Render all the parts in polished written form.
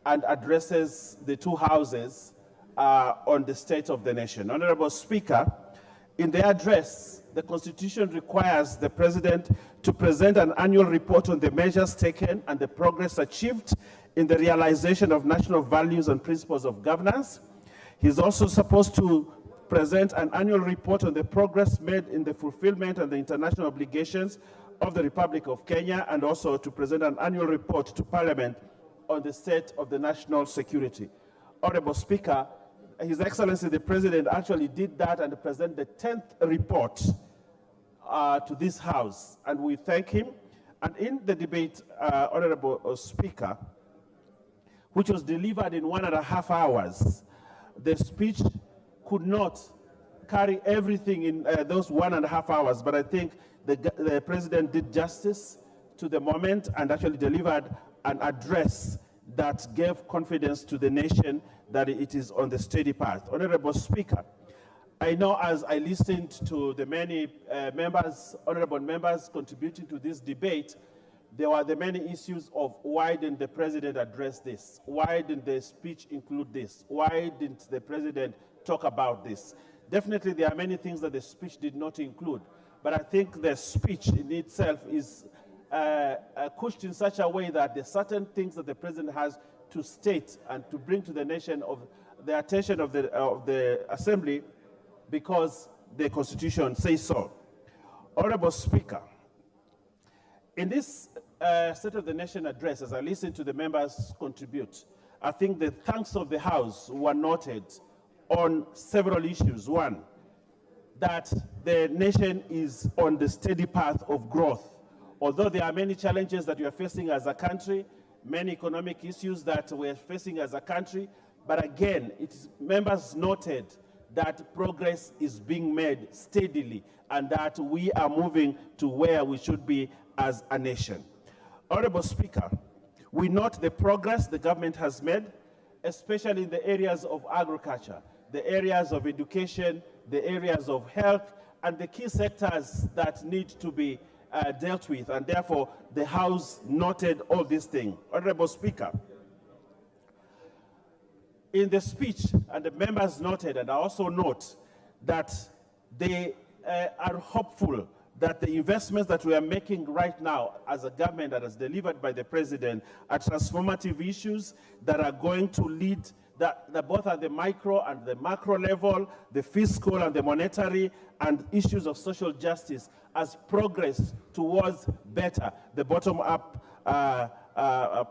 and addresses the two houses on the state of the nation. Honorable Speaker, in the address, the Constitution requires the President to present an annual report on the measures taken and the progress achieved in the realization of national values and principles of governance. He's also supposed to present an annual report on the progress made in the fulfillment of the international obligations of the Republic of Kenya, and also to present an annual report to Parliament on the state of the national security. Honorable Speaker, His Excellency the President actually did that and presented the 10th report to this House, and we thank him. And in the debate, Honorable Speaker, which was delivered in 1.5 hours, the speech could not carry everything in those 1.5 hours, but I think the President did justice to the moment and actually delivered an address that gave confidence to the nation that it is on the steady path. Honorable Speaker, I know as I listened to the many honorable members contributing to this debate, there were the many issues of why didn't the President address this? Why didn't the speech include this? Why didn't the President talk about this? Definitely there are many things that the speech did not include, but I think the speech in itself is couched in such a way that there are certain things that the President has to state and to bring to the nation of the attention of the Assembly, because the Constitution says so. Honorable Speaker, in this State of the Nation address, as I listened to the members contribute, I think the thanks of the House were noted on several issues. One, that the nation is on the steady path of growth. Although there are many challenges that we are facing as a country, many economic issues that we are facing as a country, but again, members noted that progress is being made steadily and that we are moving to where we should be as a nation. Honorable Speaker, we note the progress the government has made, especially in the areas of agriculture, the areas of education, the areas of health, and the key sectors that need to be dealt with, and therefore the House noted all these things. Honorable Speaker, in the speech, and the members noted, and I also note that they are hopeful that the investments that we are making right now as a government that is delivered by the President are transformative issues that are going to lead, that both at the micro and the macro level, the fiscal and the monetary, and issues of social justice as progress towards better, the bottom-up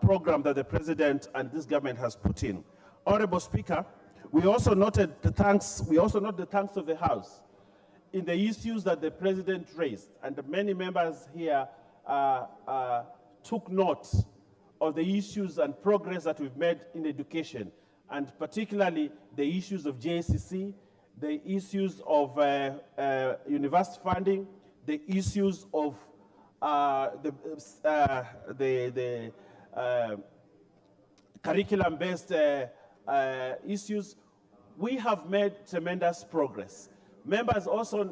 program that the President and this government has put in. Honorable Speaker, we also noted the thanks of the House in the issues that the President raised, and many members here took note of the issues and progress that we've made in education, and particularly the issues of JCC, the issues of university funding, the issues of the curriculum-based issues. We have made tremendous progress. Members also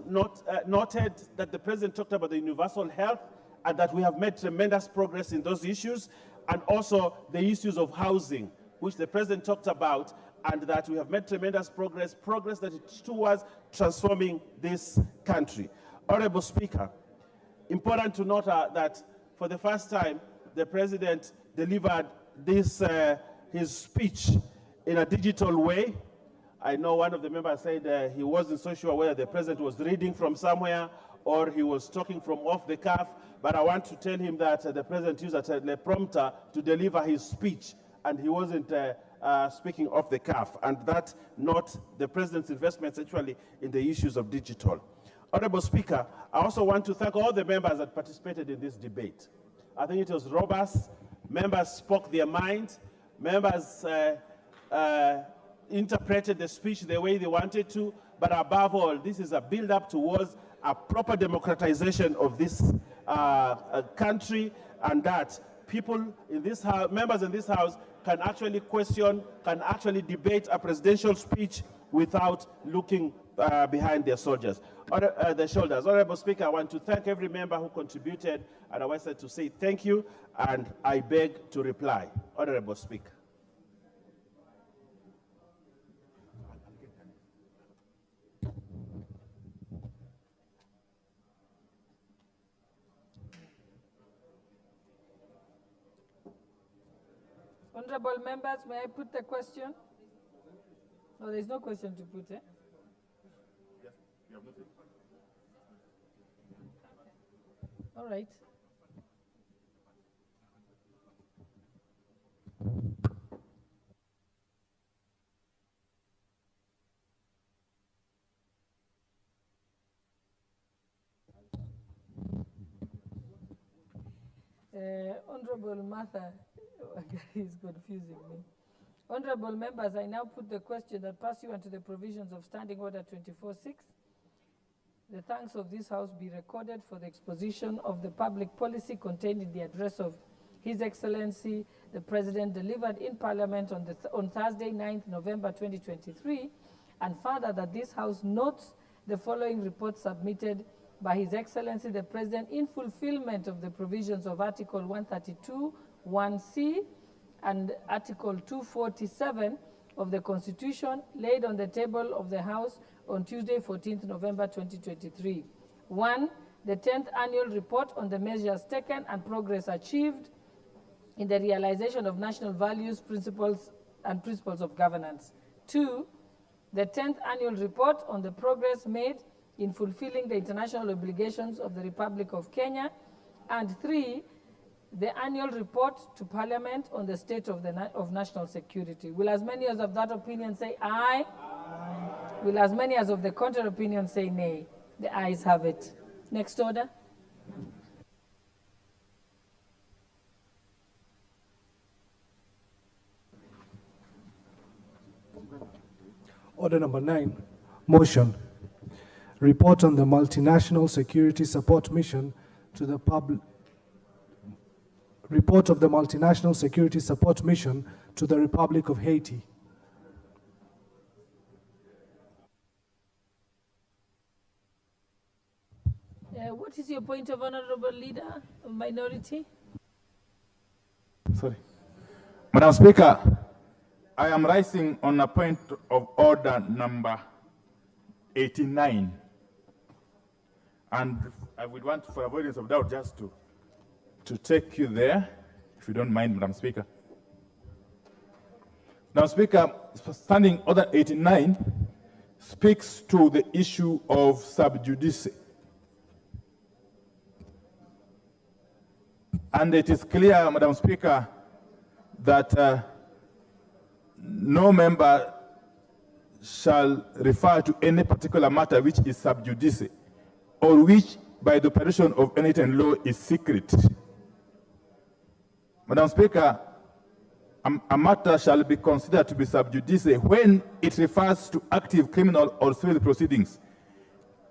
noted that the President talked about the universal health and that we have made tremendous progress in those issues, and also the issues of housing, which the President talked about, and that we have made tremendous progress that is towards transforming this country. Honorable Speaker, important to note that for the first time, the President delivered this, his speech in a digital way. I know one of the members said he wasn't so sure whether the President was reading from somewhere or he was talking from off the cuff, but I want to tell him that the President used a teleprompter to deliver his speech, and he wasn't speaking off the cuff, and that not the President's investments actually in the issues of digital. Honorable Speaker, I also want to thank all the members that participated in this debate. I think it was robust. Members spoke their mind. Members interpreted the speech the way they wanted to, but above all, this is a build-up towards a proper democratization of this country, and that people in this house, members in this house, can actually question, can actually debate a presidential speech without looking behind their shoulders. Honorable Speaker, I want to thank every member who contributed, and I wanted to say thank you, and I beg to reply. Honorable Speaker. Honorable members, may I put the question? No, there's no question to put, eh? Yes, you have noted. All right. Honorable Martha, is confusing me. Honorable members, I now put the question that pursuant to the provisions of Standing Order 24.6, the thanks of this House be recorded for the exposition of the public policy contained in the address of His Excellency, the President, delivered in Parliament on Thursday, 9th November 2023, and further that this House notes the following report submitted by His Excellency, the President, in fulfillment of the provisions of Article 132, 1C, and Article 247 of the Constitution, laid on the table of the House on Tuesday, 14th November 2023. 1. The 10th Annual Report on the measures taken and progress achieved in the realization of national values, principles, and principles of governance. 2. The 10th Annual Report on the progress made in fulfilling the international obligations of the Republic of Kenya. And 3. The annual report to Parliament on the state of national security. Will as many as of that opinion say aye? Aye. Will as many as of the contrary opinion say nay? The ayes have it. Next order. Order number 9, motion. Report on the multinational security support mission to the public. Report of the multinational security support mission to the Republic of Haiti. What is your point of honorable leader of minority? Sorry. Madam Speaker, I am rising on a point of order number 89. And I would want, for avoidance of doubt, just to take you there, if you don't mind, Madam Speaker. Madam Speaker, Standing Order 89 speaks to the issue of sub judice. And it is clear, Madam Speaker, that no member shall refer to any particular matter which is sub judice, or which, by the operation of any written law, is secret. Madam Speaker, a matter shall be considered to be sub judice when it refers to active criminal or civil proceedings,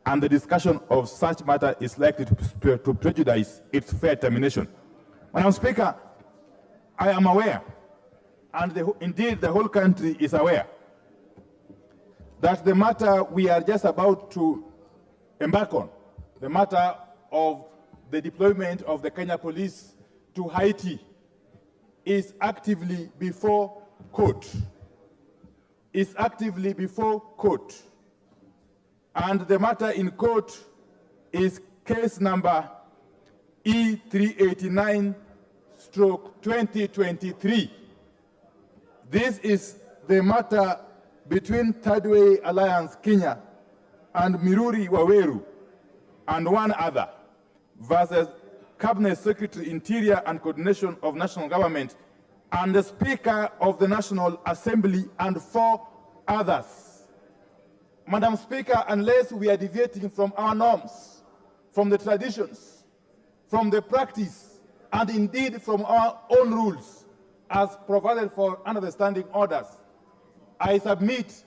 and the discussion of such matter is likely to prejudice its fair termination. Madam Speaker, I am aware, and indeed the whole country is aware, that the matter we are just about to embark on, the matter of the deployment of the Kenya Police to Haiti, is actively before court. Is actively before court. And the matter in court is case number E389/2023. This is the matter between Third Way Alliance Kenya and Miruri Waweru and one other versus Cabinet Secretary, Interior and Coordination of National Government, and the Speaker of the National Assembly, and 4 others. Madam Speaker, unless we are deviating from our norms, from the traditions, from the practice, and indeed from our own rules, as provided for under the standing orders, I submit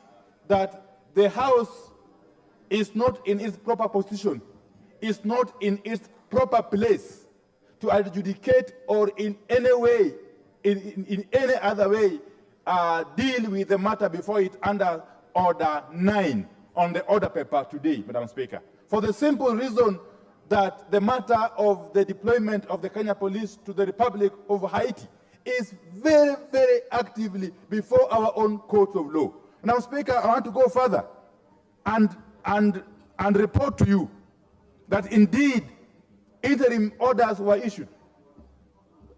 that the House is not in its proper position, is not in its proper place to adjudicate or in any way, in any other way, deal with the matter before it under Order 9 on the order paper today, Madam Speaker. For the simple reason that the matter of the deployment of the Kenya Police to the Republic of Haiti is very, very actively before our own courts of law. Madam Speaker, I want to go further and report to you that indeed interim orders were issued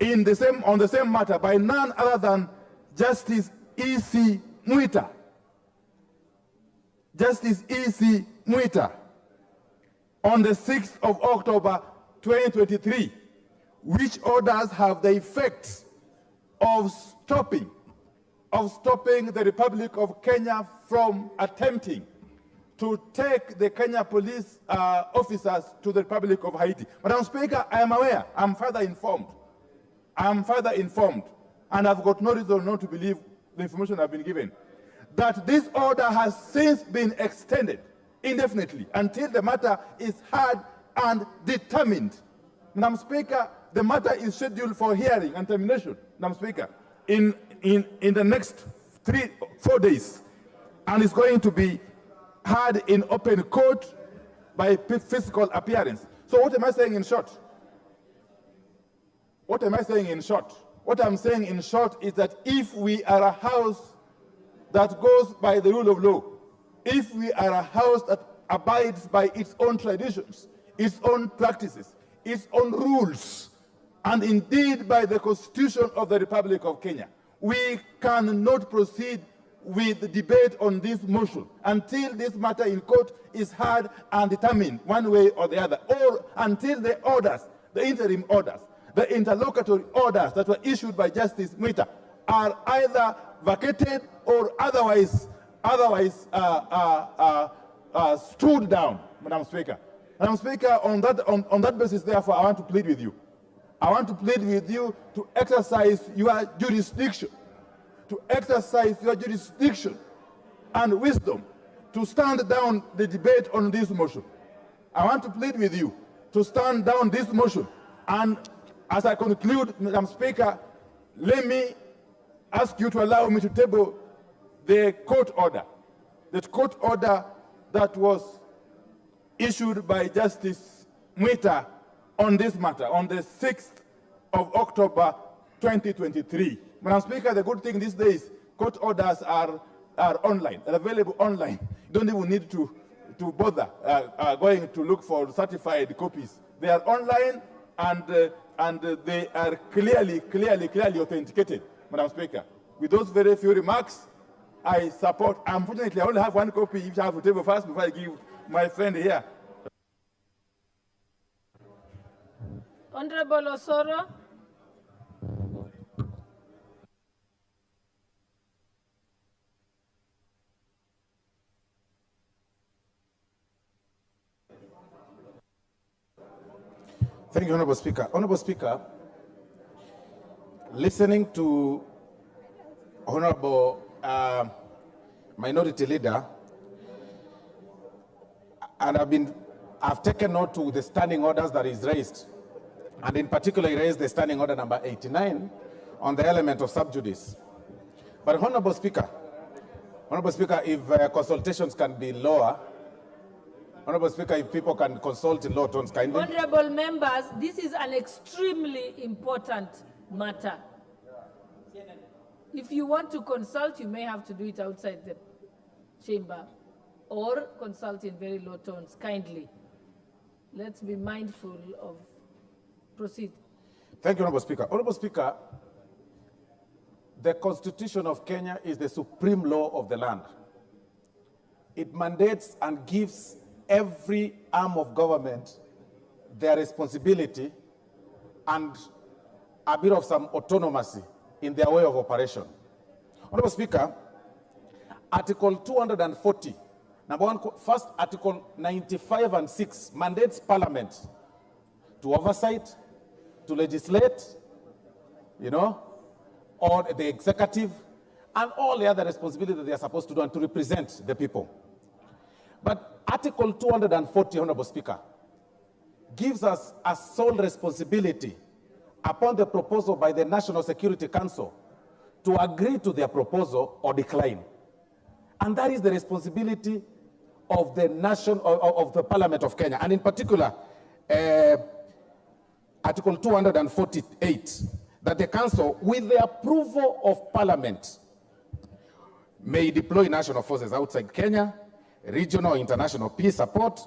on the same matter by none other than Justice E.C. Mwita. Justice E.C. Mwita on the 6th of October 2023, which orders have the effect of stopping the Republic of Kenya from attempting to take the Kenya police officers to the Republic of Haiti. Madam Speaker, I am aware, I'm further informed, and I've got no reason not to believe the information I've been given, that this order has since been extended indefinitely until the matter is heard and determined. Madam Speaker, the matter is scheduled for hearing and termination, Madam Speaker, in the next 3-4 days, and it's going to be heard in open court by physical appearance. So what am I saying in short? What am I saying in short? What I'm saying in short is that if we are a house that goes by the rule of law, if we are a house that abides by its own traditions, its own practices, its own rules, and indeed by the Constitution of the Republic of Kenya, we cannot proceed with the debate on this motion until this matter in court is heard and determined one way or the other, or until the orders, the interim orders, the interlocutory orders that were issued by Justice Mwita are either vacated or otherwise stood down, Madam Speaker. Madam Speaker, on that basis, therefore, I want to plead with you. I want to plead with you to exercise your jurisdiction, and wisdom to stand down the debate on this motion. I want to plead with you to stand down this motion. And as I conclude, Madam Speaker, let me ask you to allow me to table the court order that was issued by Justice Mwita on this matter on the 6th of October 2023. Madam Speaker, the good thing these days, court orders are online, are available online. You don't even need to bother going to look for certified copies. They are online and they are clearly authenticated, Madam Speaker. With those very few remarks, I support. Unfortunately, I only have one copy. If I have to table first before I give my friend here. Honorable Osoro. Thank you, Honorable Speaker. Honorable Speaker, listening to Honorable Minority Leader, and I've taken note to the standing orders that is raised, and in particular, he raised the standing order number 89 on the element of sub judice. But Honorable Speaker, if consultations can be lower, Honorable Speaker, if people can consult in low tones kindly. Honorable members, this is an extremely important matter. If you want to consult, you may have to do it outside the chamber or consult in very low tones, kindly. Let's be mindful of proceed. Thank you, Honorable Speaker. Honorable Speaker, the Constitution of Kenya is the supreme law of the land. It mandates and gives every arm of government their responsibility and a bit of some autonomy in their way of operation. Honorable Speaker, Article 240, number one, first Article 95 and 6 mandates Parliament to oversight, to legislate, or the executive, and all the other responsibilities that they are supposed to do and to represent the people. But Article 240, Honorable Speaker, gives us a sole responsibility upon the proposal by the National Security Council to agree to their proposal or decline. And that is the responsibility of the of the Parliament of Kenya. And in particular, Article 248, that the Council, with the approval of Parliament, may deploy national forces outside Kenya, regional or international peace support,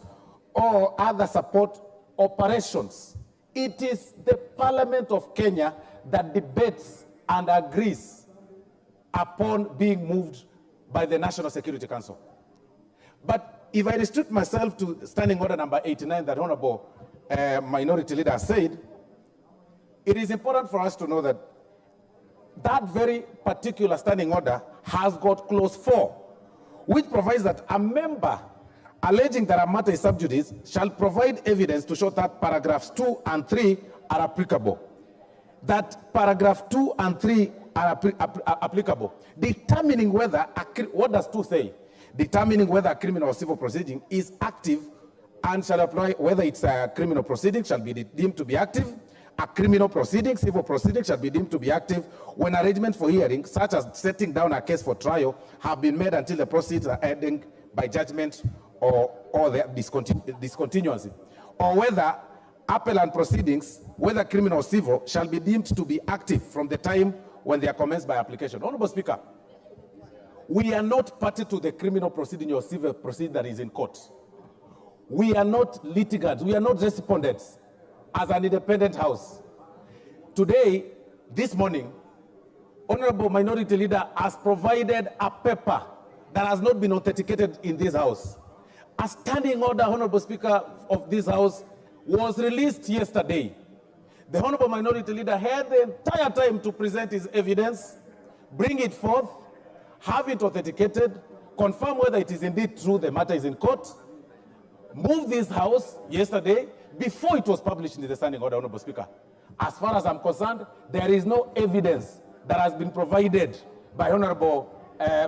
or other support operations. It is the Parliament of Kenya that debates and agrees upon being moved by the National Security Council. But if I restrict myself to Standing Order number 89 that Honorable Minority Leader said, it is important for us to know that that very particular standing order has got clause 4, which provides that a member alleging that a matter is sub judice shall provide evidence to show that paragraphs 2 and 3 are applicable. That paragraph 2 and 3 are applicable. Determining whether, what does 2 say? Determining whether a criminal or civil proceeding is active and shall apply whether it's a criminal proceeding shall be deemed to be active. A criminal proceeding, civil proceeding shall be deemed to be active when arrangements for hearing, such as setting down a case for trial, have been made until the proceedings are ending by judgment or the discontinuance. Or whether appellant proceedings, whether criminal or civil, shall be deemed to be active from the time when they are commenced by application. Honorable Speaker, we are not party to the criminal proceeding or civil proceeding that is in court. We are not litigants. We are not respondents as an independent house. Today, this morning, Honorable Minority Leader has provided a paper that has not been authenticated in this house. A standing order, Honorable Speaker of this house, was released yesterday. The Honorable Minority Leader had the entire time to present his evidence, bring it forth, have it authenticated, confirm whether it is indeed true the matter is in court, move this house yesterday before it was published in the standing order, Honorable Speaker. As far as I'm concerned, there is no evidence that has been provided by Honorable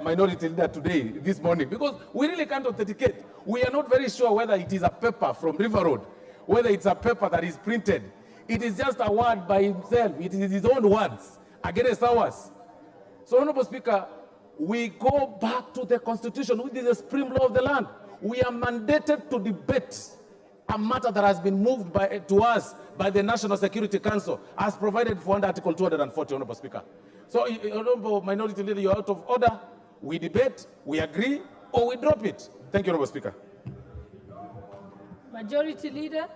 Minority Leader today, this morning, because we really can't authenticate. We are not very sure whether it is a paper from River Road, whether it's a paper that is printed. It is just a word by himself. It is his own words against ours. So, Honorable Speaker, we go back to the Constitution, which is the supreme law of the land. We are mandated to debate a matter that has been moved to us by the National Security Council, as provided for under Article 240, Honorable Speaker. So, Honorable Minority Leader, you are out of order. We debate, we agree, or we drop it. Thank you, Honorable Speaker. Majority Leader.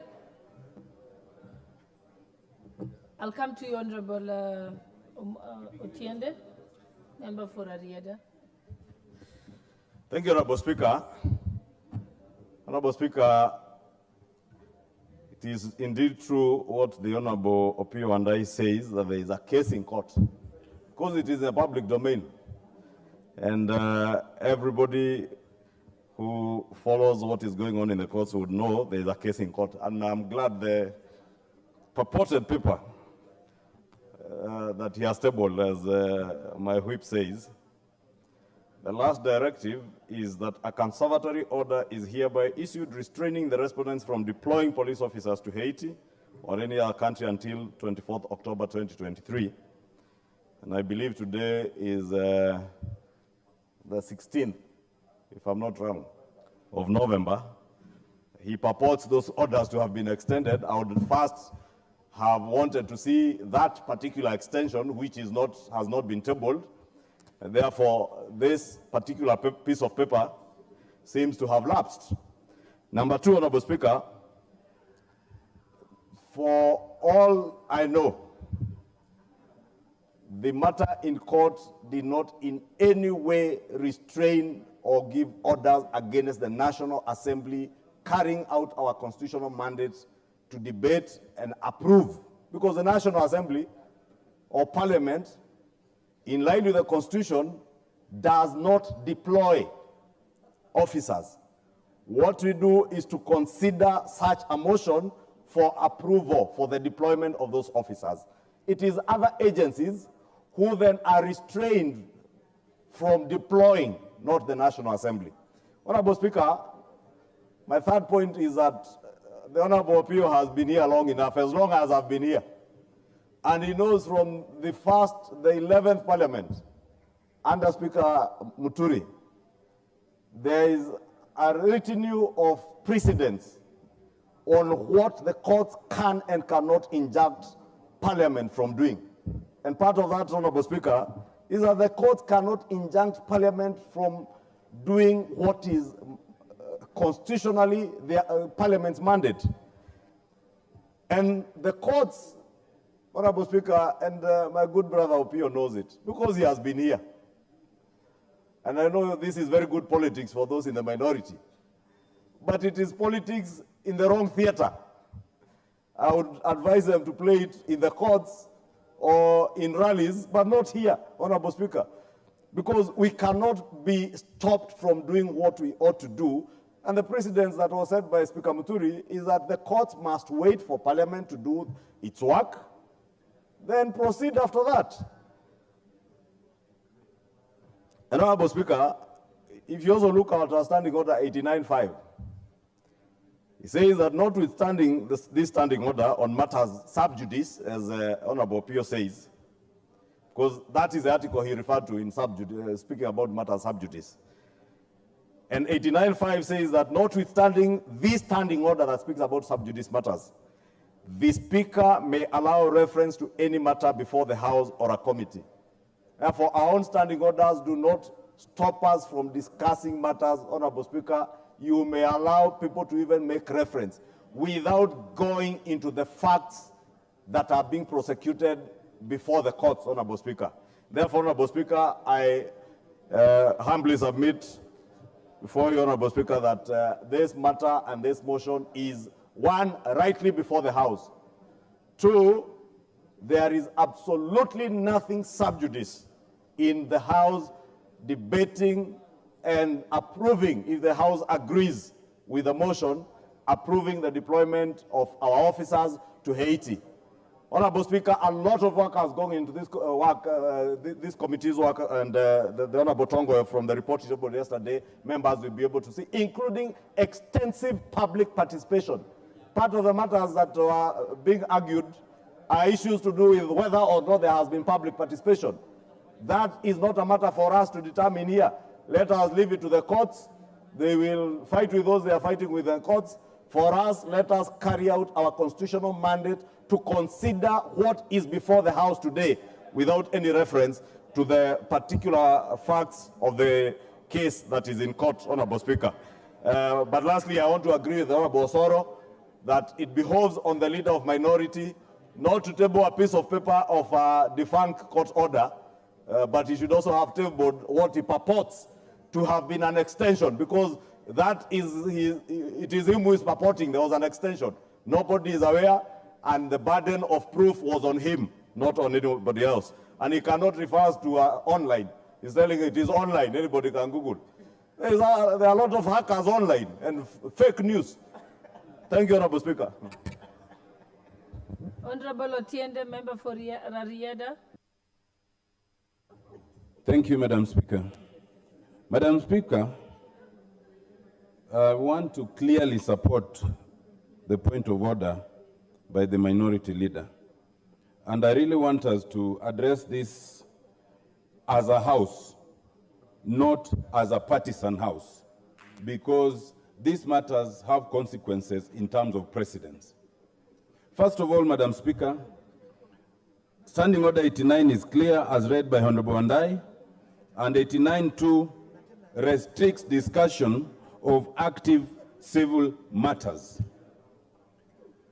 I'll come to you, Honorable Otiende, member for Ariada. Thank you, Honorable Speaker. Honorable Speaker, it is indeed true what the Honorable Opio Wandai says, that there is a case in court, because it is a public domain. And everybody who follows what is going on in the courts would know there is a case in court. And I'm glad the purported paper that he has tabled, as my whip says, the last directive is that a conservatory order is hereby issued restraining the respondents from deploying police officers to Haiti or any other country until 24th October 2023. And I believe today is the 16th, if I'm not wrong, of November. He purports those orders to have been extended. I would first have wanted to see that particular extension, which has not been tabled. And therefore, this particular piece of paper seems to have lapsed. Number two, Honorable Speaker, for all I know, the matter in court did not in any way restrain or give orders against the National Assembly carrying out our constitutional mandates to debate and approve. Because the National Assembly or Parliament, in line with the Constitution, does not deploy officers. What we do is to consider such a motion for approval for the deployment of those officers. It is other agencies who then are restrained from deploying, not the National Assembly. Honorable Speaker, my third point is that the Honorable Opio has been here long enough, as long as I've been here. And he knows from the 11th Parliament, under Speaker Muturi, there is a retinue of precedents on what the courts can and cannot injunct Parliament from doing. And part of that, Honorable Speaker, is that the courts cannot injunct Parliament from doing what is constitutionally the Parliament's mandate. And the courts Honorable Speaker, and my good brother Opio knows it, because he has been here. And I know this is very good politics for those in the minority. But it is politics in the wrong theater. I would advise them to play it in the courts or in rallies, but not here, Honorable Speaker. Because we cannot be stopped from doing what we ought to do. And the precedence that was set by Speaker Muturi is that the courts must wait for Parliament to do its work, then proceed after that. And Honorable Speaker, if you also look at our Standing Order 89.5, it says that notwithstanding this standing order on matters sub judice, as Honorable Pio says, because that is the article he referred to in sub judice, speaking about matters sub judice. And 89.5 says that notwithstanding this standing order that speaks about sub judice matters, the Speaker may allow reference to any matter before the House or a committee. Therefore, our own standing orders do not stop us from discussing matters, Honorable Speaker. You may allow people to even make reference without going into the facts that are being prosecuted before the courts, Honorable Speaker. Therefore, Honorable Speaker, I humbly submit before you, Honorable Speaker, that this matter and this motion is, one, rightly before the House. Two, there is absolutely nothing sub judice in the House debating and approving, if the House agrees with the motion, approving the deployment of our officers to Haiti. Honorable Speaker, a lot of work has gone into this this committee's work, and the Honorable Tongo from the report yesterday, members will be able to see, including extensive public participation. Part of the matters that are being argued are issues to do with whether or not there has been public participation. That is not a matter for us to determine here. Let us leave it to the courts. They will fight with those they are fighting with the courts. For us, let us carry out our constitutional mandate to consider what is before the House today without any reference to the particular facts of the case that is in court, Honorable Speaker. But lastly, I want to agree with Honorable Osoro that it behoves on the leader of minority not to table a piece of paper of a defunct court order, but he should also have tabled what he purports to have been an extension, because that is it is him who is purporting there was an extension. Nobody is aware, and the burden of proof was on him, not on anybody else. And he cannot refer us to online. He's telling it is online, anybody can Google. There are a lot of hackers online and fake news. Thank you, Honorable Speaker. Honorable Otiende, member for Rarieda. Thank you, Madam Speaker. Madam Speaker, I want to clearly support the point of order by the minority leader. And I really want us to address this as a house, not as a partisan house, because these matters have consequences in terms of precedence. First of all, Madam Speaker, Standing Order 89 is clear as read by Honorable Wandai, and 89.2 restricts discussion of active civil matters.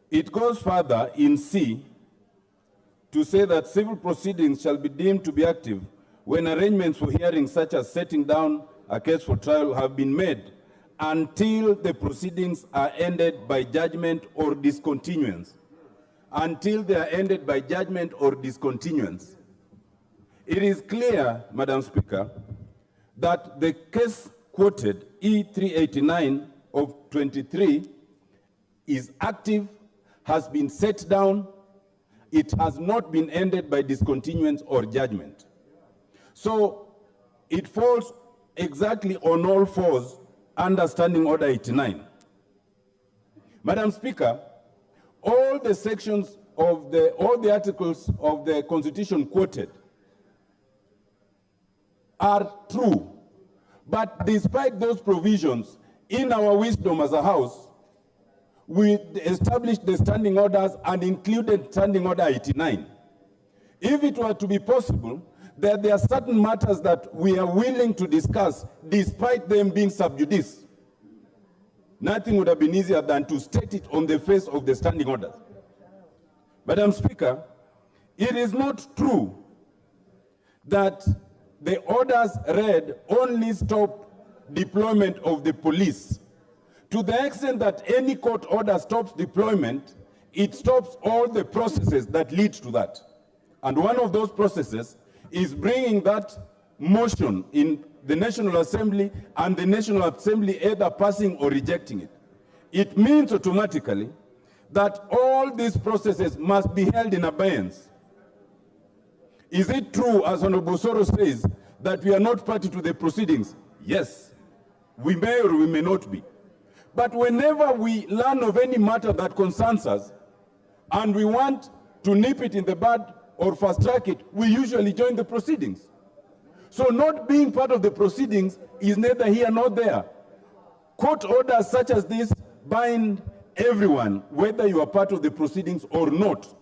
It goes further in C to say that civil proceedings shall be deemed to be active when arrangements for hearings such as setting down a case for trial have been made until the proceedings are ended by judgment or discontinuance. Until they are ended by judgment or discontinuance. It is clear, Madam Speaker, that the case quoted, E389 of 23, is active, has been set down, it has not been ended by discontinuance or judgment. So it falls exactly on all fours under Standing Order 89. Madam Speaker, all the sections of all the articles of the Constitution quoted are true. But despite those provisions, in our wisdom as a House, we established the standing orders and included Standing Order 89. If it were to be possible, that there are certain matters that we are willing to discuss despite them being sub judice, nothing would have been easier than to state it on the face of the standing orders. Madam Speaker, It is not true that the orders read only stop deployment of the police. To the extent that any court order stops deployment, it stops all the processes that lead to that. And one of those processes is bringing that motion in the National Assembly and the National Assembly either passing or rejecting it. It means automatically that all these processes must be held in abeyance. Is it true, as Honorable Soro says, that we are not party to the proceedings? Yes, we may or we may not be. But whenever we learn of any matter that concerns us and we want to nip it in the bud or fast track it, we usually join the proceedings. So not being part of the proceedings is neither here nor there. Court orders such as this bind everyone, whether you are part of the proceedings or not.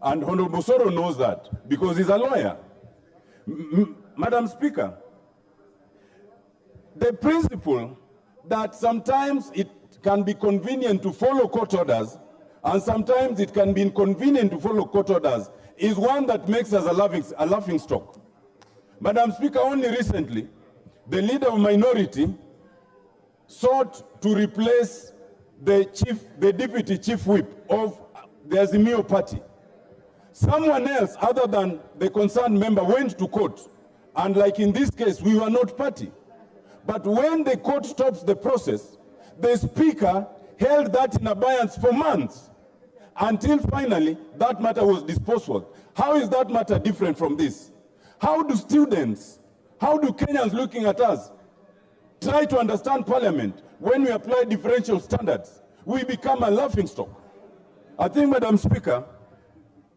And Honorable Soro knows that because he's a lawyer. Madam Speaker, the principle that sometimes it can be convenient to follow court orders and sometimes it can be inconvenient to follow court orders is one that makes us a laughing stock. Madam Speaker, only recently, the leader of minority sought to replace the deputy chief whip of the Azimio party. Someone else other than the concerned member went to court, and like in this case, we were not party. But when the court stops the process, the speaker held that in abeyance for months until finally that matter was disposed of. How is that matter different from this? How do students, how do Kenyans looking at us try to understand Parliament when we apply differential standards? We become a laughingstock. I think, Madam Speaker,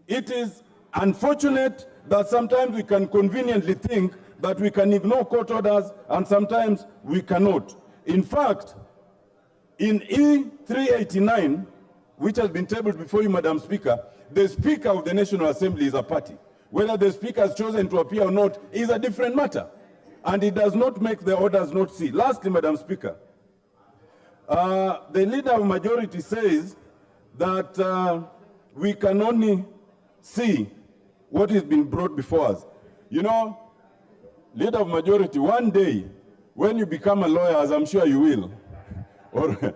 it is unfortunate that sometimes we can conveniently think that we can ignore court orders and sometimes we cannot. In fact, in E389, which has been tabled before you, Madam Speaker, the Speaker of the National Assembly is a party. Whether the Speaker has chosen to appear or not is a different matter. And it does not make the orders not see. Lastly, Madam Speaker, the leader of majority says that we can only see what is being brought before us. You know, leader of majority, one day when you become a lawyer, as I'm sure you will, or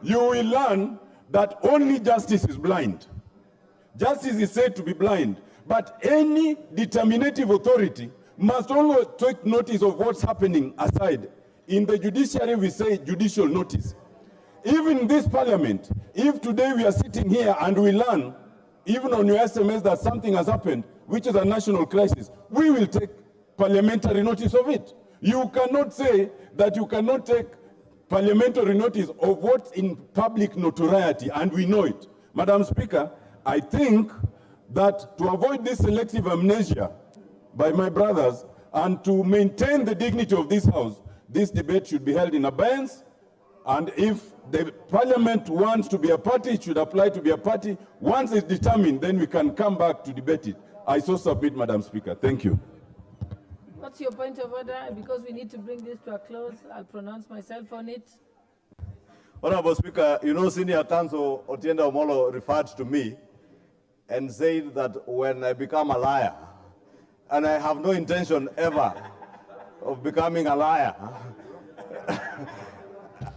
you will learn that only justice is blind. Justice is said to be blind, but any determinative authority must always take notice of what's happening aside. In the judiciary, we say judicial notice. Even in this parliament, if today we are sitting here and we learn, even on your SMS, that something has happened, which is a national crisis, we will take parliamentary notice of it. You cannot say that you cannot take parliamentary notice of what's in public notoriety, and we know it. Madam Speaker, I think that to avoid this selective amnesia by my brothers and to maintain the dignity of this House, this debate should be held in abeyance. And if the Parliament wants to be a party, it should apply to be a party. Once it's determined, then we can come back to debate it. I so submit, Madam Speaker. Thank you. What's your point of order? Because we need to bring this to a close, I'll pronounce myself on it. Honorable Speaker, you know, Senior Counsel Otiende Omolo referred to me and said that when I become a liar, and I have no intention ever of becoming a liar.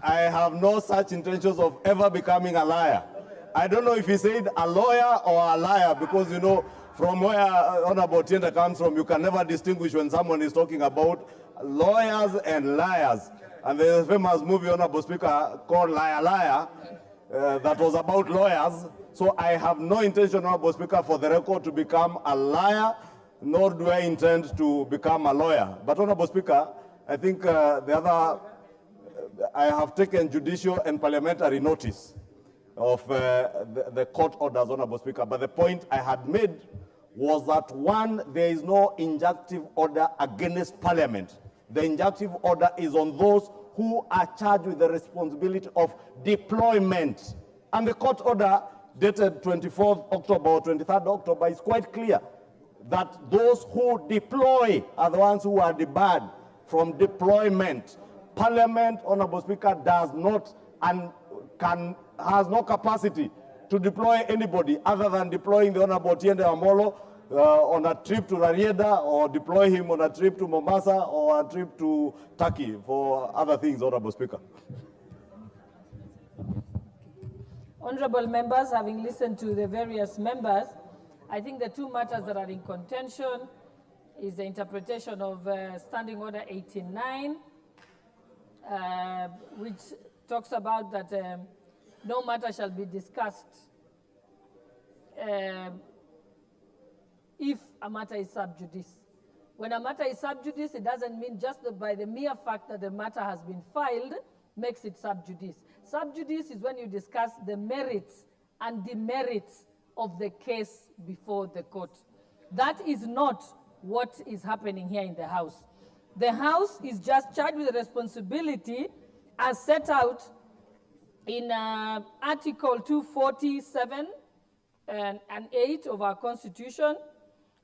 I have no such intentions of ever becoming a liar. I don't know if he said a lawyer or a liar, because, you know, from where Honorable Otiende comes from, you can never distinguish when someone is talking about lawyers and liars. And there's a famous movie, Honorable Speaker, called Liar Liar, that was about lawyers. So I have no intention, Honorable Speaker, for the record, to become a liar, nor do I intend to become a lawyer. But, Honorable Speaker, I think I have taken judicial and parliamentary notice of the court orders, Honorable Speaker. But the point I had made was that, one, there is no injunctive order against Parliament. The injunctive order is on those who are charged with the responsibility of deployment. And the court order dated 24th October or 23rd October is quite clear that those who deploy are the ones who are debarred from deployment. Parliament, Honorable Speaker, does not and has no capacity to deploy anybody other than deploying the Honorable Otiende Omolo on a trip to Rarieda, or deploy him on a trip to Mombasa, or a trip to Turkey for other things, Honorable Speaker. Honorable members, having listened to the various members, I think the two matters that are in contention is the interpretation of Standing Order 89, which talks about that no matter shall be discussed if a matter is sub judice. When a matter is sub judice, it doesn't mean just that by the mere fact that the matter has been filed makes it sub judice. Sub judice is when you discuss the merits and demerits of the case before the court. That is not what is happening here in the House. The House is just charged with the responsibility as set out in Article 247 and 8 of our Constitution,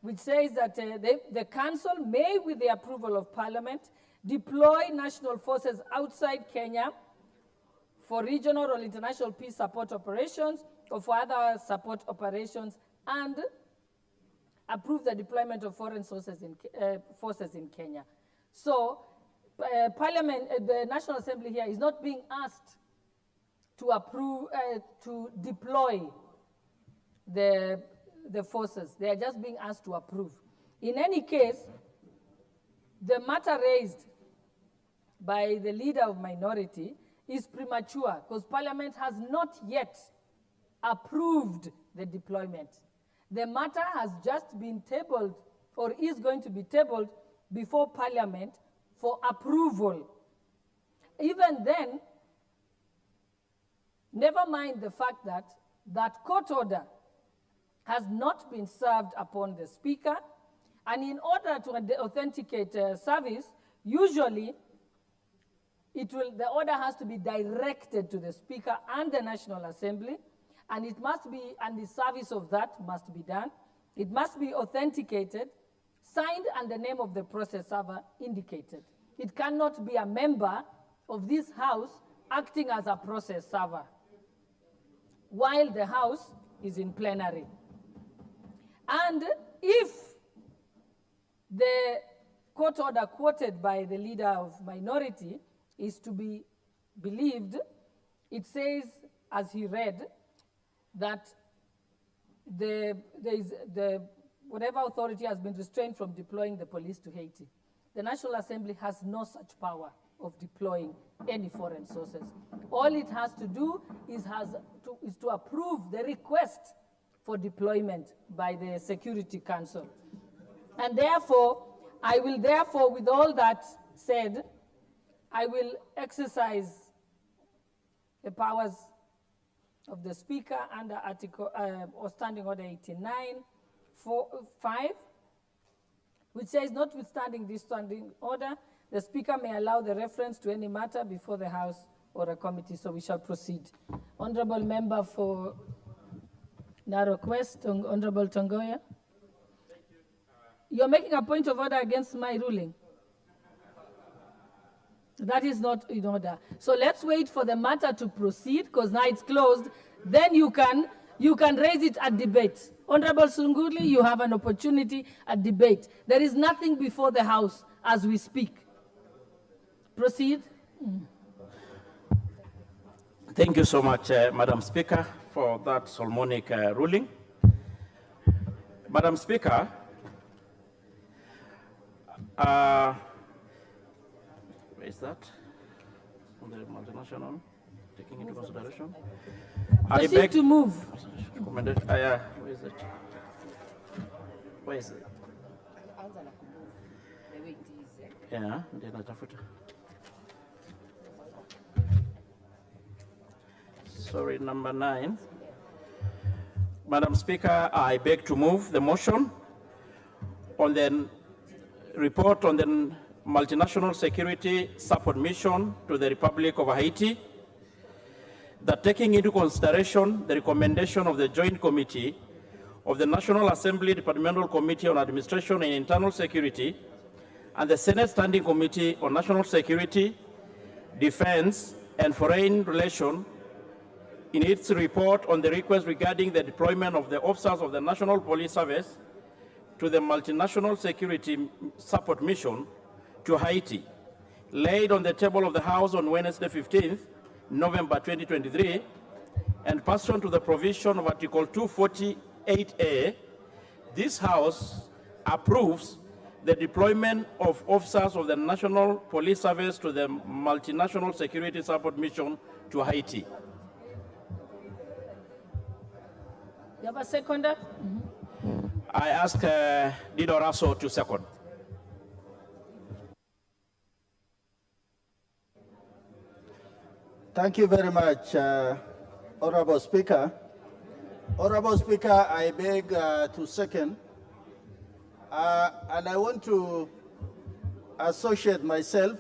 which says that the Council may, with the approval of Parliament, deploy national forces outside Kenya for regional or international peace support operations or for other support operations, and approve the deployment of foreign forces in Kenya. So, Parliament, the National Assembly here is not being asked to approve, to deploy the forces. They are just being asked to approve. In any case, the matter raised by the leader of minority is premature because Parliament has not yet approved the deployment. The matter has just been tabled or is going to be tabled before Parliament for approval. Even then, never mind the fact that that court order has not been served upon the Speaker, and in order to authenticate service, usually the order has to be directed to the Speaker and the National Assembly, and it must be, and the service of that must be done. It must be authenticated, signed, and the name of the process server indicated. It cannot be a member of this House acting as a process server while the House is in plenary. And if the court order quoted by the leader of minority is to be believed, it says, as he read, that whatever authority has been restrained from deploying the police to Haiti. The National Assembly has no such power of deploying any foreign sources. All it has to do is to approve the request for deployment by the Security Council. And therefore, I will therefore, with all that said, I will exercise the powers of the Speaker under Article or Standing Order 89(5), which says, notwithstanding this standing order, the Speaker may allow the reference to any matter before the House or a committee. So we shall proceed. Honorable Member for Narok West, Honorable Tongoya. You're making a point of order against my ruling. That is not in order. So let's wait for the matter to proceed, because now it's closed. Then you can raise it at debate. Honorable Sunguli, you have an opportunity at debate. There is nothing before the House as we speak. Proceed. Thank you so much, Madam Speaker, for that Solomonic ruling. Madam Speaker, where is that? On the multinational, taking into consideration. Proceed to move. Where is it? Where is it? Yeah, ndio natafuta. Sorry, number 9. Madam Speaker, I beg to move the motion on the report on the multinational security support mission to the Republic of Haiti, that taking into consideration the recommendation of the Joint Committee of the National Assembly Departmental Committee on Administration and Internal Security and the Senate Standing Committee on National Security, Defense, and Foreign Relations in its report on the request regarding the deployment of the officers of the National Police Service to the Multinational Security Support Mission to Haiti, laid on the table of the House on Wednesday, 15th November 2023, and pursuant to the provision of Article 248A, this House approves the deployment of officers of the National Police Service to the Multinational Security Support Mission to Haiti. You have a seconder? I ask Dido Raso to second. Thank you very much, Honorable Speaker. Honorable Speaker, I beg to second, and I want to associate myself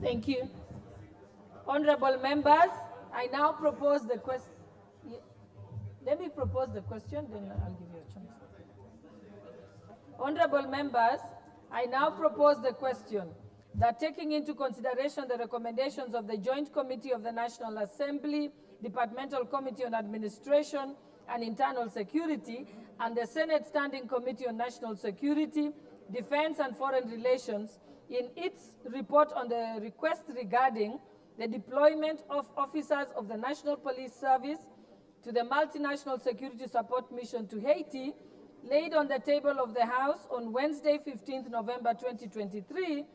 Thank you. Honorable members, I now propose the question. Let me propose the question, then I'll give you a chance. Honorable members, I now propose the question that taking into consideration the recommendations of the Joint Committee of the National Assembly, Departmental Committee on Administration and Internal Security, and the Senate Standing Committee on National Security, Defense and Foreign Relations, in its report on the request regarding the deployment of officers of the National Police Service to the Multinational Security Support Mission to Haiti, laid on the table of the House on Wednesday, 15th November 2023,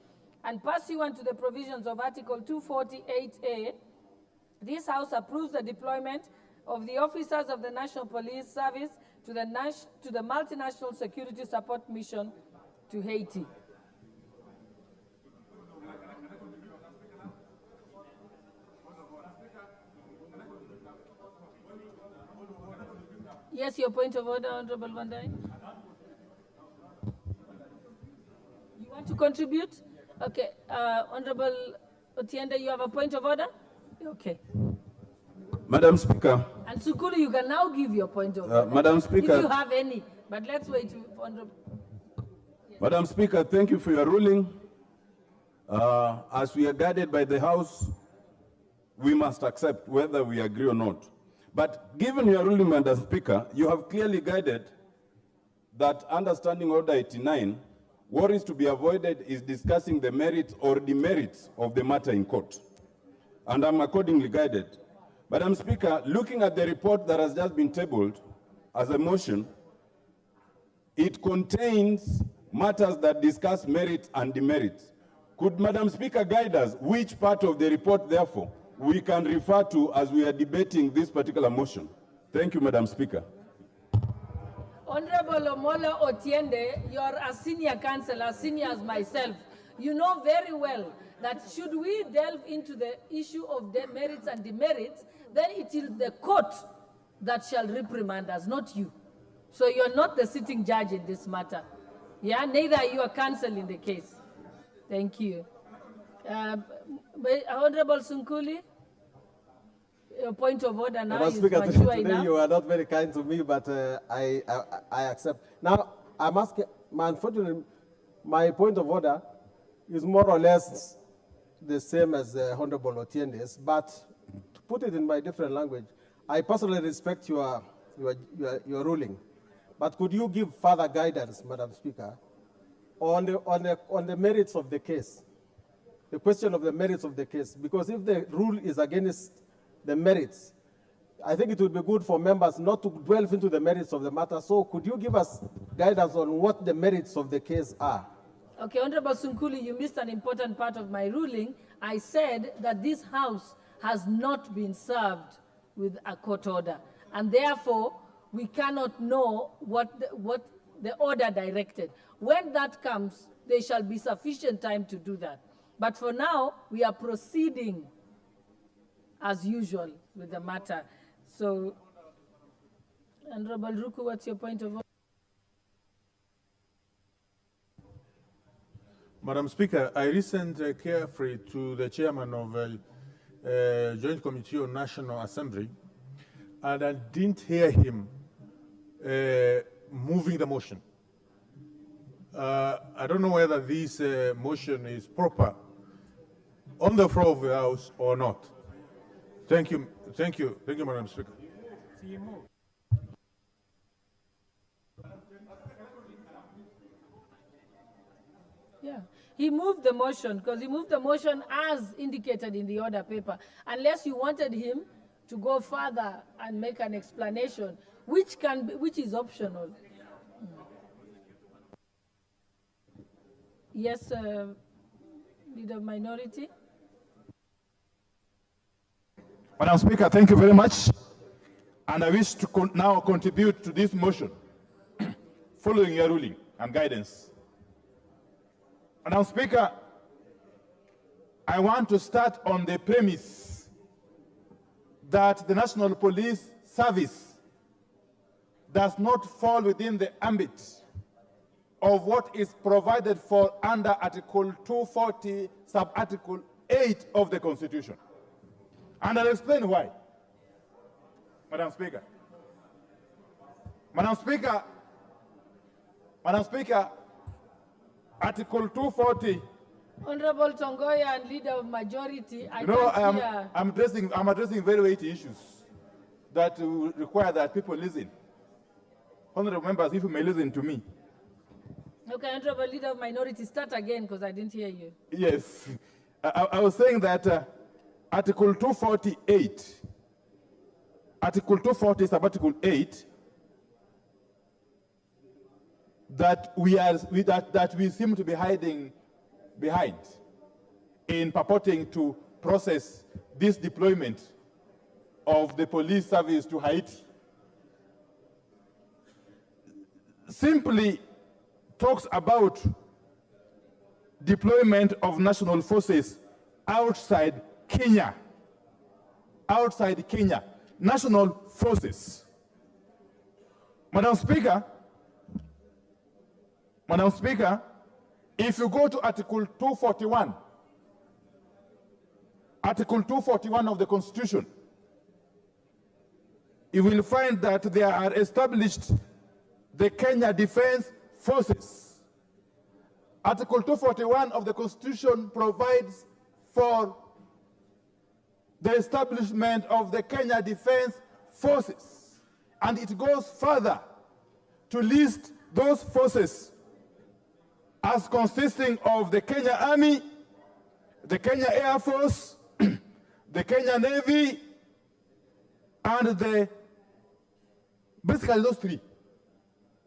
and pursuant to the provisions of Article 248A, this House approves the deployment of the officers of the National Police Service to the Multinational Security Support Mission to Haiti. Yes, your point of order, Honorable Vandai. You want to contribute? Okay, Honorable Otiende, you have a point of order? Okay. Madam Speaker, And Sukulu, you can now give your point of order. Madam Speaker. If you have any, but let's wait for Honorable. Madam Speaker, thank you for your ruling. As we are guided by the House, we must accept whether we agree or not. But given your ruling, Madam Speaker, you have clearly guided that under Standing Order 89, what is to be avoided is discussing the merits or demerits of the matter in court. And I'm accordingly guided. Madam Speaker, looking at the report that has just been tabled as a motion, it contains matters that discuss merits and demerits. Could Madam Speaker guide us which part of the report, therefore, we can refer to as we are debating this particular motion? Thank you, Madam Speaker. Honorable Omola Otiende, you're a senior counsel, as senior as myself. You know very well that should we delve into the issue of the merits and demerits, then it is the court that shall reprimand us, not you. So you're not the sitting judge in this matter. Yeah, neither are you a counsel in the case. Thank you. Honorable Sunkuli, your point of order now is Speaker, mature today enough. you are not very kind to me, but I accept. Now, I'm asking, unfortunately, my point of order is more or less the same as Honorable Otiende's, but to put it in my different language, I personally respect your ruling. But could you give further guidance, Madam Speaker, on the merits of the case? The question of the merits of the case, because if the rule is against the merits, I think it would be good for members not to delve into the merits of the matter. So could you give us guidance on what the merits of the case are? Okay, Honorable Sunkuli, you missed an important part of my ruling. I said that this House has not been served with a court order, and therefore we cannot know what the order directed. When that comes, there shall be sufficient time to do that. But for now, we are proceeding as usual with the matter. So, Honorable Ruku, what's your point of order? Madam Speaker, I listened carefully to the chairman of Joint Committee on National Assembly, and I didn't hear him moving the motion. I don't know whether this motion is proper on the floor of the House or not. Thank you, Madam Speaker. Yeah, he moved the motion because he moved the motion as indicated in the order paper. Unless you wanted him to go further and make an explanation, which is optional. Yes, Leader of Minority. Madam Speaker, thank you very much. And I wish to now contribute to this motion following your ruling and guidance. Madam Speaker, I want to start on the premise that the National Police Service does not fall within the ambit of what is provided for under Article 240, Sub-Article 8 of the Constitution. And I'll explain why. Madam Speaker. Madam Speaker, Article 240. Honorable Tongoya and Leader of Majority, I'm addressing very weighty issues that will require that people listen. Honorable members, if you may listen to me. Okay, Honorable Leader of Minority, start again because I didn't hear you. Yes. I was saying that Article 248, Article 240, Sub-Article 8, that we seem to be hiding behind in purporting to process this deployment of the police service to Haiti simply talks about deployment of national forces outside Kenya. Outside Kenya. National forces. Madam Speaker, if you go to Article 241, Article 241 of the Constitution, you will find that there are established the Kenya Defense Forces. Article 241 of the Constitution provides for the establishment of the Kenya Defense Forces. And it goes further to list those forces as consisting of the Kenya Army, the Kenya Air Force, the Kenya Navy, and basically those three.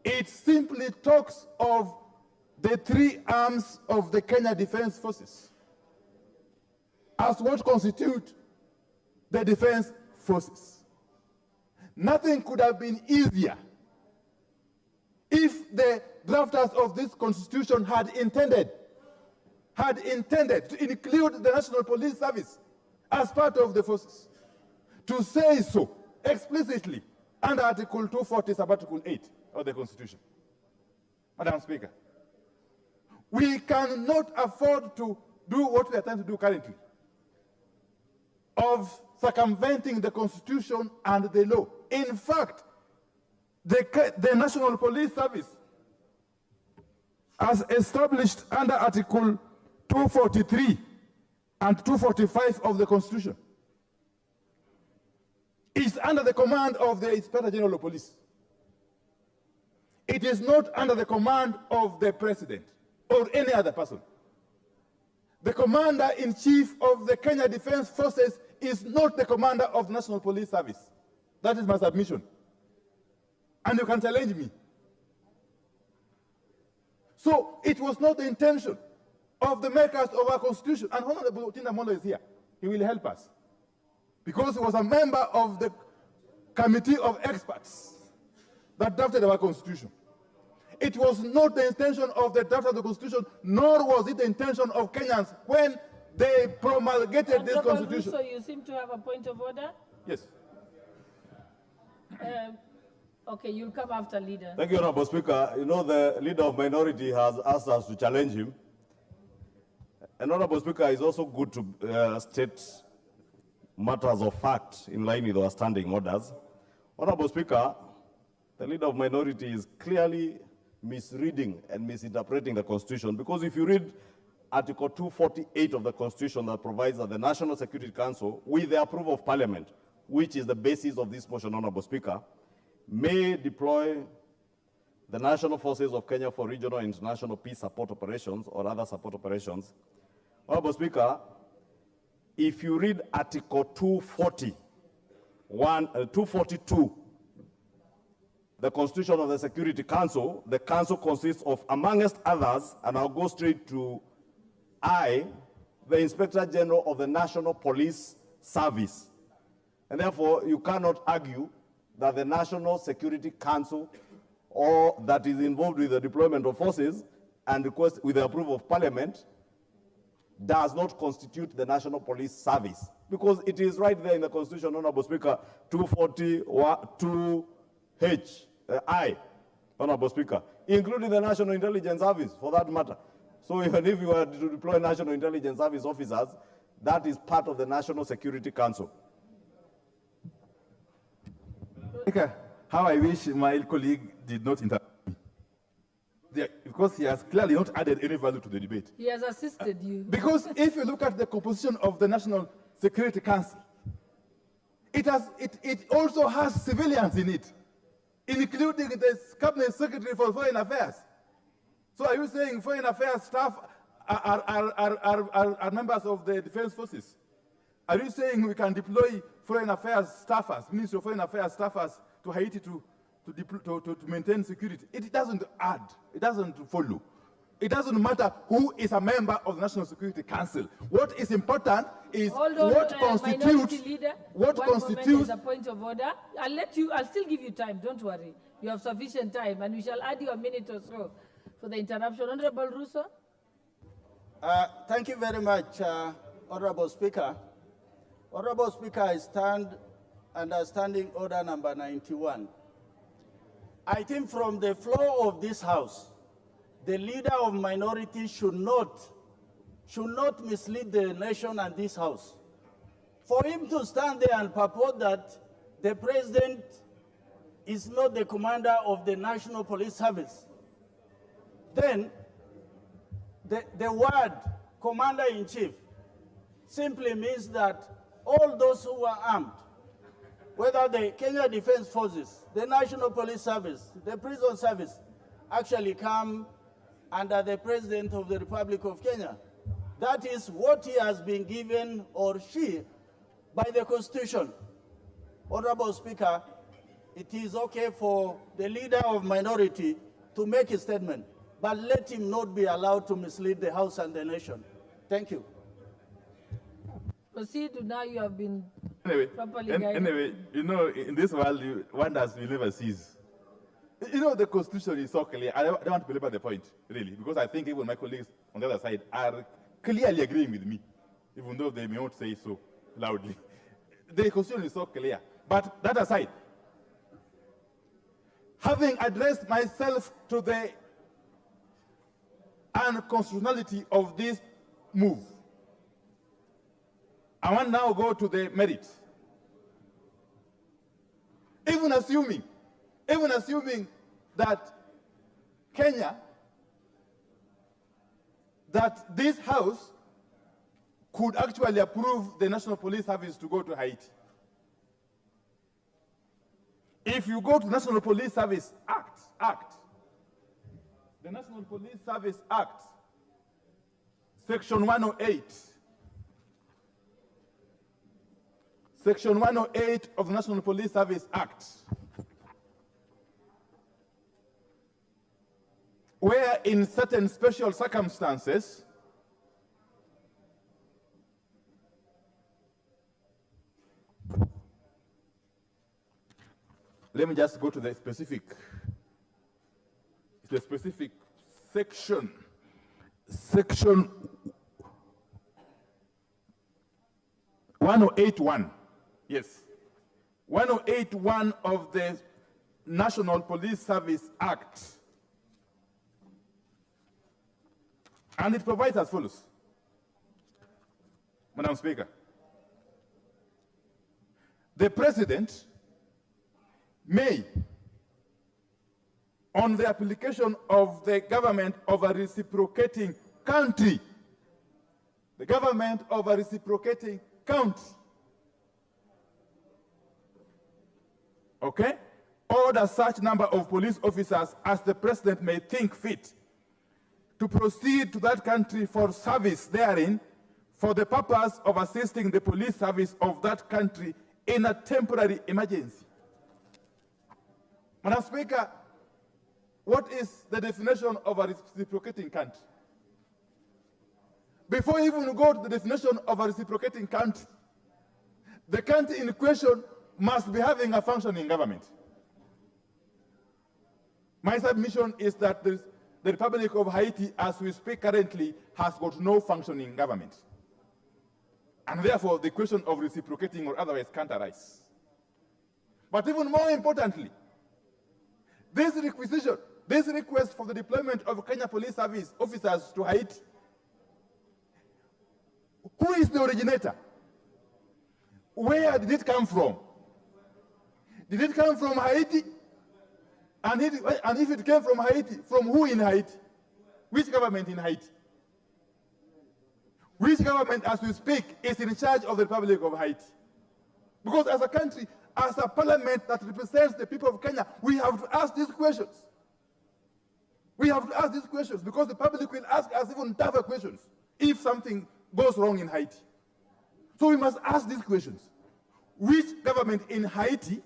It simply talks of the three arms of the Kenya Defense Forces as what constitute the defense forces. Nothing could have been easier if the drafters of this constitution had intended to include the National Police Service as part of the forces. To say so explicitly under Article 240, Sub-Article 8 of the Constitution. Madam Speaker, we cannot afford to do what we are trying to do currently, of circumventing the Constitution and the law. In fact, the National Police Service, as established under Article 243 and 245 of the Constitution, is under the command of the Inspector General of Police. It is not under the command of the President or any other person. The Commander-in-Chief of the Kenya Defense Forces is not the commander of the National Police Service. That is my submission. And you can challenge me. So it was not the intention of the makers of our Constitution. And Honorable Otinda Molo is here. He will help us. Because he was a member of the committee of experts that drafted our Constitution. It was not the intention of the draft of the Constitution, nor was it the intention of Kenyans when they promulgated this Constitution. So you seem to have a point of order? Yes. Okay, you'll come after Leader. Thank you, Honorable Speaker. You know, the Leader of Minority has asked us to challenge him. And Honorable Speaker, it's also good to state matters of fact in line with our standing orders. Honorable Speaker, the Leader of Minority is clearly misreading and misinterpreting the Constitution, because if you read Article 248 of the Constitution that provides that the National Security Council, with the approval of Parliament, which is the basis of this motion, Honorable Speaker, may deploy the national forces of Kenya for regional and international peace support operations or other support operations. Honorable Speaker, if you read Article 242, the Constitution of the Security Council, the Council consists of, amongst others, and I'll go straight to I, the Inspector General of the National Police Service. And therefore, you cannot argue that the National Security Council, or that is involved with the deployment of forces and request with the approval of Parliament, does not constitute the National Police Service. Because it is right there in the Constitution, Honorable Speaker, 242H, I, Honorable Speaker, including the National Intelligence Service, for that matter. So even if you were to deploy National Intelligence Service officers, that is part of the National Security Council. How I wish my colleague did not interrupt me. Because he has clearly not added any value to the debate. He has assisted you. Because if you look at the composition of the National Security Council, it also has civilians in it, including the Cabinet Secretary for Foreign Affairs. So are you saying Foreign Affairs staff are members of the Defense Forces? Are you saying we can deploy Foreign Affairs staffers, Ministry of Foreign Affairs staffers to Haiti to maintain security? It doesn't add, it doesn't follow. It doesn't matter who is a member of the National Security Council. What is important is what constitutes a point of order. I'll still give you time, don't worry. You have sufficient time, and we shall add you a minute or so for the interruption. Honorable Russo? Thank you very much, Honorable Speaker. Honorable Speaker, I stand under Standing Order number 91. I think from the floor of this House, the leader of minority should not mislead the nation and this House. For him to stand there and purport that the president is not the commander of the National Police Service, then the word commander-in-chief simply means that all those who are armed, whether the Kenya Defense Forces, the National Police Service, the Prison Service, actually come under the President of the Republic of Kenya. That is what he has been given, or she, by the Constitution. Honorable Speaker, it is okay for the leader of minority to make a statement, but let him not be allowed to mislead the House and the nation. Thank you. Proceed. Now you have been properly guided. Anyway, you know, in this world, wonders will never cease. You know, the Constitution is so clear. I don't want to belabor the point, really, because I think even my colleagues on the other side are clearly agreeing with me, even though they may not say so loudly. The Constitution is so clear. But that aside, having addressed myself to the unconstitutionality of this move, I want now go to the merit. Even assuming that Kenya, that this House could actually approve the National Police Service to go to Haiti. If you go to National Police Service Act, the National Police Service Act, Section 108, Section 108 of the National Police Service Act, where in certain special circumstances, let me just go to the specific section. Section 1081. Yes. 1081 of the National Police Service Act. And it provides as follows. Madam Speaker, the President may, on the application of the government of a reciprocating country, the government of a reciprocating country. Okay? Order such number of police officers as the president may think fit to proceed to that country for service therein for the purpose of assisting the police service of that country in a temporary emergency. Madam Speaker, what is the definition of a reciprocating country? Before you even go to the definition of a reciprocating country, the country in question must be having a functioning government. My submission is that the Republic of Haiti, as we speak currently, has got no functioning government. And therefore, the question of reciprocating or otherwise can't arise. But even more importantly, this request for the deployment of Kenya Police Service officers to Haiti, who is the originator? Where did it come from? Did it come from Haiti? And if it came from Haiti, from who in Haiti? Which government in Haiti? Which government, as we speak, is in charge of the Republic of Haiti? Because as a country, as a parliament that represents the people of Kenya, we have to ask these questions. We have to ask these questions because the public will ask us even tougher questions if something goes wrong in Haiti. So we must ask these questions. Which government in Haiti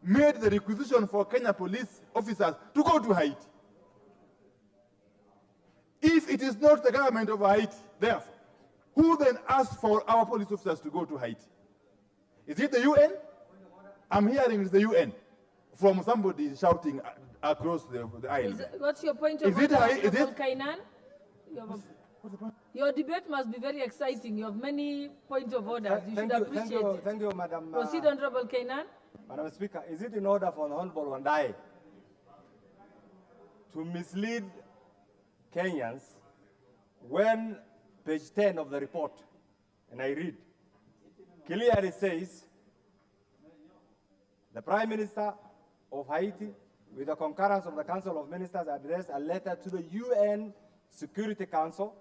made the requisition for Kenya police officers to go to Haiti? If it is not the government of Haiti, therefore, who then asked for our police officers to go to Haiti? Is it the UN? I'm hearing it's the UN from somebody shouting across the aisle. What's your point of order, Honorable Kainan? Your debate must be very exciting. You have many points of order. You should appreciate it. Thank you, Madam. Proceed, Honorable Kainan. Madam Speaker, is it in order for the Honorable Wandai to mislead Kenyans when page 10 of the report, and I read, clearly says, the Prime Minister of Haiti, with the concurrence of the Council of Ministers, addressed a letter to the UN Security Council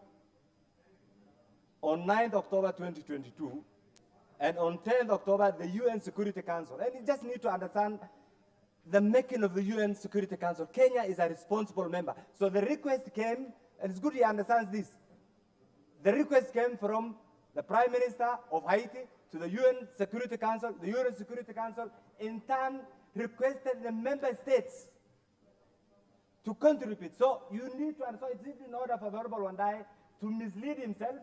on 9th October 2022, and on 10th October, the UN Security Council. And you just need to understand the making of the UN Security Council. Kenya is a responsible member. So the request came, and it's good he understands this. The request came from the Prime Minister of Haiti to the UN Security Council. The UN Security Council, in turn, requested the member states to contribute. So you need to understand, it's in order for the Honorable Wandai to mislead himself,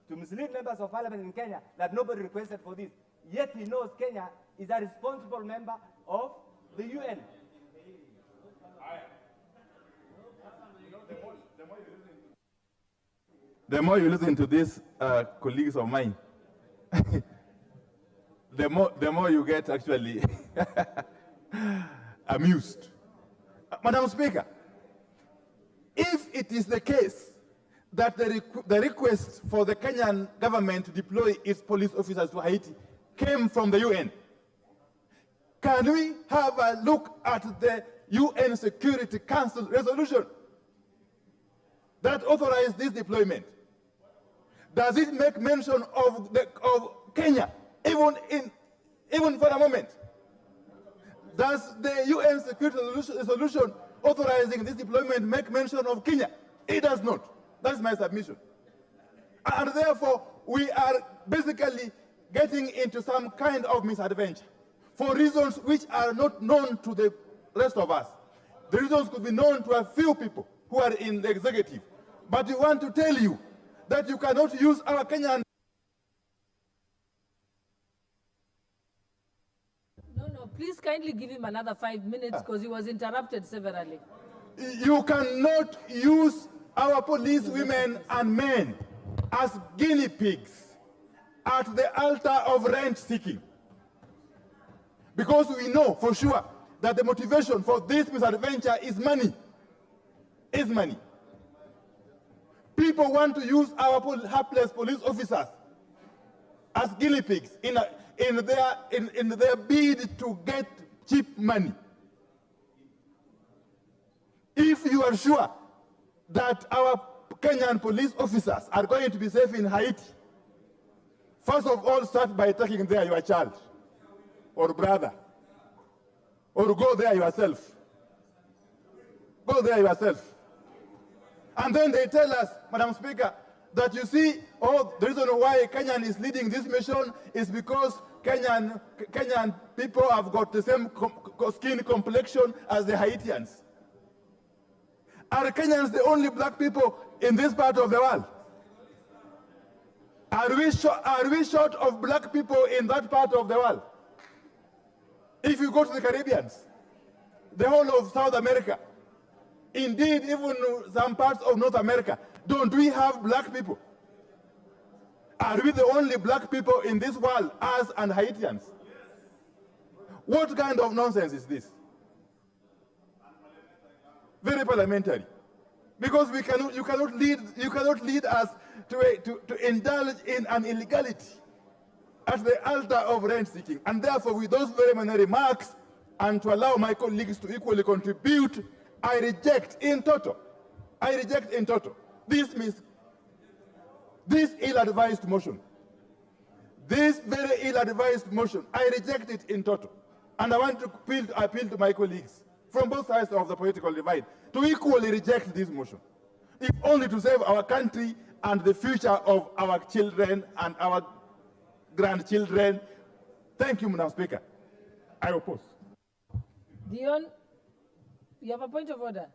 to mislead members of parliament in Kenya that nobody requested for this. Yet he knows Kenya is a responsible member of the UN. The more you listen to these colleagues of mine, the more you get actually amused. Madam Speaker, if it is the case that the request for the Kenyan government to deploy its police officers to Haiti came from the UN, can we have a look at the UN Security Council resolution that authorized this deployment? Does it make mention of Kenya, even for a moment? Does the UN Security Resolution authorizing this deployment make mention of Kenya? It does not. That is my submission. And therefore, we are basically getting into some kind of misadventure for reasons which are not known to the rest of us. The reasons could be known to a few people who are in the executive. But we want to tell you that you cannot use our Kenyan. No, please kindly give him another 5 minutes because he was interrupted severally. You cannot use our police women and men as guinea pigs at the altar of rent seeking. Because we know for sure that the motivation for this misadventure is money. Is money. People want to use our hapless police officers as guinea pigs in their bid to get cheap money. If you are sure that our Kenyan police officers are going to be safe in Haiti, First of all, start by taking there your child or brother, or go there yourself. Go there yourself. And then they tell us, Madam Speaker, that you see, oh, the reason why Kenyan is leading this mission is because Kenyan people have got the same skin complexion as the Haitians. Are Kenyans the only black people in this part of the world? Are we short of black people in that part of the world? If you go to the Caribbeans, the whole of South America, indeed even some parts of North America, don't we have black people? Are we the only black people in this world, us and Haitians? What kind of nonsense is this? Very parliamentary. Because you cannot lead us to indulge in an illegality at the altar of rent seeking. And therefore, with those very many remarks, and to allow my colleagues to equally contribute, I reject in toto. This means this ill-advised motion. This very ill-advised motion, I reject it in toto. And I want to appeal to my colleagues from both sides of the political divide to equally reject this motion, if only to save our country and the future of our children and our grandchildren. Thank you, Madam Speaker. I oppose. Dion, you have a point of order?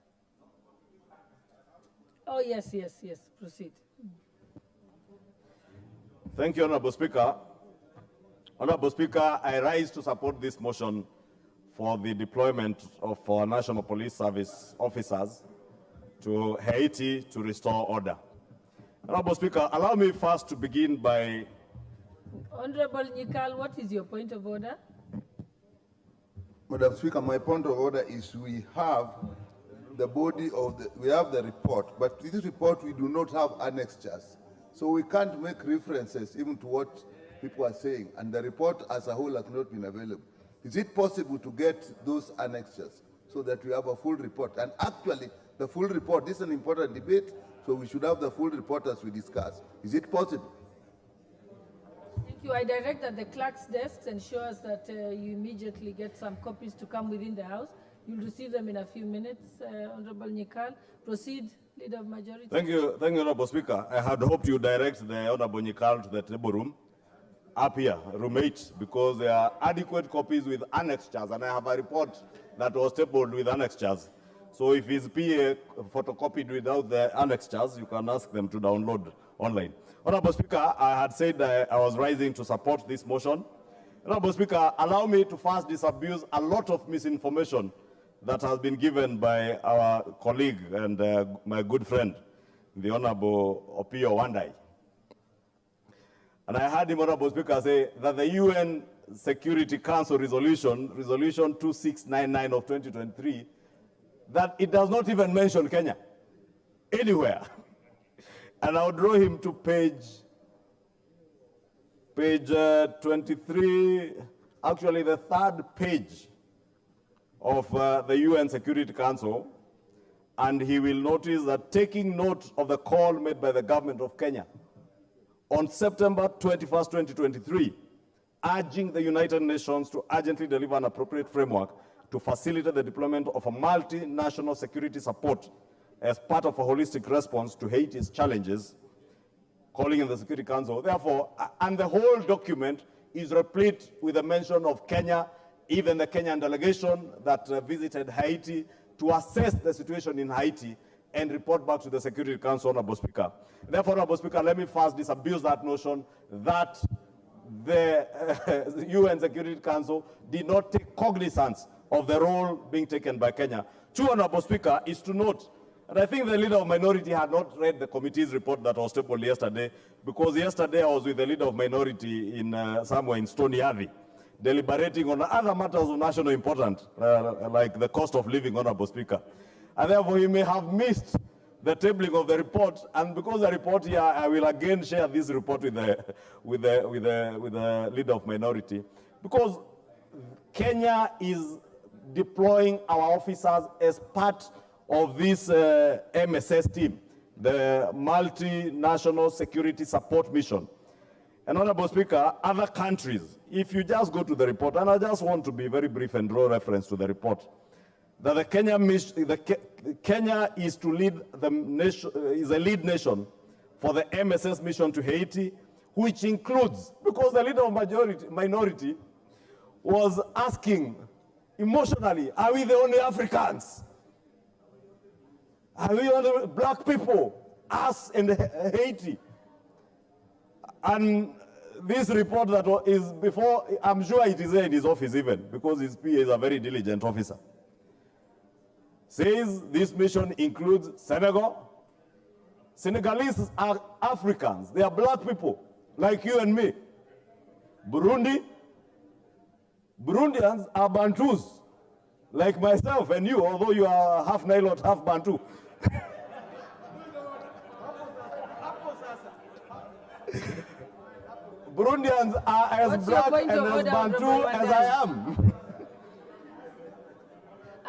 Oh, yes, proceed. Thank you, Honorable Speaker. Honorable Speaker, I rise to support this motion for the deployment of our National Police Service officers to Haiti to restore order. Honorable Speaker, allow me first to begin by... Honorable Nyikal, what is your point of order? Madam Speaker, my point of order is we have the body of we have the report, but in this report we do not have annexures. So we can't make references even to what people are saying, and the report as a whole has not been available. Is it possible to get those annexures so that we have a full report? And actually, the full report, this is an important debate, so we should have the full report as we discuss. Is it possible? Thank you. I direct that the clerk's desk ensures that you immediately get some copies to come within the House. You'll receive them in a few minutes. Honorable Nyikal, proceed, Leader of Majority. Thank you, Honorable Speaker. I had hoped you direct the Honorable Nyikal to the table room, up here, room 8, because there are adequate copies with annexures, and I have a report that was tabled with annexures. So if his PA photocopied without the annexures, you can ask them to download online. Honorable Speaker, I had said that I was rising to support this motion. Honorable Speaker, allow me to first disabuse a lot of misinformation that has been given by our colleague and my good friend, the Honorable Opiyo Wandayi. And I heard him, Honorable Speaker, say that the UN Security Council resolution 2699 of 2023, that it does not even mention Kenya anywhere. And I'll draw him to page 23, actually the third page of the UN Security Council, and he will notice that taking note of the call made by the government of Kenya on September 21st, 2023, urging the United Nations to urgently deliver an appropriate framework to facilitate the deployment of a multinational security support as part of a holistic response to Haiti's challenges, calling in the Security Council. Therefore, and the whole document is replete with a mention of Kenya, even the Kenyan delegation that visited Haiti to assess the situation in Haiti and report back to the Security Council, Honorable Speaker. Therefore, Honorable Speaker, let me first disabuse that notion that the UN Security Council did not take cognizance of the role being taken by Kenya. Two, Honorable Speaker, is to note, and I think the Leader of Minority had not read the committee's report that was tabled yesterday, because yesterday I was with the Leader of Minority in somewhere in Stony Athi, deliberating on other matters of national importance, like the cost of living, Honorable Speaker. And therefore, he may have missed the tabling of the report, and because the report here, I will again share this report with the Leader of Minority, because Kenya is deploying our officers as part of this MSS team, the Multinational Security Support Mission. And Honorable Speaker, other countries, if you just go to the report, and I just want to be very brief and draw reference to the report, that the Kenya is to lead the nation, is a lead nation for the MSS mission to Haiti, which includes, because the leader of minority was asking emotionally, are we the only Africans? Are we only black people? Us and Haiti. And this report that is before, I'm sure it is there in his office even, because his PA is a very diligent officer, says this mission includes Senegal. Senegalese are Africans. They are black people, like you and me. Burundi. Burundians are Bantus, like myself and you, although you are half Nilot, half Bantu. Burundians are as What's your black point and of as order, Bantu Honorable as Wandai? I am.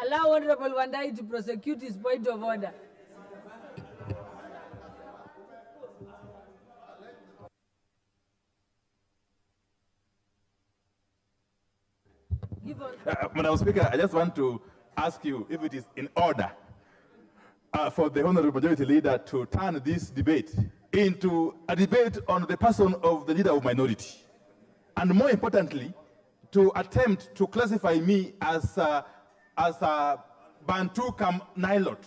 Allow Honorable Wandai to prosecute his point of order. Give on. Madam Speaker, I just want to ask you if it is in order for the Honorable Majority Leader to turn this debate into a debate on the person of the Leader of Minority. And more importantly, to attempt to classify me as a Bantu come Nilot.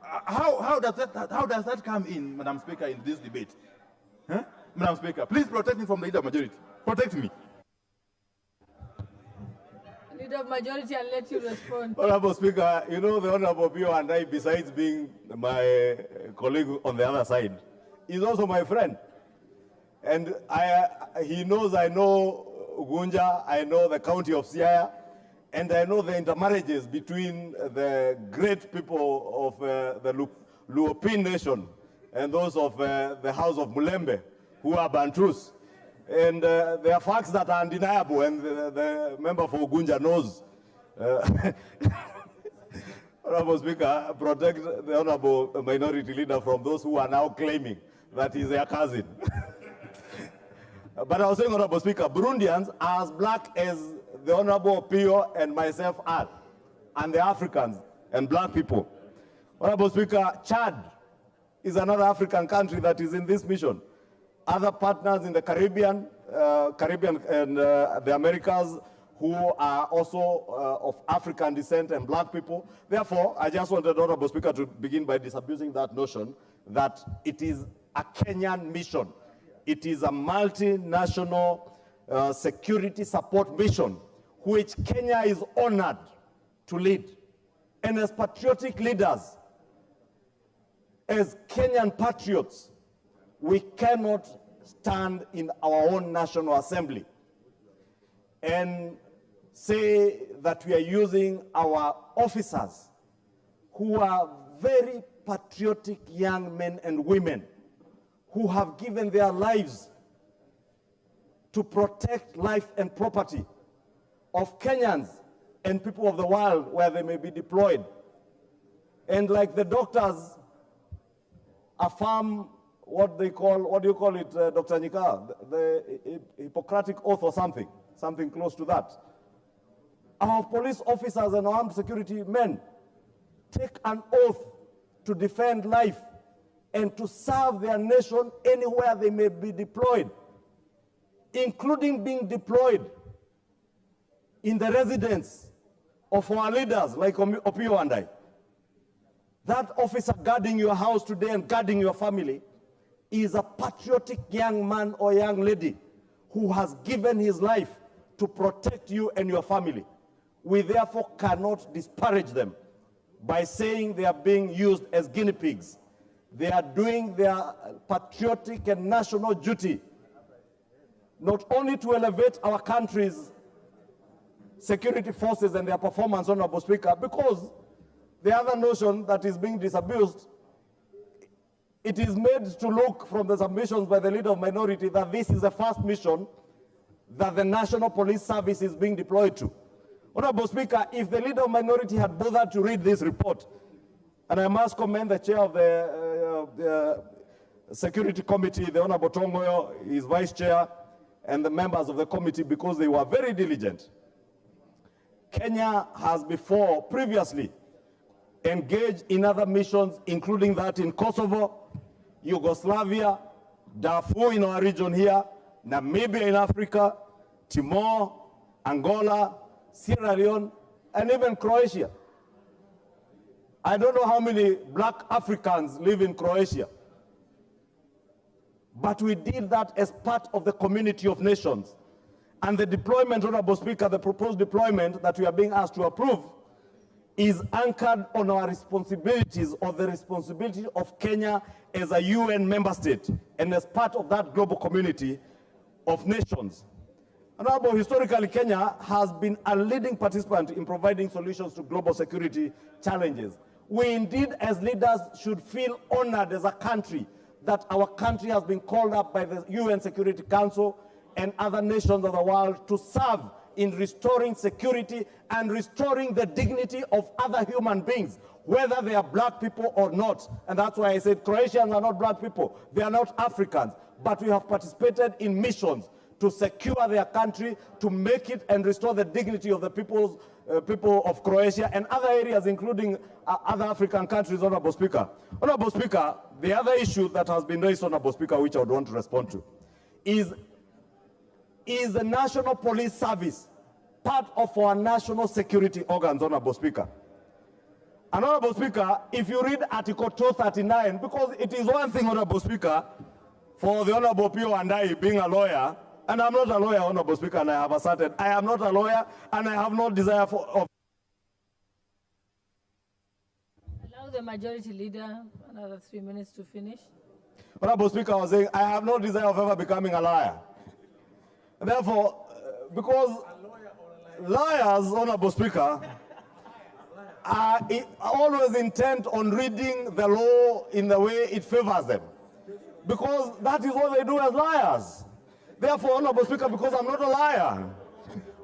How does that come in, Madam Speaker, in this debate? Huh? Madam Speaker, please protect me from the Leader of Majority. Protect me. Leader of Majority, I'll let you respond. Honorable Speaker, you know the Honorable Pio and I, besides being my colleague on the other side, is also my friend. And he knows I know Ugunja, I know the county of Siaya, and I know the intermarriages between the great people of the Luopin nation and those of the house of Mulembe, who are Bantus. And there are facts that are undeniable, and the member for Ugunja knows. Honorable Speaker, protect the Honorable Minority Leader from those who are now claiming that he's their cousin. But I was saying, Honorable Speaker, Burundians are as black as the Honorable Pio and myself are, and the Africans and black people. Honorable Speaker, Chad is another African country that is in this mission. Other partners in the Caribbean and the Americas who are also of African descent and black people. Therefore, I just wanted, Honorable Speaker, to begin by disabusing that notion that it is a Kenyan mission. It is a multinational security support mission which Kenya is honored to lead. And as patriotic leaders, as Kenyan patriots, we cannot stand in our own National Assembly and say that we are using our officers, who are very patriotic young men and women who have given their lives to protect life and property of Kenyans and people of the world where they may be deployed. And like the doctors affirm what do you call it, Dr. Nyika, the Hippocratic Oath or something close to that. Our police officers and armed security men take an oath to defend life and to serve their nation anywhere they may be deployed, including being deployed in the residence of our leaders like Opio and I. That officer guarding your house today and guarding your family is a patriotic young man or young lady who has given his life to protect you and your family. We therefore cannot disparage them by saying they are being used as guinea pigs. They are doing their patriotic and national duty, not only to elevate our country's security forces and their performance, Honorable Speaker, because the other notion that is being disabused, it is made to look from the submissions by the Leader of Minority that this is the first mission that the National Police Service is being deployed to. Honorable Speaker, if the Leader of Minority had bothered to read this report, and I must commend the chair of the Security Committee, the Honorable Tongoyo, his vice chair, and the members of the committee because they were very diligent. Kenya has previously engaged in other missions, including that in Kosovo, Yugoslavia, Darfur in our region here, Namibia in Africa, Timor, Angola, Sierra Leone, and even Croatia. I don't know how many black Africans live in Croatia. But we did that as part of the community of nations. And the deployment, Honorable Speaker, the proposed deployment that we are being asked to approve is anchored on our responsibilities, or the responsibility of Kenya as a UN member state and as part of that global community of nations. Honorable, historically, Kenya has been a leading participant in providing solutions to global security challenges. We indeed, as leaders, should feel honored as a country that our country has been called up by the UN Security Council and other nations of the world to serve in restoring security and restoring the dignity of other human beings, whether they are black people or not. And that's why I said Croatians are not black people. They are not Africans. But we have participated in missions to secure their country, to make it and restore the dignity of the people of Croatia and other areas, including other African countries, Honorable Speaker. Honorable Speaker, the other issue that has been raised, Honorable Speaker, which I would want to respond to, is the National Police Service part of our national security organs, Honorable Speaker? And Honorable Speaker, if you read Article 239, because it is one thing, Honorable Speaker, for the Honorable Pio and I being a lawyer, and I'm not a lawyer, Honorable Speaker, and I have asserted I am not a lawyer, and I have no desire of. Allow the majority leader another 3 minutes to finish. Honorable Speaker, I was saying I have no desire of ever becoming a liar. Therefore, because liars, Honorable Speaker, are always intent on reading the law in the way it favors them, because that is what they do as liars. Therefore, Honorable Speaker, because I'm not a liar,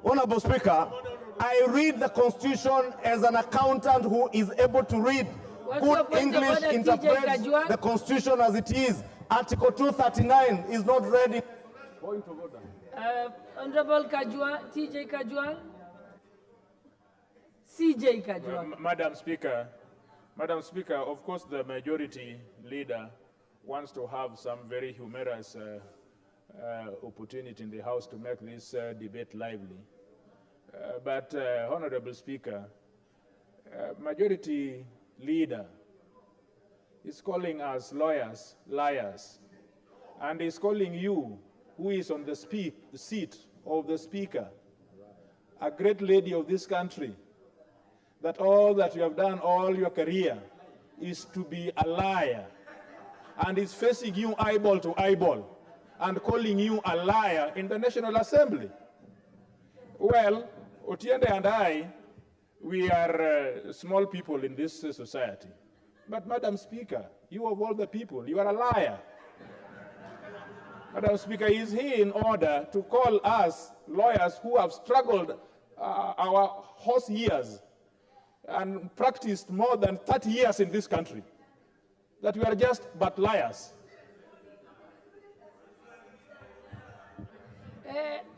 Honorable Speaker, I read the Constitution as an accountant who is able to read good English, interprets the Constitution as it is. Article 239 is not read in... Point of order. Honorable Kajwang, TJ Kajwang. CJ Kajwang. Madam Speaker, of course the majority leader wants to have some very humorous opportunity in the House to make this debate lively. But Honorable Speaker, majority leader is calling us lawyers liars, and is calling you, who is on the seat of the Speaker, a great lady of this country, that all that you have done all your career is to be a liar, and is facing you eyeball to eyeball and calling you a liar in the National Assembly. Well, Otiende and I, we are small people in this society. But Madam Speaker, you of all the people, you are a liar. Madam Speaker, is he in order to call us lawyers who have struggled our horse years and practiced more than 30 years in this country, that we are just but liars?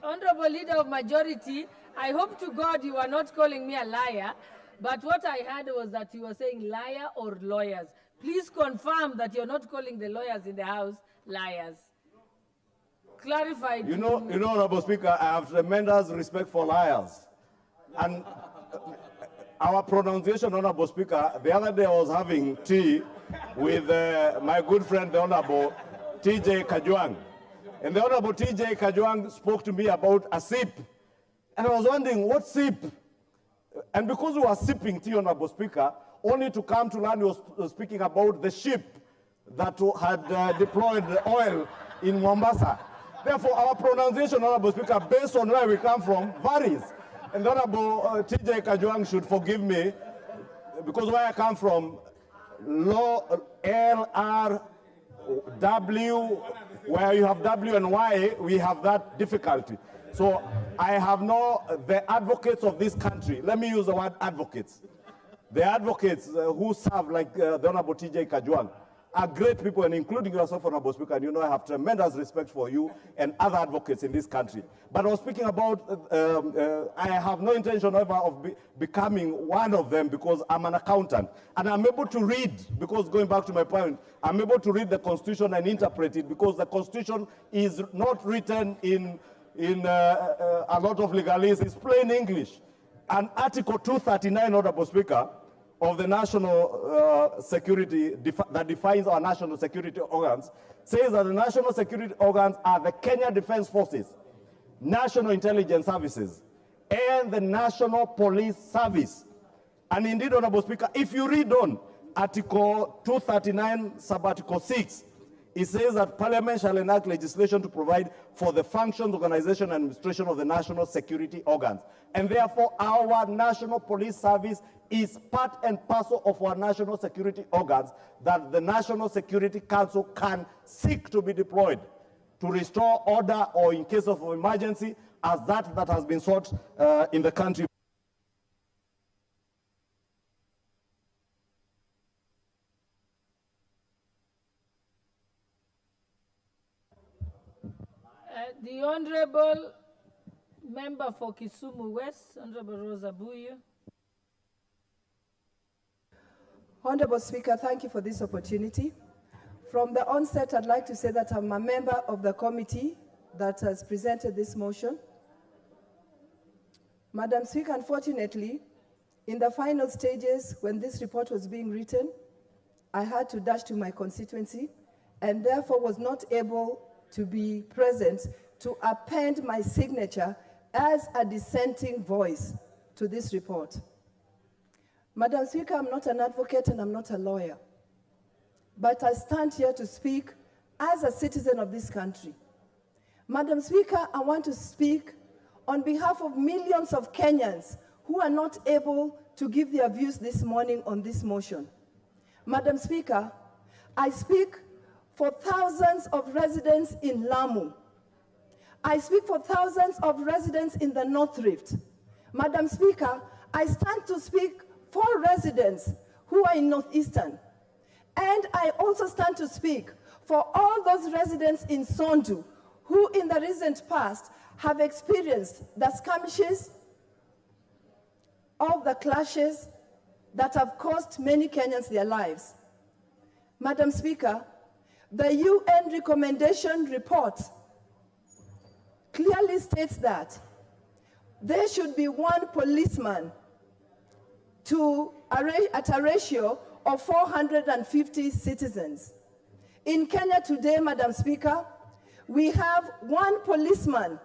Honorable Leader of Majority, I hope to God you are not calling me a liar, but what I heard was that you were saying liar or lawyers. Please confirm that you're not calling the lawyers in the House liars. Clarify. You know, Honorable Speaker, I have tremendous respect for liars. And our pronunciation, Honorable Speaker, the other day I was having tea with my good friend, the Honorable TJ Kajwang. And the Honorable TJ Kajwang spoke to me about a sip. And I was wondering, what sip? And because we were sipping tea, Honorable Speaker, only to come to learn he was speaking about the ship that had deployed the oil in Mombasa. Therefore, our pronunciation, Honorable Speaker, based on where we come from, varies. And the Honorable TJ Kajwang should forgive me, because where I come from, LRW, where you have W and Y, we have that difficulty. So I have the advocates of this country, let me use the word advocates. The advocates who serve like the Honorable TJ Kajwang are great people, and including yourself, Honorable Speaker, and you know I have tremendous respect for you and other advocates in this country. But I was speaking about, I have no intention ever of becoming one of them because I'm an accountant. And I'm able to read, because going back to my point, I'm able to read the Constitution and interpret it because the Constitution is not written in a lot of legalese. It's plain English. And Article 239, Honorable Speaker, of the national security, that defines our national security organs, says that the national security organs are the Kenya Defense Forces, National Intelligence Services, and the National Police Service. And indeed, Honorable Speaker, if you read on Article 239, Subarticle 6, it says that Parliament shall enact legislation to provide for the functions, organization, and administration of the national security organs. And therefore, our National Police Service is part and parcel of our national security organs that the National Security Council can seek to be deployed to restore order or in case of emergency, as that has been sought in the country. The Honorable Member for Kisumu West, Honorable Rosa Buyu. Honorable Speaker, thank you for this opportunity. From the onset, I'd like to say that I'm a member of the committee that has presented this motion. Madam Speaker, unfortunately, in the final stages, when this report was being written, I had to dash to my constituency and therefore was not able to be present to append my signature as a dissenting voice to this report. Madam Speaker, I'm not an advocate and I'm not a lawyer, but I stand here to speak as a citizen of this country. Madam Speaker, I want to speak on behalf of millions of Kenyans who are not able to give their views this morning on this motion. Madam Speaker, I speak for thousands of residents in Lamu. I speak for thousands of residents in the North Rift. Madam Speaker, I stand to speak for residents who are in Northeastern. And I also stand to speak for all those residents in Sondu who in the recent past have experienced the skirmishes of the clashes that have cost many Kenyans their lives. Madam Speaker, the UN recommendation report clearly states that there should be one policeman at a ratio of 450 citizens. In Kenya today, Madam Speaker, we have one policeman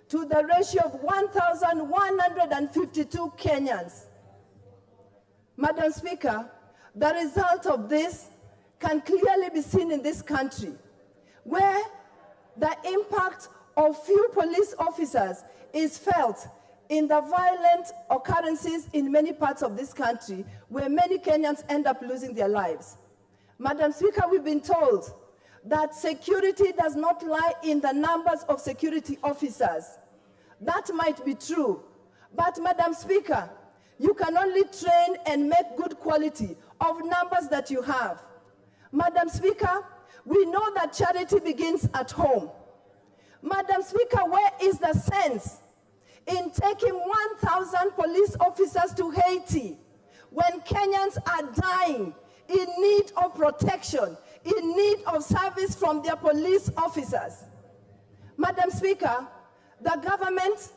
to the ratio of 1,152 Kenyans. Madam Speaker, the result of this can clearly be seen in this country, where the impact of few police officers is felt in the violent occurrences in many parts of this country, where many Kenyans end up losing their lives. Madam Speaker, we've been told that security does not lie in the numbers of security officers. That might be true, but Madam Speaker, you can only train and make good quality of numbers that you have. Madam Speaker, we know that charity begins at home. Madam Speaker, where is the sense in taking 1,000 police officers to Haiti when Kenyans are dying in need of protection, in need of service from their police officers? Madam Speaker, the government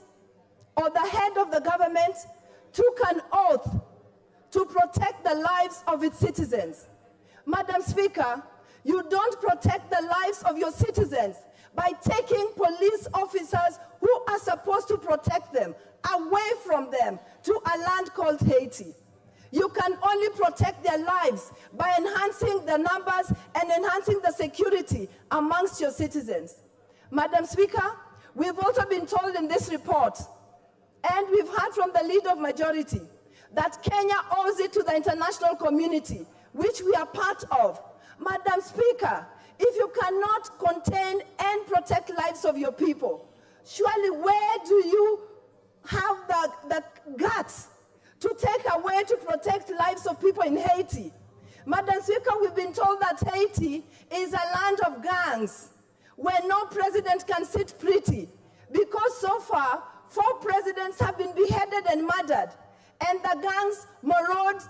or the head of the government took an oath to protect the lives of its citizens. Madam Speaker, you don't protect the lives of your citizens by taking police officers who are supposed to protect them away from them to a land called Haiti. You can only protect their lives by enhancing the numbers and enhancing the security amongst your citizens. Madam Speaker, we've also been told in this report, and we've heard from the leader of majority, that Kenya owes it to the international community, which we are part of. Madam Speaker, if you cannot contain and protect lives of your people, surely where do you have the guts to take away to protect lives of people in Haiti? Madam Speaker, we've been told that Haiti is a land of gangs where no president can sit pretty, because so far, 4 presidents have been beheaded and murdered, and the gangs maraud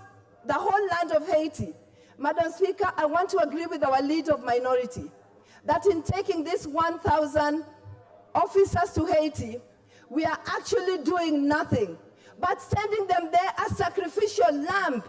the whole land of Haiti. Madam Speaker, I want to agree with our leader of minority that in taking these 1,000 officers to Haiti, we are actually doing nothing but sending them there as sacrificial lamb.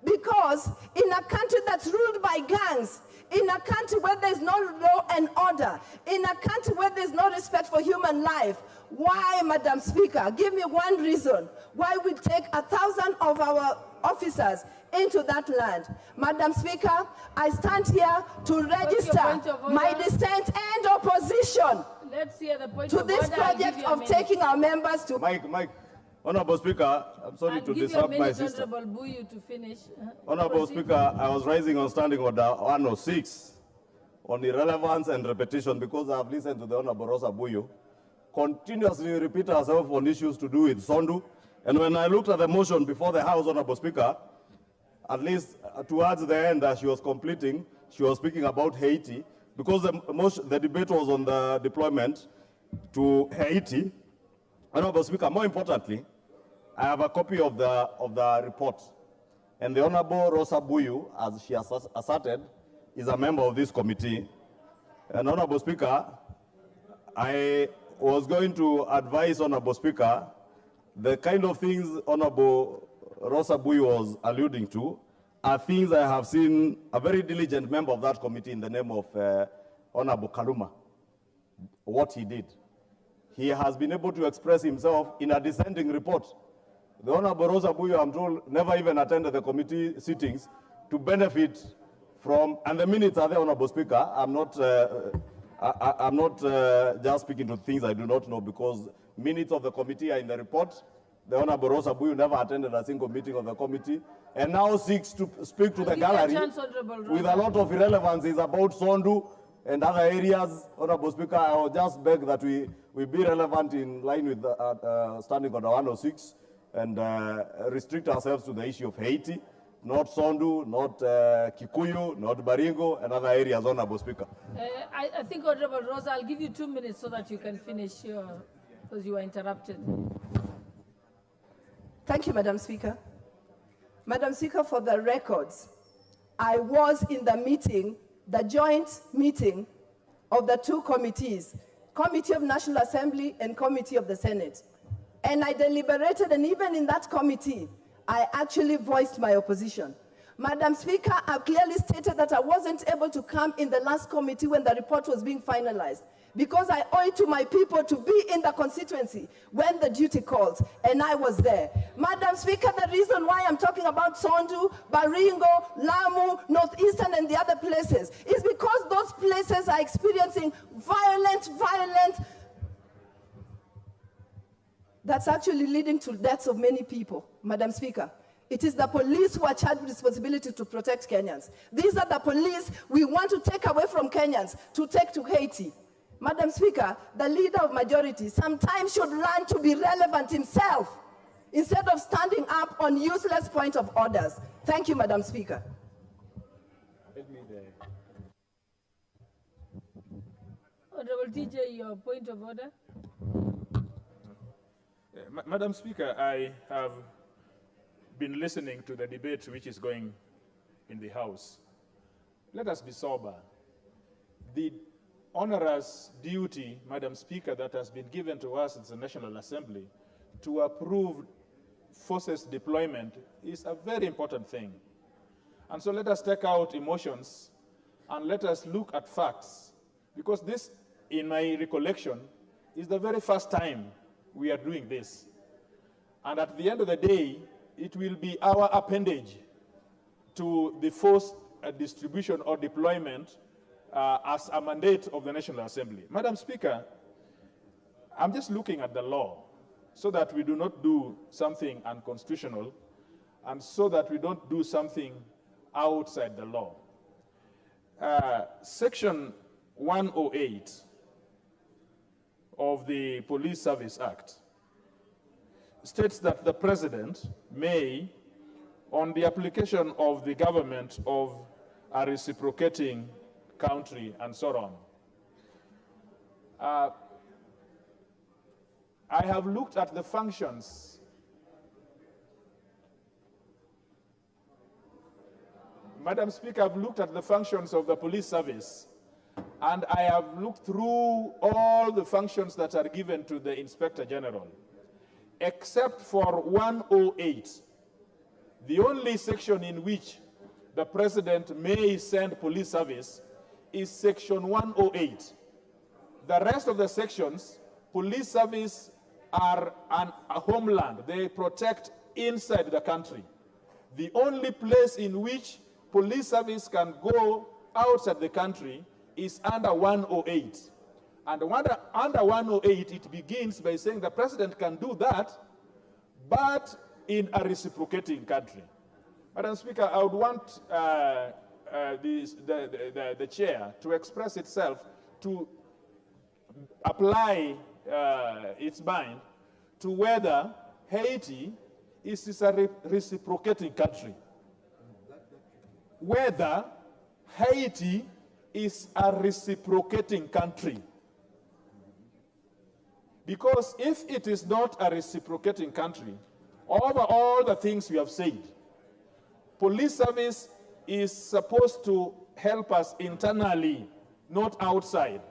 Because in a country that's ruled by gangs, in a country where there's no law and order, in a country where there's no respect for human life, why, Madam Speaker, give me one reason why we take 1,000 of our officers into that land. Madam Speaker, I stand here to register my dissent and opposition Let's hear the point to of this order. I'll give project you a of minute. taking our members to... Mike, Honorable Speaker, I'm sorry I'll to give you a disrupt my minute, sister. Honorable Buyu, to finish. Honorable Proceed. Speaker, I was rising on standing order 106 on irrelevance and repetition because I have listened to the Honorable Rosa Buyu continuously repeat herself on issues to do with Sondu. And when I looked at the motion before the House, Honorable Speaker, at least towards the end as she was completing, she was speaking about Haiti because the debate was on the deployment to Haiti. Honorable Speaker, more importantly, I have a copy of the report. And the Honorable Rosa Buyu, as she has asserted, is a member of this committee. And Honorable Speaker, I was going to advise Honorable Speaker, the kind of things Honorable Rosa Buyu was alluding to are things I have seen a very diligent member of that committee in the name of Honorable Kaluma, what he did. He has been able to express himself in a dissenting report. The Honorable Rosa Buyu, I'm told, never even attended the committee sittings to benefit from, and the minutes are there, Honorable Speaker. I'm not just speaking to things I do not know because minutes of the committee are in the report. The Honorable Rosa Buyu never attended a single meeting of the committee and now seeks to speak to the gallery with a lot of irrelevancies about Sondu and other areas. Honorable Speaker, I will just beg that we be relevant in line with Standing Order 106 and restrict ourselves to the issue of Haiti, not Sondu, not Kikuyu, not Baringo, and other areas, Honorable Speaker. I think, Honorable Rosa, I'll give you 2 minutes so that you can finish because you were interrupted. Thank you, Madam Speaker. Madam Speaker, for the records, I was in the meeting, the joint meeting of the 2 committees, Committee of National Assembly and Committee of the Senate. And I deliberated, and even in that committee, I actually voiced my opposition. Madam Speaker, I've clearly stated that I wasn't able to come in the last committee when the report was being finalized because I owe it to my people to be in the constituency when the duty calls, and I was there. Madam Speaker, the reason why I'm talking about Sondu, Baringo, Lamu, Northeastern, and the other places is because those places are experiencing violent, that's actually leading to deaths of many people, Madam Speaker. It is the police who are charged with responsibility to protect Kenyans. These are the police we want to take away from Kenyans to take to Haiti. Madam Speaker, the leader of majority sometimes should learn to be relevant himself instead of standing up on useless point of orders. Thank you, Madam Speaker. Honorable TJ, your point of order. Madam Speaker, I have been listening to the debate which is going in the House. Let us be sober. The onerous duty, Madam Speaker, that has been given to us as the National Assembly to approve forces deployment is a very important thing. And so let us take out emotions and let us look at facts, because this, in my recollection, is the very first time we are doing this. And at the end of the day, it will be our appendage to the force distribution or deployment as a mandate of the National Assembly. Madam Speaker, I'm just looking at the law so that we do not do something unconstitutional and so that we don't do something outside the law. Section 108 of the Police Service Act states that the President may, on the application of the government of a reciprocating country and so on. I have looked at the functions. Madam Speaker, I've looked at the functions of the police service, and I have looked through all the functions that are given to the Inspector General, except for 108, the only section in which the President may send police service is section 108. The rest of the sections, police service are a homeland. They protect inside the country. The only place in which police service can go outside the country is under 108. And under 108, it begins by saying the President can do that, but in a reciprocating country. Madam Speaker, I would want the chair to express itself to apply its mind to whether Haiti is a reciprocating country. Whether Haiti is a reciprocating country. Because if it is not a reciprocating country, over all the things we have said, police service is supposed to help us internally, not outside.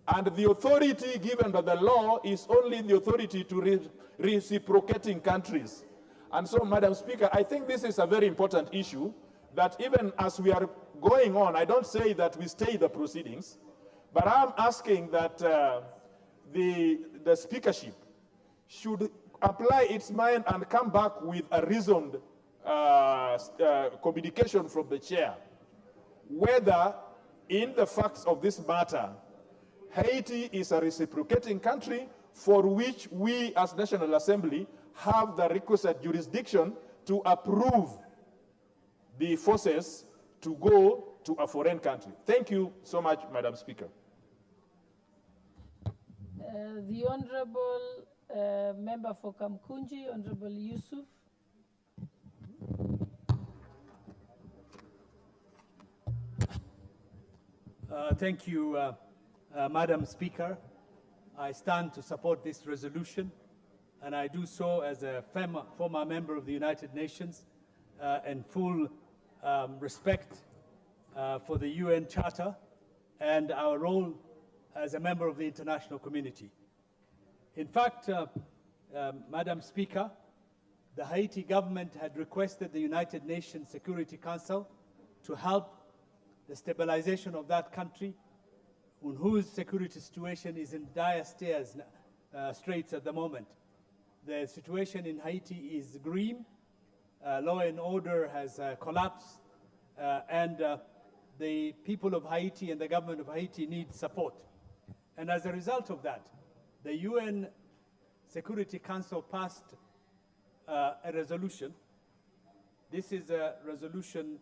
And the authority given by the law is only the authority to reciprocating countries. And so, Madam Speaker, I think this is a very important issue that even as we are going on, I don't say that we stay the proceedings, but I'm asking that the speakership should apply its mind and come back with a reasoned communication from the chair, whether in the facts of this matter, Haiti is a reciprocating country for which we as National Assembly have the requisite jurisdiction to approve the forces to go to a foreign country. Thank you so much, Madam Speaker. The Honorable Member for Kamkunji, Honorable Yusuf. Thank you, Madam Speaker. I stand to support this resolution, and I do so as a former member of the United Nations and full respect for the UN Charter and our role as a member of the international community. In fact, Madam Speaker, the Haiti government had requested the United Nations Security Council to help the stabilization of that country, on whose security situation is in dire straits at the moment. The situation in Haiti is grim. Law and order has collapsed, and the people of Haiti and the government of Haiti need support. And as a result of that, the UN Security Council passed a resolution. This is a resolution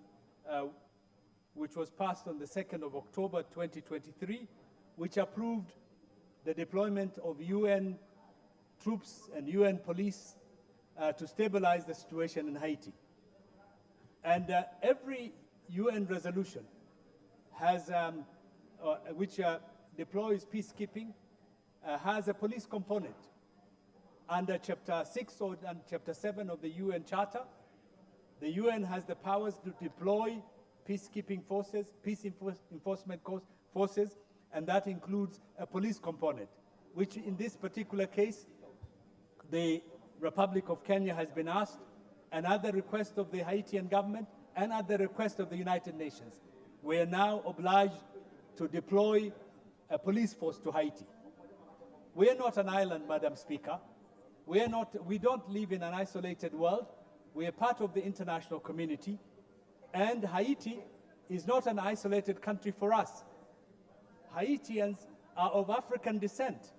which was passed on the 2nd of October 2023, which approved the deployment of UN troops and UN police to stabilize the situation in Haiti. And every UN resolution has, which deploys peacekeeping, has a police component. Under Chapter 6 or Chapter 7 of the UN Charter, the UN has the powers to deploy peacekeeping forces, peace enforcement forces, and that includes a police component, which in this particular case, the Republic of Kenya has been asked, and at the request of the Haitian government, and at the request of the United Nations. We are now obliged to deploy a police force to Haiti. We are not an island, Madam Speaker. We don't live in an isolated world. We are part of the international community. And Haiti is not an isolated country for us. Haitians are of African descent.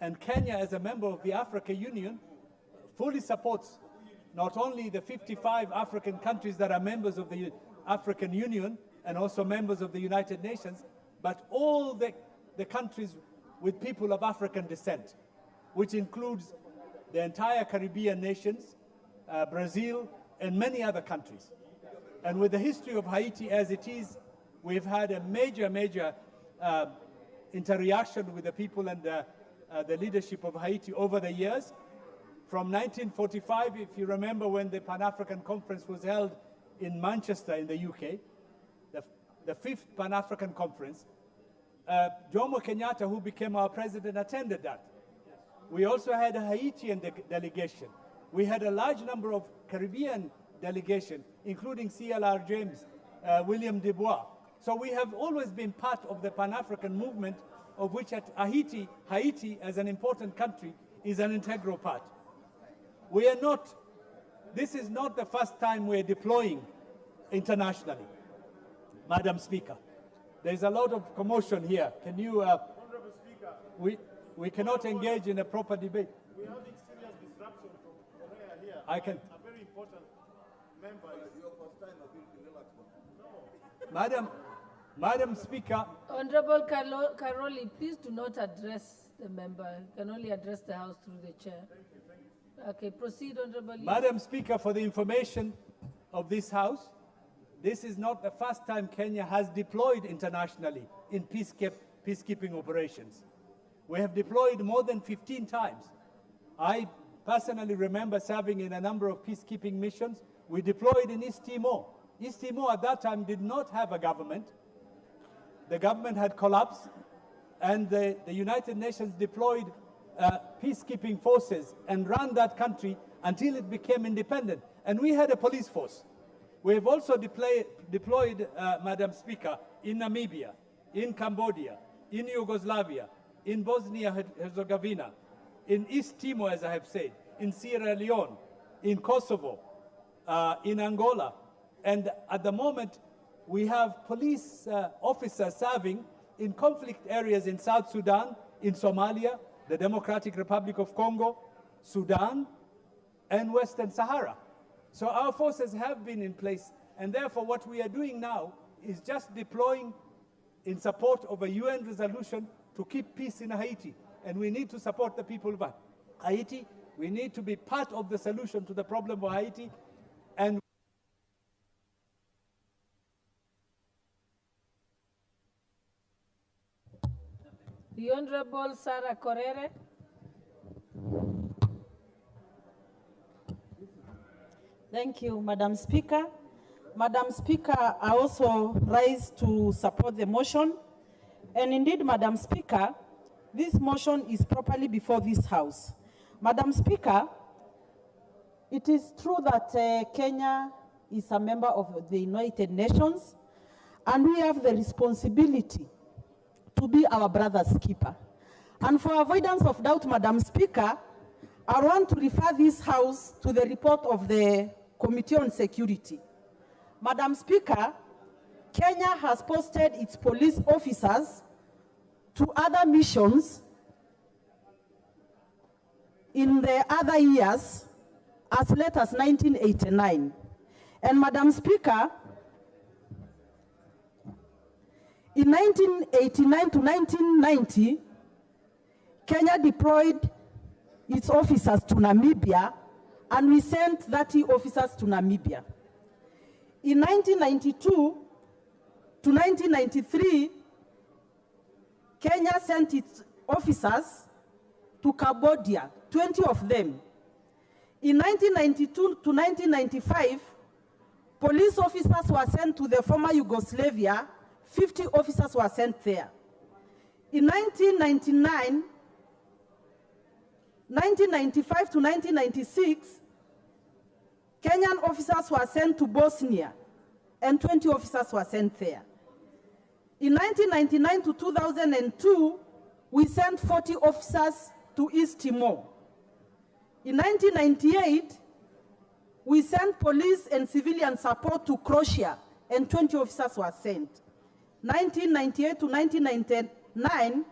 And Kenya, as a member of the African Union, fully supports not only the 55 African countries that are members of the African Union and also members of the United Nations, but all the countries with people of African descent, which includes the entire Caribbean nations, Brazil, and many other countries. And with the history of Haiti as it is, we've had a major interaction with the people and the leadership of Haiti over the years. From 1945, if you remember, when the Pan-African Conference was held in Manchester in the UK, the 5th Pan-African Conference, Jomo Kenyatta, who became our president, attended that. We also had a Haitian delegation. We had a large number of Caribbean delegation, including CLR James, William Dubois. So we have always been part of the Pan-African movement, of which at Haiti, as an important country, is an integral part. We are not, this is not the first time we're deploying internationally, Madam Speaker. There's a lot of commotion here. Can you, Honorable Speaker, we cannot engage in a proper debate. we are having serious disruption from Korea here. I can. A very important member. Madam Speaker. Honorable Caroli, please do not address the member. You can only address the House through the chair. Okay, proceed, Honorable. Madam Speaker, for the information of this House, this is not the first time Kenya has deployed internationally in peacekeeping operations. We have deployed more than 15 times. I personally remember serving in a number of peacekeeping missions. We deployed in East Timor. East Timor at that time did not have a government. The government had collapsed, and the United Nations deployed peacekeeping forces and ran that country until it became independent. And we had a police force. We have also deployed, Madam Speaker, in Namibia, in Cambodia, in Yugoslavia, in Bosnia-Herzegovina, in East Timor, as I have said, in Sierra Leone, in Kosovo, in Angola. And at the moment, we have police officers serving in conflict areas in South Sudan, in Somalia, the Democratic Republic of Congo, Sudan, and Western Sahara. So our forces have been in place, and therefore what we are doing now is just deploying in support of a UN resolution to keep peace in Haiti. And we need to support the people of Haiti. We need to be part of the solution to the problem of Haiti. And the Honorable Sarah Korere. Thank you, Madam Speaker. Madam Speaker, I also rise to support the motion. And indeed, Madam Speaker, this motion is properly before this House. Madam Speaker, it is true that Kenya is a member of the United Nations, and we have the responsibility to be our brother's keeper. And for avoidance of doubt, Madam Speaker, I want to refer this House to the report of the Committee on Security. Madam Speaker, Kenya has posted its police officers to other missions in the other years as late as 1989. And Madam Speaker, in 1989 to 1990, Kenya deployed its officers to Namibia, and we sent 30 officers to Namibia. In 1992 to 1993, Kenya sent its officers to Cambodia, 20 of them. In 1992 to 1995, police officers were sent to the former Yugoslavia, 50 officers were sent there. In 1995 to 1996, Kenyan officers were sent to Bosnia, and 20 officers were sent there. In 1999 to 2002, we sent 40 officers to East Timor. In 1998, we sent police and civilian support to Croatia, and 20 officers were sent. 1998 to 1999,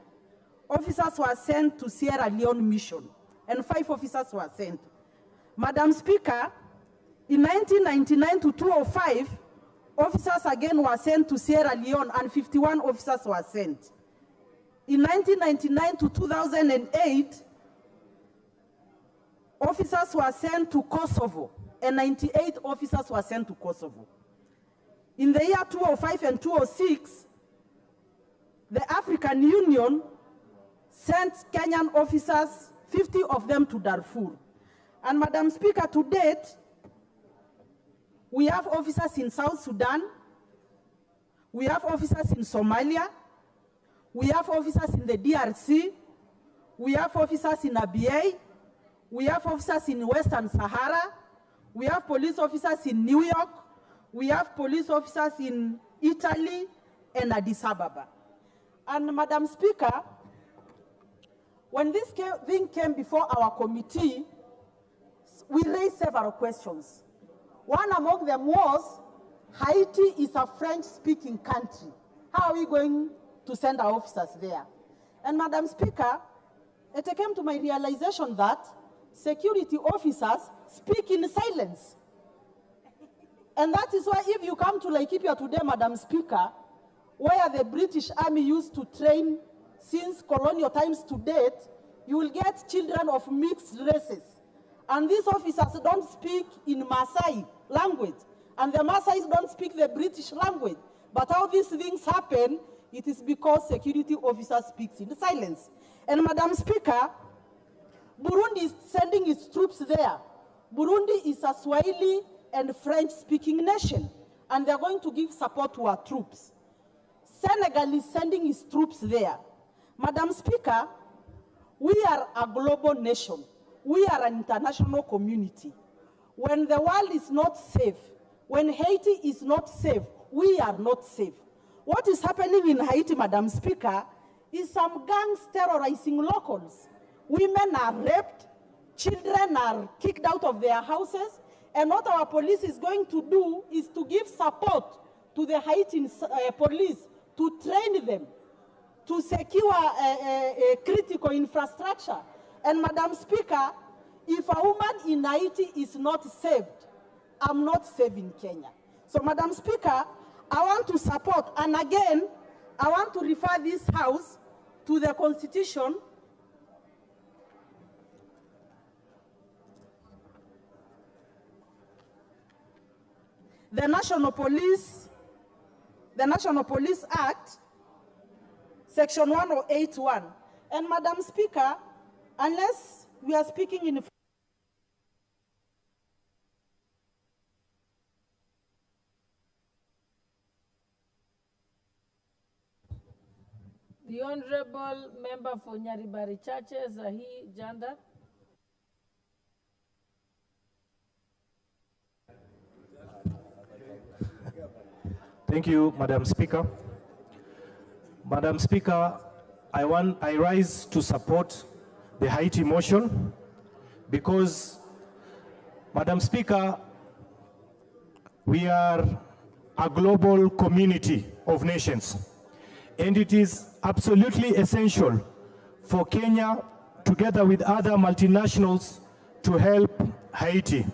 officers were sent to Sierra Leone mission, and 5 officers were sent. Madam Speaker, in 1999 to 2005, officers again were sent to Sierra Leone, and 51 officers were sent. In 1999 to 2008, officers were sent to Kosovo, and 98 officers were sent to Kosovo. In the year 2005 and 2006, the African Union sent Kenyan officers, 50 of them to Darfur. And Madam Speaker, to date, we have officers in South Sudan, we have officers in Somalia, we have officers in the DRC, we have officers in Abyei, we have officers in Western Sahara, we have police officers in New York, we have police officers in Italy and Addis Ababa. And Madam Speaker, when this thing came before our committee, we raised several questions. One among them was, Haiti is a French-speaking country. How are we going to send our officers there? And Madam Speaker, it came to my realization that security officers speak in silence. And that is why if you come to Laikipia today, Madam Speaker, where the British Army used to train since colonial times to date, you will get children of mixed races. And these officers don't speak in Maasai language, and the Maasais don't speak the British language. But how these things happen, it is because security officers speak in silence. And Madam Speaker, Burundi is sending its troops there. Burundi is a Swahili and French-speaking nation, and they're going to give support to our troops. Senegal is sending its troops there. Madam Speaker, we are a global nation. We are an international community. When the world is not safe, when Haiti is not safe, we are not safe. What is happening in Haiti, Madam Speaker, is some gangs terrorizing locals. Women are raped, children are kicked out of their houses, and what our police is going to do is to give support to the Haitian police to train them, to secure critical infrastructure. And Madam Speaker, if a woman in Haiti is not saved, I'm not saving Kenya. So Madam Speaker, I want to support, and again, I want to refer this House to the Constitution, the National Police Act, Section 1081. And Madam Speaker, unless we are speaking in The Honorable Member for Nyaribari Chache, Zahi Janda. Thank you, Madam Speaker. Madam Speaker, I rise to support the Haiti motion because, Madam Speaker, we are a global community of nations, and it is absolutely essential for Kenya, together with other multinationals, to help Haiti.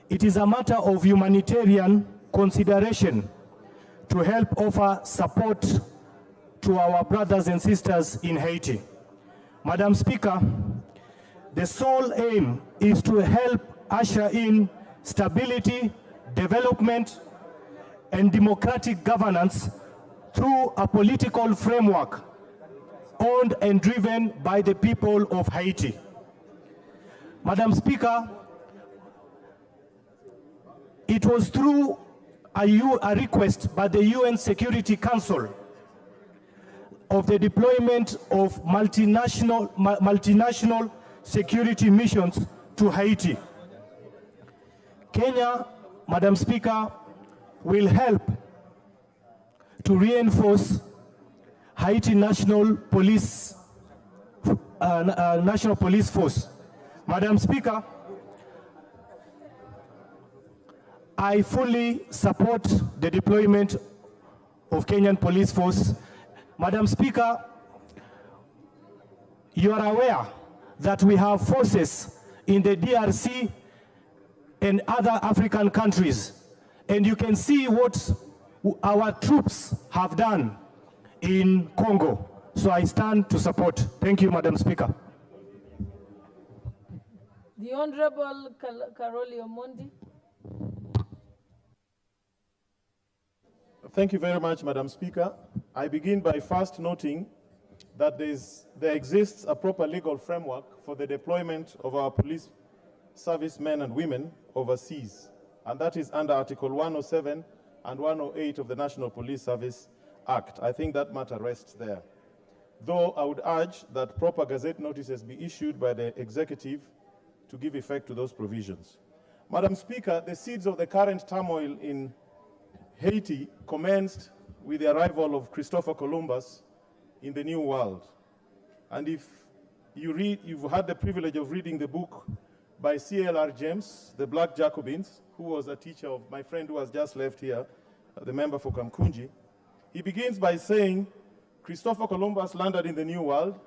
It is a matter of humanitarian consideration to help offer support to our brothers and sisters in Haiti. Madam Speaker, the sole aim is to help usher in stability, development, and democratic governance through a political framework owned and driven by the people of Haiti. Madam Speaker, it was through a request by the UN Security Council of the deployment of multinational security missions to Haiti. Kenya, Madam Speaker, will help to reinforce Haiti National Police Force. Madam Speaker, I fully support the deployment of Kenyan Police Force. Madam Speaker, you are aware that we have forces in the DRC and other African countries, and you can see what our troops have done in Congo. So I stand to support. Thank you, Madam Speaker. The The Honorable Karoli Omondi. Thank you very much, Madam Speaker. I begin by first noting that there exists a proper legal framework for the deployment of our police servicemen and women overseas, and that is under Article 107 and 108 of the National Police Service Act. I think that matter rests there. Though I would urge that proper gazette notices be issued by the executive to give effect to those provisions. Madam Speaker, the seeds of the current turmoil in Haiti commenced with the arrival of Christopher Columbus in the New World. And if you've had the privilege of reading the book by C.L.R. James, The Black Jacobins, who was a teacher of my friend who has just left here, the member for Kamkunji. He begins by saying, Christopher Columbus landed in the New World,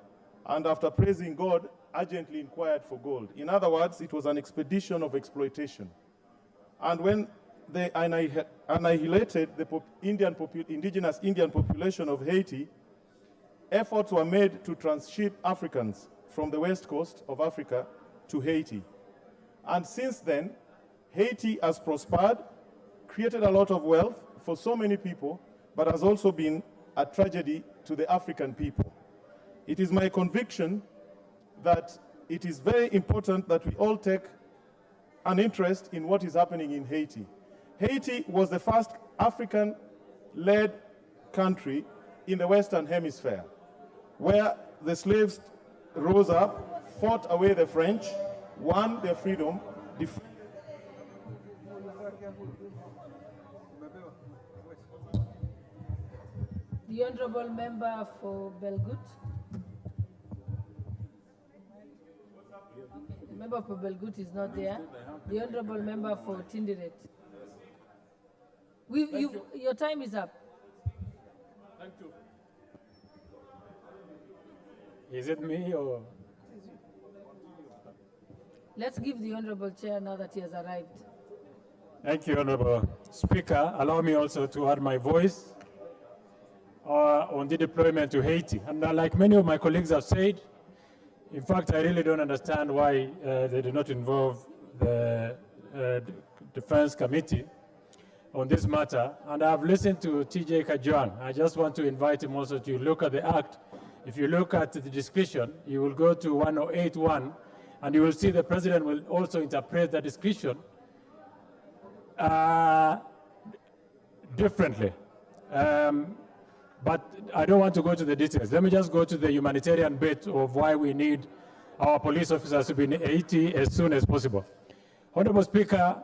and after praising God, urgently inquired for gold. In other words, it was an expedition of exploitation. And when they annihilated the indigenous Indian population of Haiti, efforts were made to transship Africans from the west coast of Africa to Haiti. And since then, Haiti has prospered, created a lot of wealth for so many people, but has also been a tragedy to the African people. It is my conviction that it is very important that we all take an interest in what is happening in Haiti. Haiti was the first African-led country in the Western Hemisphere, where the slaves rose up, fought away the French, won their freedom. The Honorable Member for Belgut. The member for Belgut is not there. The Honorable Member for Tindiret. Your time is up. Thank you. Is it me or? Let's give the Honorable Chair now that he has arrived. Thank you, Honorable Speaker. Allow me also to add my voice on the deployment to Haiti. And like many of my colleagues have said, in fact, I really don't understand why they do not involve the Defense Committee on this matter. And I've listened to TJ Kajwang. I just want to invite him also to look at the act. If you look at the discretion, you will go to 108.1, and you will see the President will also interpret the discretion differently. But I don't want to go to the details. Let me just go to the humanitarian bit of why we need our police officers to be in Haiti as soon as possible. Honorable Speaker,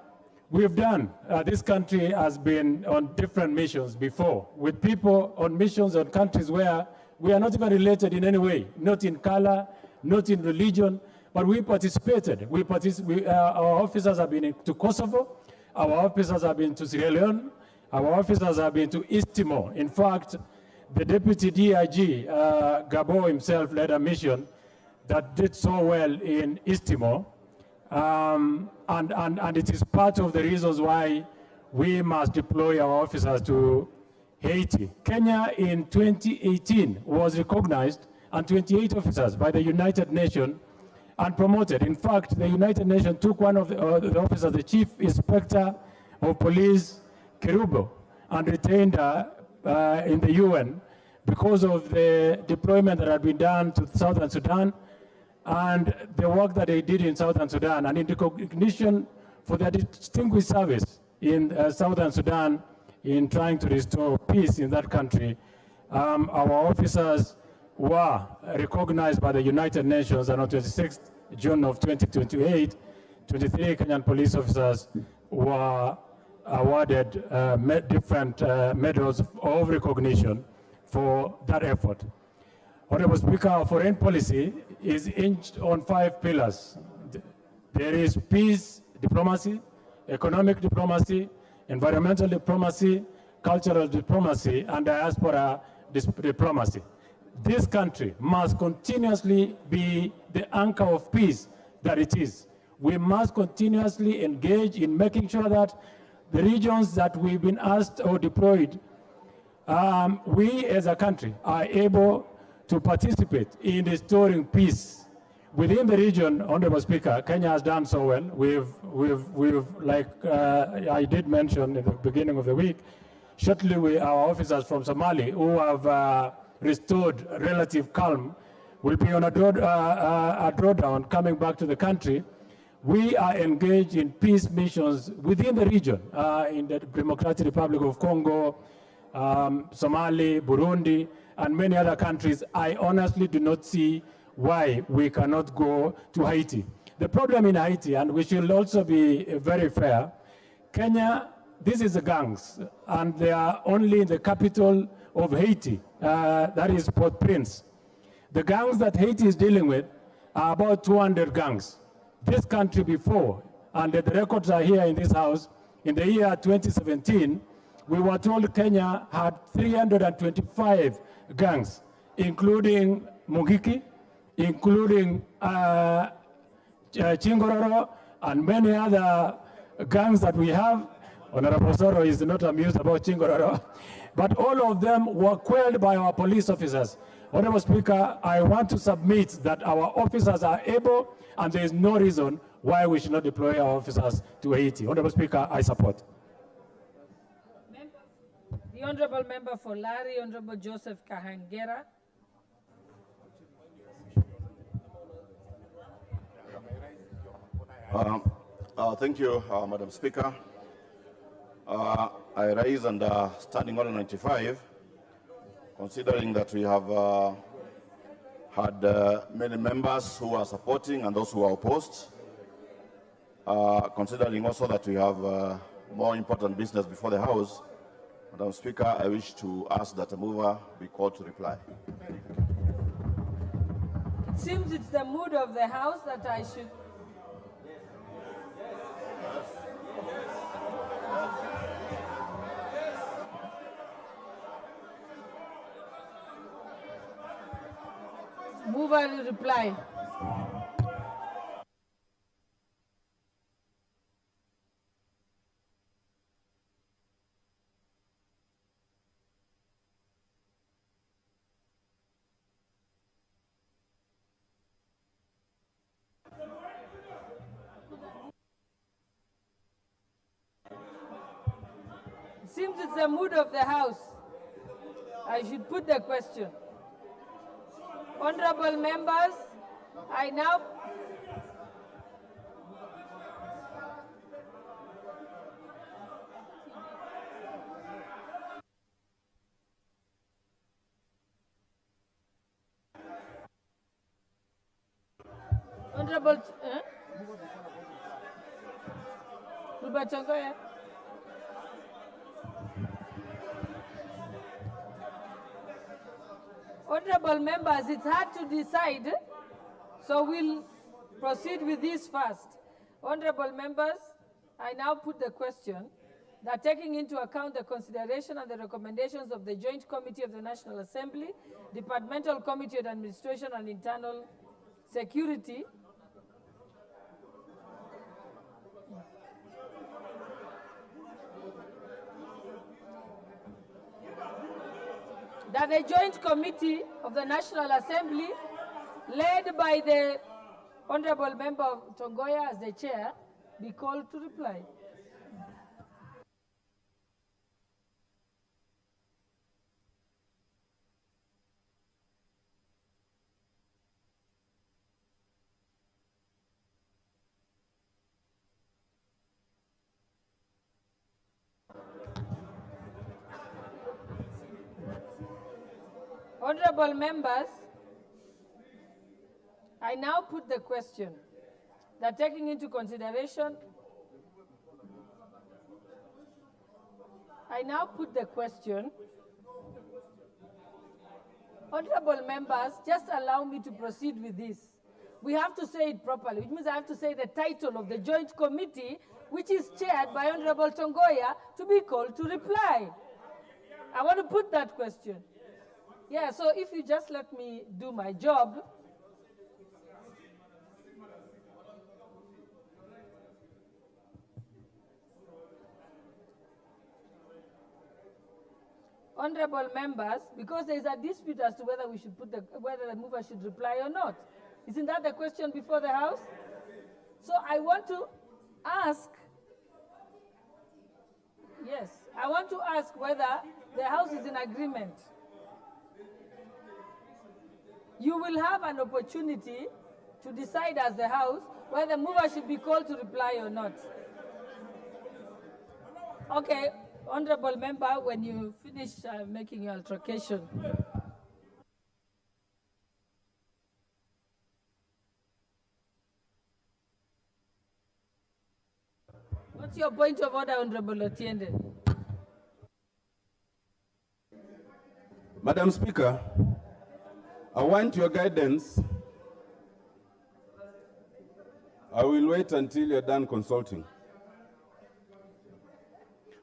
we've done, this country has been on different missions before, with people on missions on countries where we are not even related in any way, not in color, not in religion, but we participated. Our officers have been to Kosovo, our officers have been to Sierra Leone, our officers have been to East Timor. In fact, the Deputy DIG, Gabo himself, led a mission that did so well in East Timor. And it is part of the reasons why we must deploy our officers to Haiti. Kenya in 2018 was recognized, and 28 officers by the United Nations and promoted. In fact, the United Nations took one of the officers, the Chief Inspector of Police, Kerubo, and retained her in the UN because of the deployment that had been done to Southern Sudan and the work that they did in Southern Sudan, and in recognition for their distinguished service in Southern Sudan in trying to restore peace in that country. Our officers were recognized by the United Nations, and on 26th June of 2028, 23 Kenyan police officers were awarded different medals of recognition for that effort. Honorable Speaker, our foreign policy is hinged on 5 pillars. There is peace diplomacy, economic diplomacy, environmental diplomacy, cultural diplomacy, and diaspora diplomacy. This country must continuously be the anchor of peace that it is. We must continuously engage in making sure that the regions that we've been asked or deployed, we as a country are able to participate in restoring peace. within the region, Honorable Speaker, Kenya has done so well. We've like I did mention in the beginning of the week, shortly our officers from Somali who have restored relative calm will be on a drawdown coming back to the country. We are engaged in peace missions within the region, in the Democratic Republic of Congo, Somali, Burundi, and many other countries. I honestly do not see why we cannot go to Haiti. The problem in Haiti, and we should also be very fair, Kenya, this is the gangs, and they are only in the capital of Haiti, that is Port-au-Prince. The gangs that Haiti is dealing with are about 200 gangs. This country before, and the records are here in this house, in the year 2017, we were told Kenya had 325 gangs, including Mungiki, including Chingororo, and many other gangs that we have. Honorable Soro is not amused about Chingororo, but all of them were quelled by our police officers. Honorable Speaker, I want to submit that our officers are able, and there is no reason why we should not deploy our officers to Haiti. Honorable Speaker, I support. The Honorable Member for Lari, Honorable Joseph Kahangera. Thank you, Madam Speaker. I rise under Standing Order 95, considering that we have had many members who are supporting and those who are opposed, considering also that we have more important business before the House. Madam Speaker, I wish to ask that the mover be called to reply. It seems it's the mood of the House that I should... Mover will reply. It seems it's the mood of the House. I should put the question. Honorable members, I now... Honorable... Robert Tongoya. Honorable members, it's hard to decide, so we'll proceed with this first. Honorable members, I now put the question that taking into account the consideration and the recommendations of the Joint Committee of the National Assembly, Departmental Committee on Administration and Internal Security, that the Joint Committee of the National Assembly, led by the Honorable Member Tongoya as the chair, be called to reply. Honorable members, I now put the question that taking into consideration, Honorable members, just allow me to proceed with this. We have to say it properly, which means I have to say the title of the Joint Committee, which is chaired by Honorable Tongoya, to be called to reply. I want to put that question. Yeah, so if you just let me do my job. Honorable members, because there is a dispute as to whether we should put whether the mover should reply or not. Isn't that the question before the House? So I want to ask, yes, I want to ask whether the House is in agreement. You will have an opportunity to decide as the House whether the mover should be called to reply or not. Okay, honorable member, when you finish making your altercation. What's your point of order, Honorable Otiende? Madam Speaker, I want your guidance. I will wait until you're done consulting.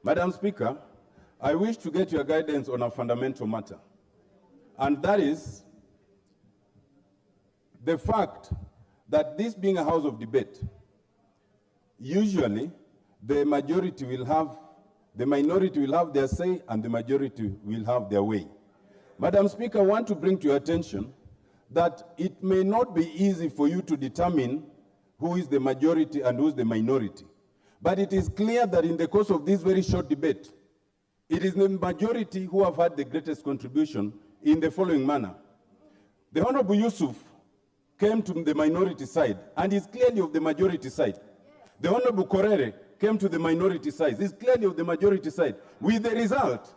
Madam Speaker, I wish to get your guidance on a fundamental matter, and that is the fact that this being a house of debate, usually the minority will have their say and the majority will have their way. Madam Speaker, I want to bring to your attention that it may not be easy for you to determine who is the majority and who is the minority. But it is clear that in the course of this very short debate, it is the majority who have had the greatest contribution in the following manner. The Honorable Yusuf came to the minority side and is clearly of the majority side. The Honorable Korere came to the minority side, is clearly of the majority side, with the result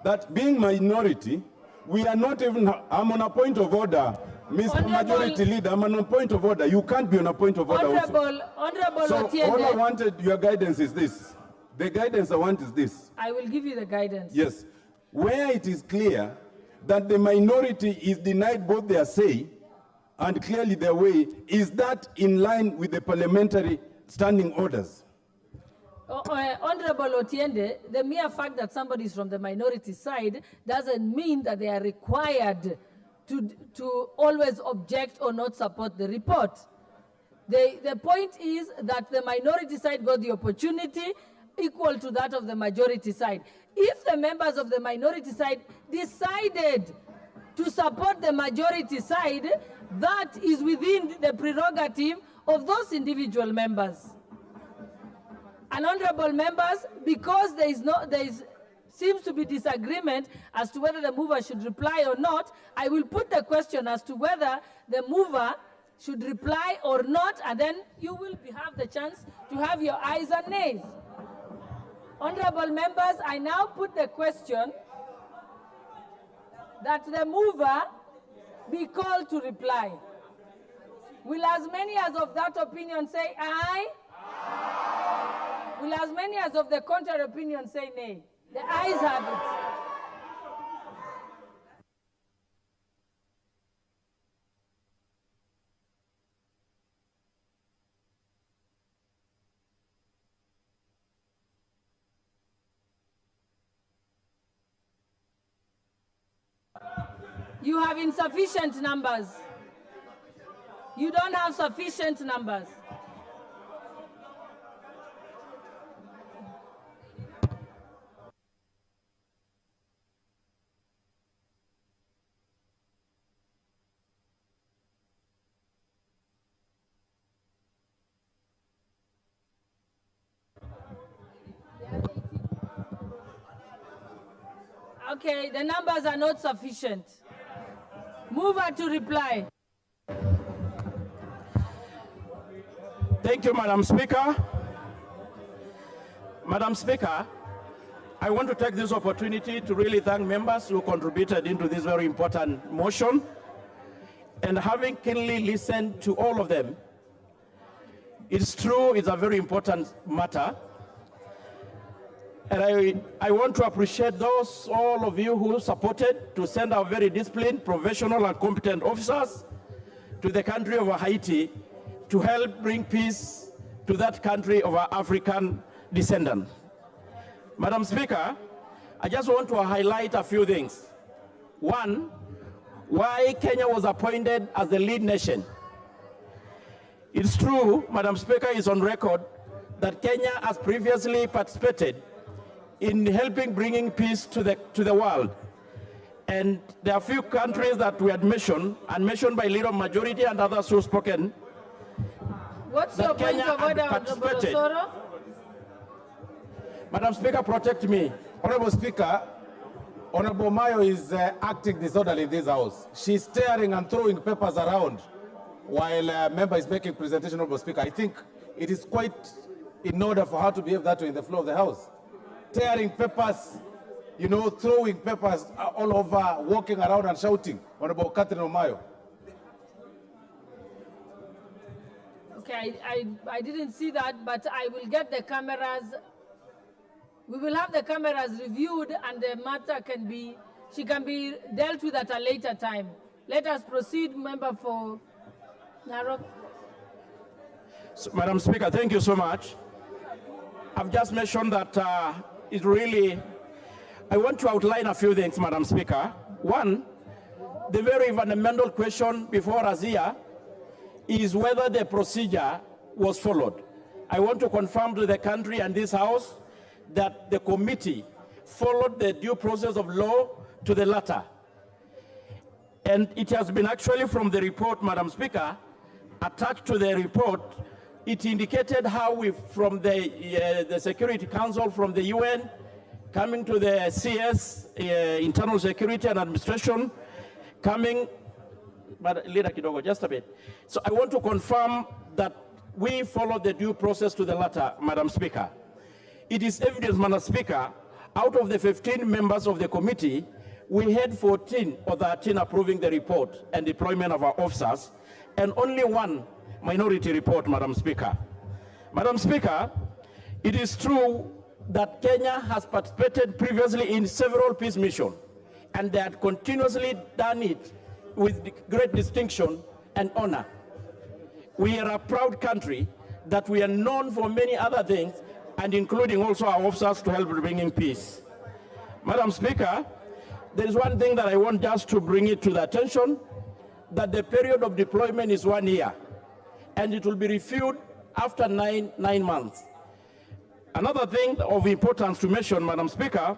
that being minority, we are not even, I'm on a point of order, Mr. Majority Leader, I'm on a point of order. You can't be on a point of order Honorable So Otiende, all I wanted, your guidance is this. The guidance I want is this. I will give you the guidance. Yes. Where it is clear that the minority is denied both their say and clearly their way, is that in line with the parliamentary standing orders? Honorable Otiende, the mere fact that somebody is from the minority side doesn't mean that they are required to always object or not support the report. The point is that the minority side got the opportunity equal to that of the majority side. If the members of the minority side decided to support the majority side, that is within the prerogative of those individual members. And honorable members, because there seems to be disagreement as to whether the mover should reply or not, I will put the question as to whether the mover should reply or not, and then you will have the chance to have your ayes and nays. Honorable members, I now put the question that the mover be called to reply. Will as many as of that opinion say aye? Will as many as of the contrary opinion say nay? The ayes have it. You have insufficient numbers. You don't have sufficient numbers. Okay, the numbers are not sufficient. Mover to reply. Thank you, Madam Speaker. Madam Speaker, I want to take this opportunity to really thank members who contributed into this very important motion. And having keenly listened to all of them, it's true, it's a very important matter. And I want to appreciate all of you who supported to send our very disciplined, professional, and competent officers to the country of Haiti to help bring peace to that country of our African descendant. Madam Speaker, I just want to highlight a few things. One, why Kenya was appointed as the lead nation. It's true, Madam Speaker, is on record that Kenya has previously participated in helping bringing peace to the world. And there are few countries that we had mentioned, and mentioned by Leader of Majority and others who spoken. What's that your point Kenya of order, had Honorable participated. Osoro? Madam Speaker, protect me. Honorable Speaker, Honorable Mayo is acting disorderly in this house. She's tearing and throwing papers around while a member is making presentation, Honorable Speaker. I think it is quite in order for her to behave that way in the floor of the House. Tearing papers, you know, throwing papers all over, walking around and shouting. Honorable Catherine Omayo. Okay, I didn't see that, but I will get the cameras. We will have the cameras reviewed, and the matter she can be dealt with at a later time. Let us proceed, member for Narok. So, Madam Speaker, thank you so much. I've just mentioned that it really, I want to outline a few things, Madam Speaker. One, the very fundamental question before us here is whether the procedure was followed. I want to confirm to the country and this House that the committee followed the due process of law to the letter. And it has been actually from the report, Madam Speaker, attached to the report, it indicated how we, from the Security Council, from the UN, coming to the CS, Internal Security and Administration, coming, but Leader Kidogo, just a bit. So I want to confirm that we followed the due process to the letter, Madam Speaker. It is evidence, Madam Speaker, out of the 15 members of the committee, we had 14 or 13 approving the report and deployment of our officers, and only one minority report, Madam Speaker. Madam Speaker, it is true that Kenya has participated previously in several peace missions, and they had continuously done it with great distinction and honor. We are a proud country that we are known for many other things, and including also our officers to help bringing peace. Madam Speaker, there is one thing that I want just to bring it to the attention, that the period of deployment is 1 year, and it will be reviewed after nine months. Another thing of importance to mention, Madam Speaker,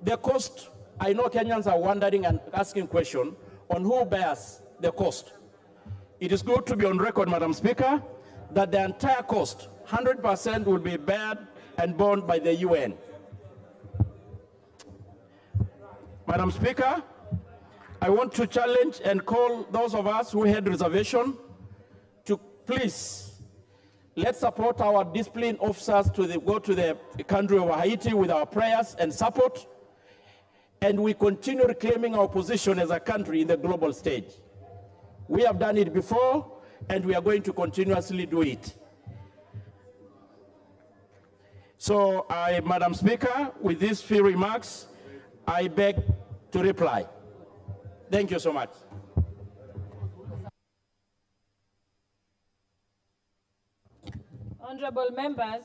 the cost. I know Kenyans are wondering and asking questions on who bears the cost. It is good to be on record, Madam Speaker, that the entire cost, 100%, will be bared and borne by the UN. Madam Speaker, I want to challenge and call those of us who had reservation to please, let's support our disciplined officers to go to the country of Haiti with our prayers and support, and we continue reclaiming our position as a country in the global stage. We have done it before, and we are going to continuously do it. So, Madam Speaker, with these few remarks, I beg to reply. Thank you so much. Honorable members,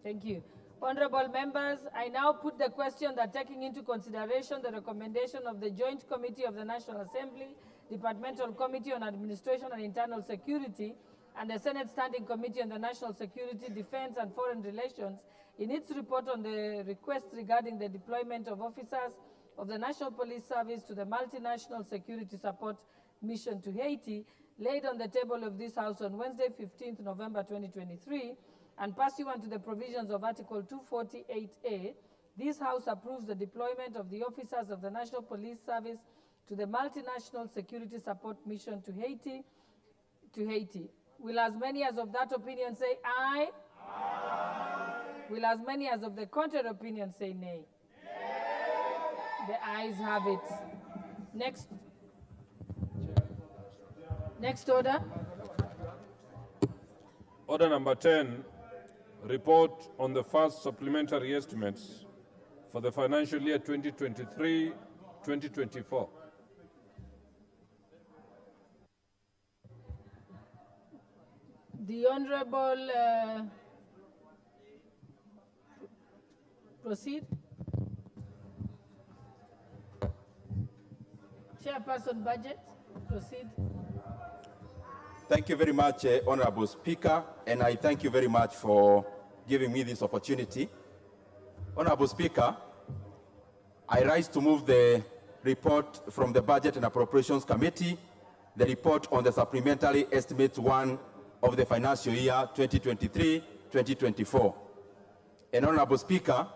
thank you. Honorable members, I now put the question that taking into consideration the recommendation of the Joint Committee of the National Assembly, Departmental Committee on Administration and Internal Security, and the Senate Standing Committee on the National Security, Defense and Foreign Relations in its report on the request regarding the deployment of officers of the National Police Service to the Multinational Security Support Mission to Haiti, laid on the table of this House on Wednesday, 15th November 2023, and pursuant to the provisions of Article 248A, this House approves the deployment of the officers of the National Police Service to the Multinational Security Support Mission to Haiti. Will as many as of that opinion say aye? Aye. Will as many as of the contrary opinion say nay? Nay. The ayes have it. Next order. Order number 10, report on the first supplementary estimates for the financial year 2023-2024. The Honorable proceed. Chairperson Budget, proceed. Thank you very much, Honorable Speaker, and I thank you very much for giving me this opportunity. Honorable Speaker, I rise to move the report from the Budget and Appropriations Committee, the report on the Supplementary Estimates 1 of the financial year 2023-2024. And Honorable Speaker,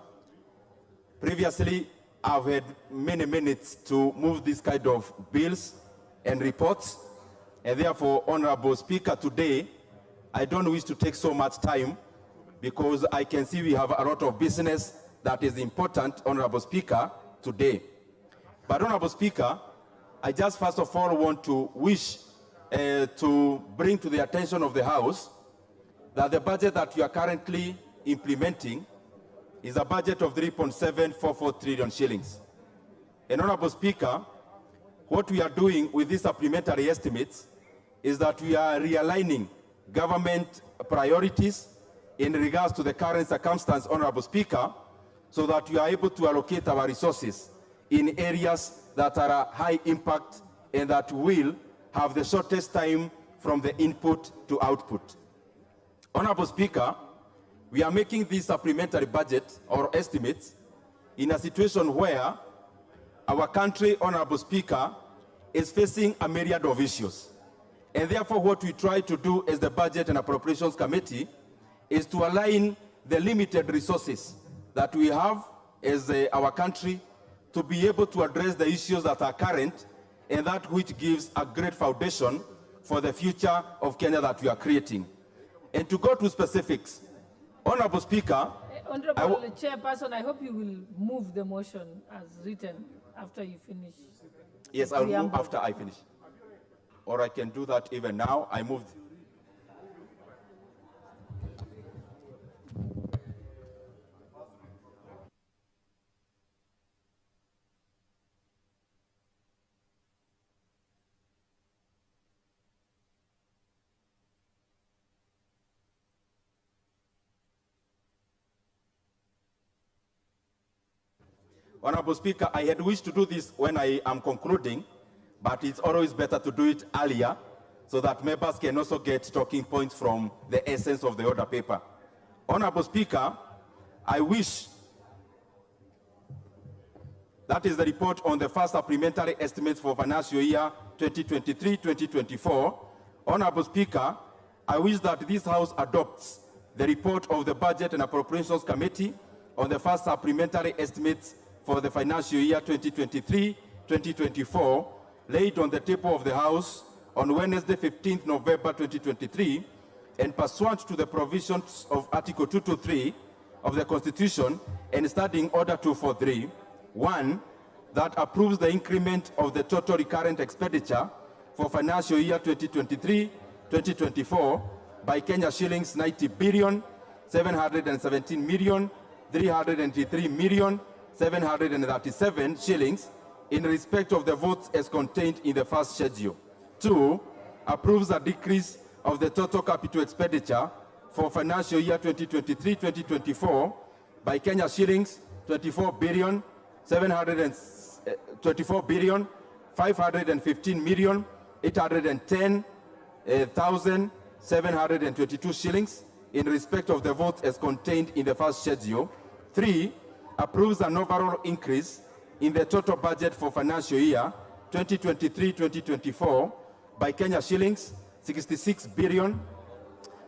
previously I've had many minutes to move this kind of bills and reports, and therefore, Honorable Speaker, today I don't wish to take so much time because I can see we have a lot of business that is important, Honorable Speaker, today. But Honorable Speaker, I just first of all want to wish to bring to the attention of the House that the budget that you are currently implementing is a budget of 3.744 trillion shillings. And Honorable Speaker, what we are doing with these supplementary estimates is that we are realigning government priorities in regards to the current circumstance, Honorable Speaker, so that we are able to allocate our resources in areas that are a high impact and that will have the shortest time from the input to output. Honorable Speaker, we are making this supplementary budget or estimates in a situation where our country, Honorable Speaker, is facing a myriad of issues. And therefore, what we try to do as the Budget and Appropriations Committee is to align the limited resources that we have as our country to be able to address the issues that are current and that which gives a great foundation for the future of Kenya that we are creating. And to go to specifics, Honorable Speaker, Honorable Chairperson, I hope you will move the motion as written after you finish. Yes, I'll move after I finish. Or I can do that even now. I moved. Honorable Speaker, I had wished to do this when I am concluding, but it's always better to do it earlier so that members can also get talking points from the essence of the order paper. Honorable Speaker, I wish that is the report on the first supplementary estimates for financial year 2023-2024. Honorable Speaker, I wish that this House adopts the report of the Budget and Appropriations Committee on the first supplementary estimates for the financial year 2023-2024, laid on the table of the House on Wednesday, 15th November 2023, and pursuant to the provisions of Article 223 of the Constitution and Standing Order 243, 1, that approves the increment of the total recurrent expenditure for financial year 2023-2024 by Kenya shillings 90 billion, 717 million, 303 million, 737 shillings in respect of the votes as contained in the first schedule. 2, approves a decrease of the total capital expenditure for financial year 2023-2024 by Kenya shillings 24 billion, 515 million, 810,722 shillings in respect of the votes as contained in the first schedule. 3, approves an overall increase in the total budget for financial year 2023-2024 by Kenya shillings 66 billion,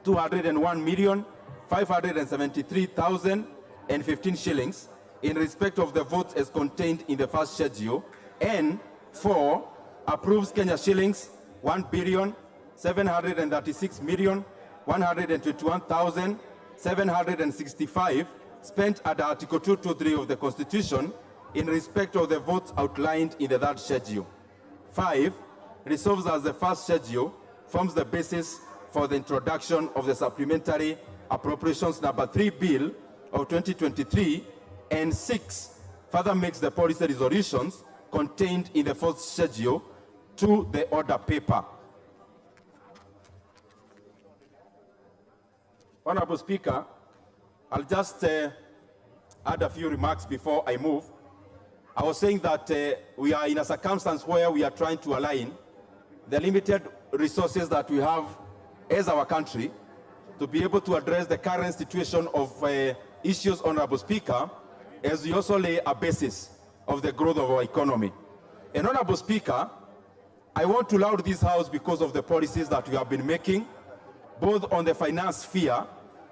201 million, 573,015 shillings in respect of the votes as contained in the first schedule. And 4, approves Kenya shillings 1 billion, 736 million, 121,765 spent under Article 223 of the Constitution in respect of the votes outlined in the third schedule. 5, resolves as the first schedule forms the basis for the introduction of the Supplementary Appropriations Number 3 Bill of 2023, and 6, further makes the policy resolutions contained in the fourth schedule to the order paper. Honorable Speaker, I'll just add a few remarks before I move. I was saying that we are in a circumstance where we are trying to align the limited resources that we have as our country to be able to address the current situation of issues, Honorable Speaker, as we also lay a basis of the growth of our economy. And Honorable Speaker, I want to laud this House because of the policies that we have been making, both on the finance sphere,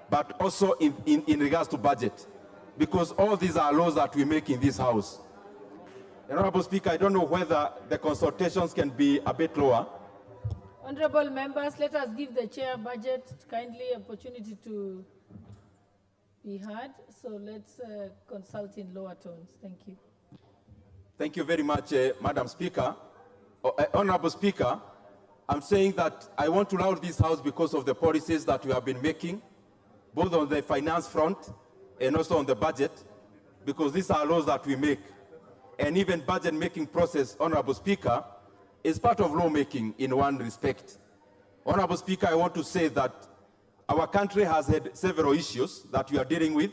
but also in regards to budget, because all these are laws that we make in this House. And Honorable Speaker, I don't know whether the consultations can be a bit lower. Honorable members, let us give the chair budget kindly opportunity to be heard. So let's consult in lower tones. Thank you. Thank you very much, Madam Speaker. Honorable Speaker, I'm saying that I want to laud this House because of the policies that we have been making, both on the finance front and also on the budget, because these are laws that we make. And even budget making process, Honorable Speaker, is part of lawmaking in one respect. Honorable Speaker, I want to say that our country has had several issues that we are dealing with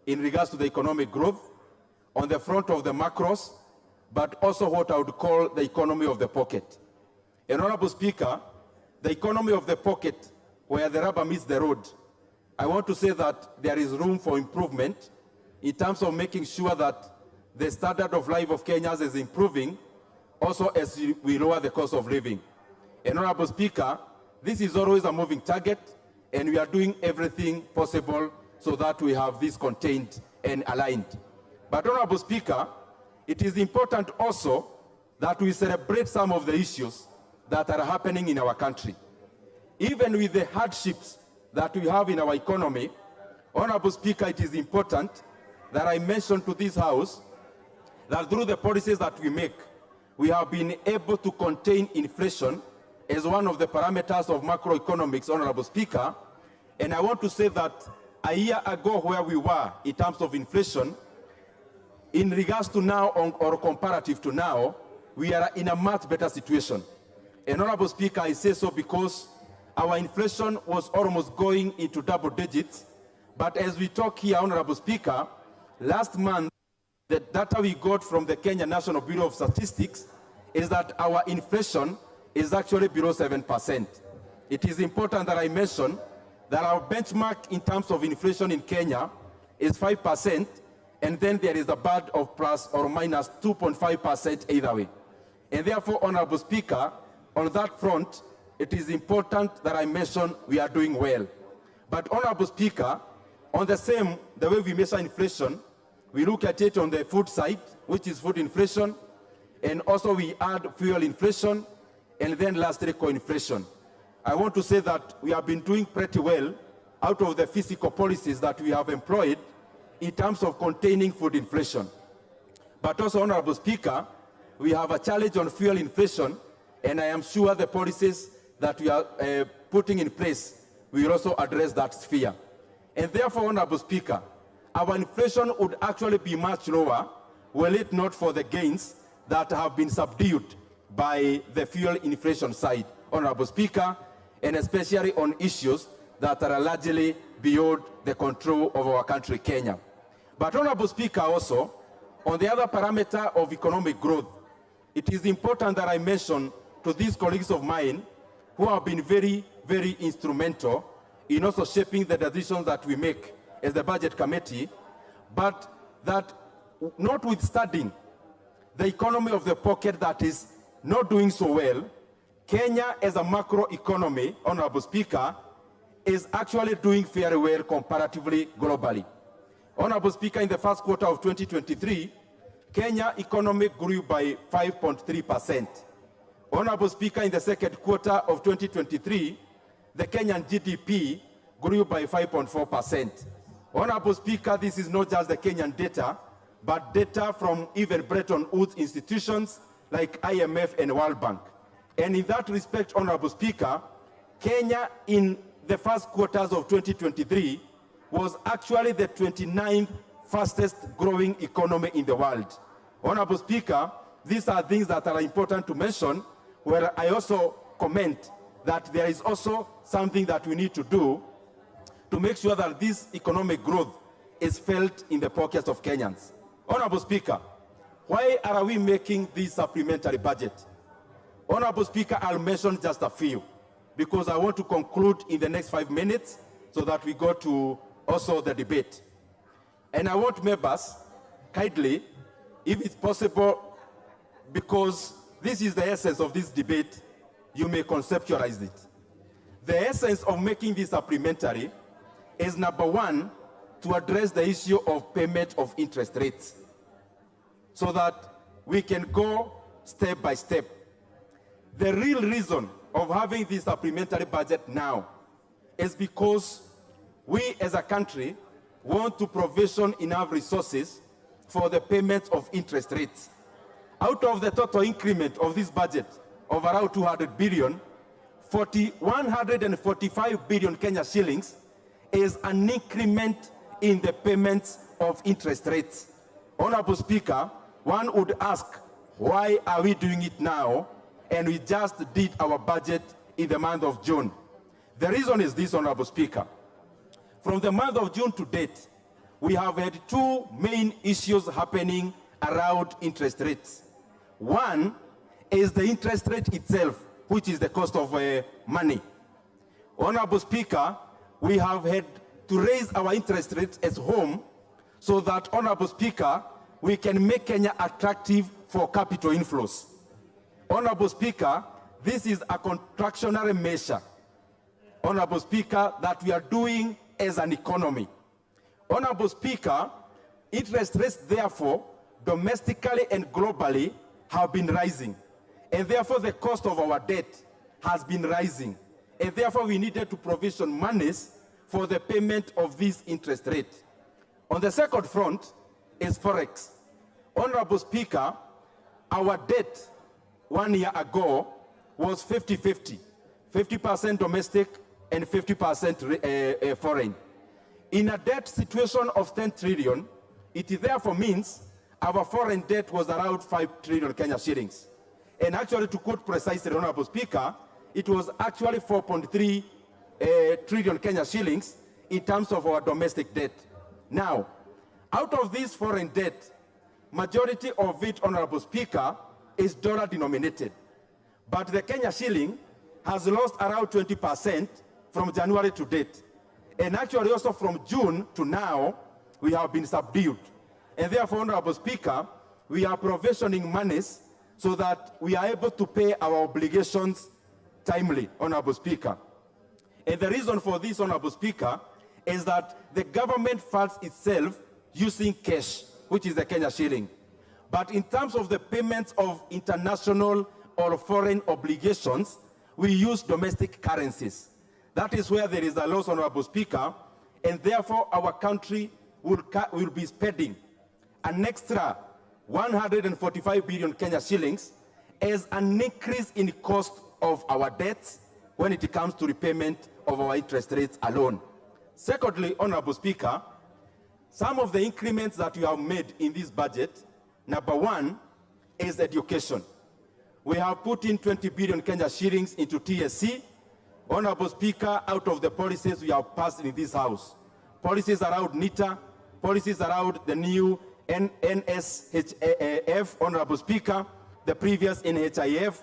in regards to the economic growth, on the front of the macros, but also what I would call the economy of the pocket. And Honorable Speaker, the economy of the pocket, where the rubber meets the road, I want to say that there is room for improvement in terms of making sure that the standard of life of Kenyans is improving, also as we lower the cost of living. And Honorable Speaker, this is always a moving target, and we are doing everything possible so that we have this contained and aligned. But Honorable Speaker, it is important also that we celebrate some of the issues that are happening in our country. Even with the hardships that we have in our economy, Honorable Speaker, it is important that I mention to this House that through the policies that we make, we have been able to contain inflation as one of the parameters of macroeconomics, Honorable Speaker. And I want to say that a year ago where we were in terms of inflation, in regards to now or comparative to now, we are in a much better situation. And Honorable Speaker, I say so because our inflation was almost going into double digits. But as we talk here, Honorable Speaker, last month, the data we got from the Kenya National Bureau of Statistics is that our inflation is actually below 7%. It is important that I mention that our benchmark in terms of inflation in Kenya is 5%, and then there is a band of plus or minus 2.5% either way. And therefore, Honorable Speaker, on that front, it is important that I mention we are doing well. But Honorable Speaker, on the way we measure inflation, we look at it on the food side, which is food inflation, and also we add fuel inflation, and then lastly, co-inflation. I want to say that we have been doing pretty well out of the fiscal policies that we have employed in terms of containing food inflation. But also, Honorable Speaker, we have a challenge on fuel inflation, and I am sure the policies that we are putting in place will also address that sphere. And therefore, Honorable Speaker, our inflation would actually be much lower were it not for the gains that have been subdued by the fuel inflation side, Honorable Speaker, and especially on issues that are largely beyond the control of our country, Kenya. But Honorable Speaker, also, on the other parameter of economic growth, it is important that I mention to these colleagues of mine who have been very, very instrumental in also shaping the decisions that we make as the Budget Committee, but that notwithstanding the economy of the pocket that is not doing so well, Kenya as a macro economy, Honorable Speaker, is actually doing very well comparatively globally. Honorable Speaker, in the first quarter of 2023, Kenya economy grew by 5.3%. Honorable Speaker, in the second quarter of 2023, the Kenyan GDP grew by 5.4%. Honorable Speaker, this is not just the Kenyan data, but data from even Bretton Woods institutions like IMF and World Bank. And in that respect, Honorable Speaker, Kenya in the first quarters of 2023 was actually the 29th fastest growing economy in the world. Honorable Speaker, these are things that are important to mention, where I also comment that there is also something that we need to do to make sure that this economic growth is felt in the pockets of Kenyans. Honorable Speaker, why are we making this supplementary budget? Honorable Speaker, I'll mention just a few, because I want to conclude in the next 5 minutes so that we go to also the debate. And I want members kindly if it's possible, because this is the essence of this debate, you may conceptualize it. The essence of making this supplementary is, number one, to address the issue of payment of interest rates so that we can go step by step. The real reason of having this supplementary budget now is because we as a country want to provision enough resources for the payment of interest rates. Out of the total increment of this budget of around 200 billion, 145 billion Kenya shillings is an increment in the payments of interest rates. Honorable Speaker, one would ask, why are we doing it now? And we just did our budget in the month of June. The reason is this, Honorable Speaker. From the month of June to date, we have had two main issues happening around interest rates. One is the interest rate itself, which is the cost of money. Honorable Speaker, we have had to raise our interest rates as home so that, Honorable Speaker, we can make Kenya attractive for capital inflows. Honorable Speaker, this is a contractionary measure, Honorable Speaker, that we are doing as an economy. Honorable Speaker, interest rates, therefore, domestically and globally have been rising. And therefore, the cost of our debt has been rising. And therefore, we needed to provision monies for the payment of this interest rate. On the second front is Forex. Honorable Speaker, our debt 1 year ago was 50-50, 50% domestic and 50% foreign. In a debt situation of 10 trillion, it therefore means our foreign debt was around 5 trillion Kenya shillings. And actually, to quote precisely, Honorable Speaker, it was actually 4.3 trillion Kenya shillings in terms of our domestic debt. Now, out of this foreign debt, majority of it, Honorable Speaker, is dollar denominated. But the Kenya shilling has lost around 20% from January to date. And actually also from June to now, we have been subdued. And therefore, Honorable Speaker, we are provisioning monies so that we are able to pay our obligations timely, Honorable Speaker. And the reason for this, Honorable Speaker, is that the government funds itself using cash, which is the Kenya shilling. But in terms of the payments of international or foreign obligations, we use domestic currencies. That is where there is a loss, Honorable Speaker, and therefore our country will be spending an extra 145 billion Kenya shillings as an increase in cost of our debts when it comes to repayment of our interest rates alone. Secondly, Honorable Speaker, some of the increments that you have made in this budget, number one is education. We have put in 20 billion Kenya shillings into TSC. Honorable Speaker, out of the policies we have passed in this House, policies around NITA, policies around the new NSHF, Honorable Speaker, the previous NHIF,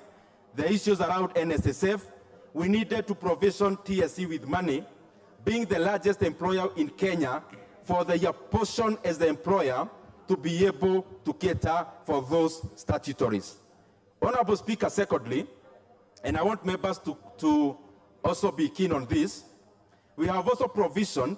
the issues around NSSF, we needed to provision TSC with money, being the largest employer in Kenya, for the portion as the employer to be able to cater for those statutories. Honorable Speaker, secondly, and I want members to also be keen on this, we have also provisioned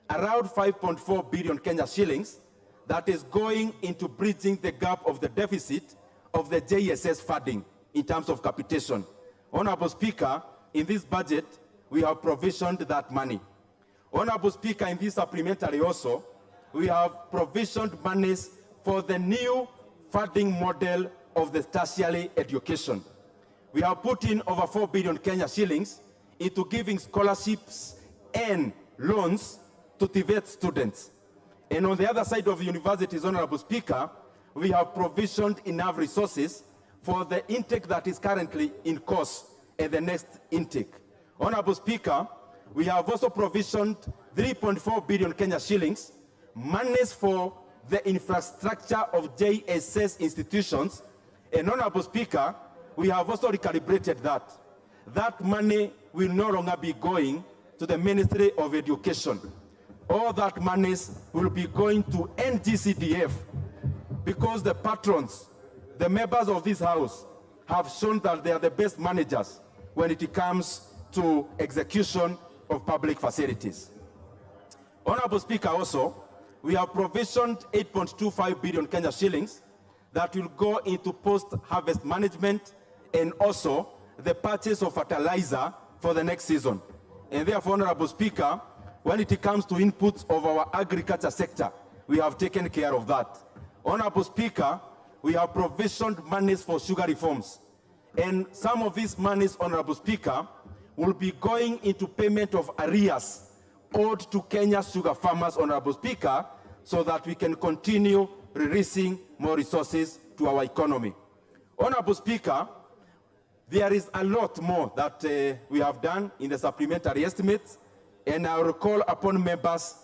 around 5.4 billion Kenya shillings that is going into bridging the gap of the deficit of the JSS funding in terms of capitation. Honorable Speaker, in this budget, we have provisioned that money. Honorable Speaker, in this supplementary also, we have provisioned monies for the new funding model of the tertiary education. We have put in over 4 billion Kenya shillings into giving scholarships and loans to TVET students. And on the other side of the universities, Honorable Speaker, we have provisioned enough resources for the intake that is currently in course and the next intake. Honorable Speaker, we have also provisioned 3.4 billion Kenya shillings, monies for the infrastructure of JSS institutions. And Honorable Speaker, we have also recalibrated that. That money will no longer be going to the Ministry of Education. All that monies will be going to NGCDF, because the patrons, the members of this house, have shown that they are the best managers when it comes to execution of public facilities. Honorable Speaker, also, we have provisioned 8.25 billion Kenya shillings that will go into post-harvest management and also the purchase of fertilizer for the next season. And therefore, Honorable Speaker, when it comes to inputs of our agriculture sector, we have taken care of that. Honorable Speaker, we have provisioned monies for sugar reforms. And some of these monies, Honorable Speaker, will be going into payment of arrears owed to Kenya's sugar farmers, Honorable Speaker, so that we can continue releasing more resources to our economy. Honorable Speaker, there is a lot more that we have done in the supplementary estimates, and I will call upon members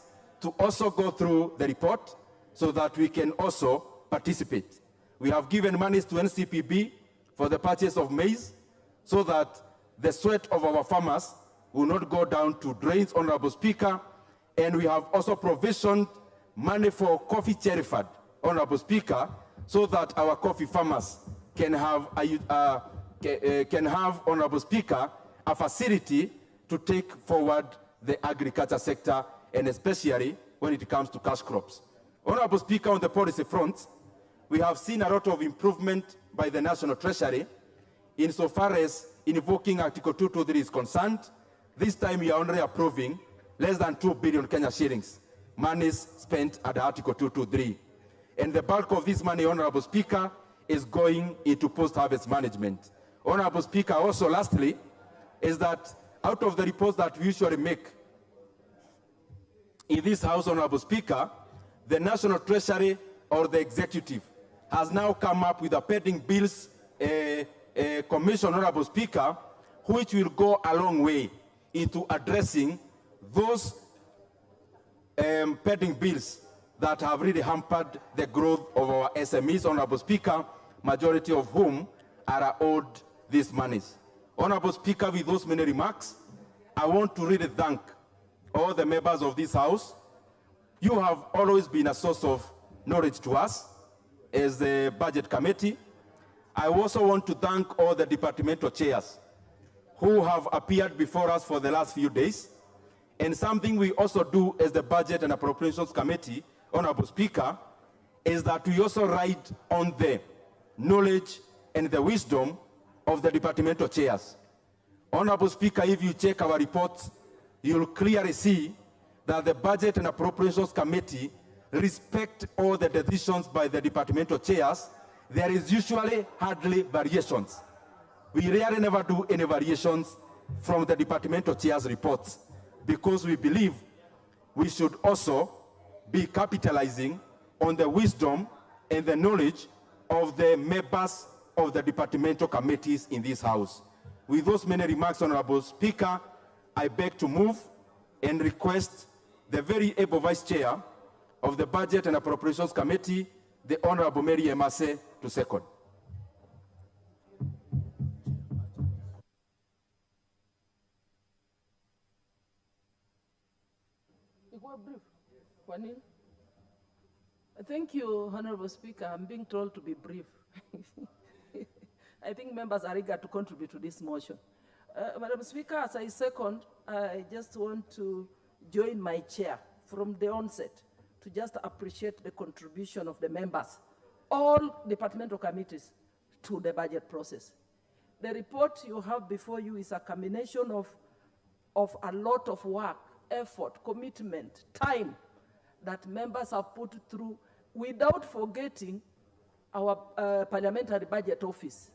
to also go through the report so that we can also participate. We have given monies to NCPB for the purchase of maize so that the sweat of our farmers will not go down to drains, Honorable Speaker, and we have also provisioned money for coffee cherry fund, Honorable Speaker, so that our coffee farmers can have, Honorable Speaker, a facility to take forward the agriculture sector, and especially when it comes to cash crops. Honorable Speaker, on the policy front, we have seen a lot of improvement by the National Treasury insofar as invoking Article 223 is concerned. This time we are only approving less than 2 billion Kenya shillings, monies spent at Article 223. And the bulk of this money, Honorable Speaker, is going into post-harvest management. Honorable Speaker, also lastly, is that out of the reports that we usually make in this House, Honorable Speaker, the National Treasury or the Executive has now come up with a pending bills commission, Honorable Speaker, which will go a long way into addressing those pending bills that have really hampered the growth of our SMEs, Honorable Speaker, majority of whom are owed these monies. Honorable Speaker, with those many remarks, I want to really thank all the members of this House. You have always been a source of knowledge to us as the Budget Committee. I also want to thank all the departmental chairs who have appeared before us for the last few days. And something we also do as the Budget and Appropriations Committee, Honorable Speaker, is that we also ride on the knowledge and the wisdom of the departmental chairs. Honorable Speaker, if you check our reports, you'll clearly see that the Budget and Appropriations Committee respect all the decisions by the departmental chairs. There is usually hardly variations. We rarely never do any variations from the departmental chairs' reports because we believe we should also be capitalizing on the wisdom and the knowledge of the members of the departmental committees in this House. With those many remarks, Honorable Speaker, I beg to move and request the very able Vice Chair of the Budget and Appropriations Committee, the Honorable Mary Emase, to second. Thank you, Honorable Speaker. I'm being told to be brief. I think members are eager to contribute to this motion. Madam Speaker, as I second, I just want to join my chair from the onset to just appreciate the contribution of the members, all departmental committees, to the budget process. The report you have before you is a combination of a lot of work, effort, commitment, time that members have put through without forgetting our parliamentary budget office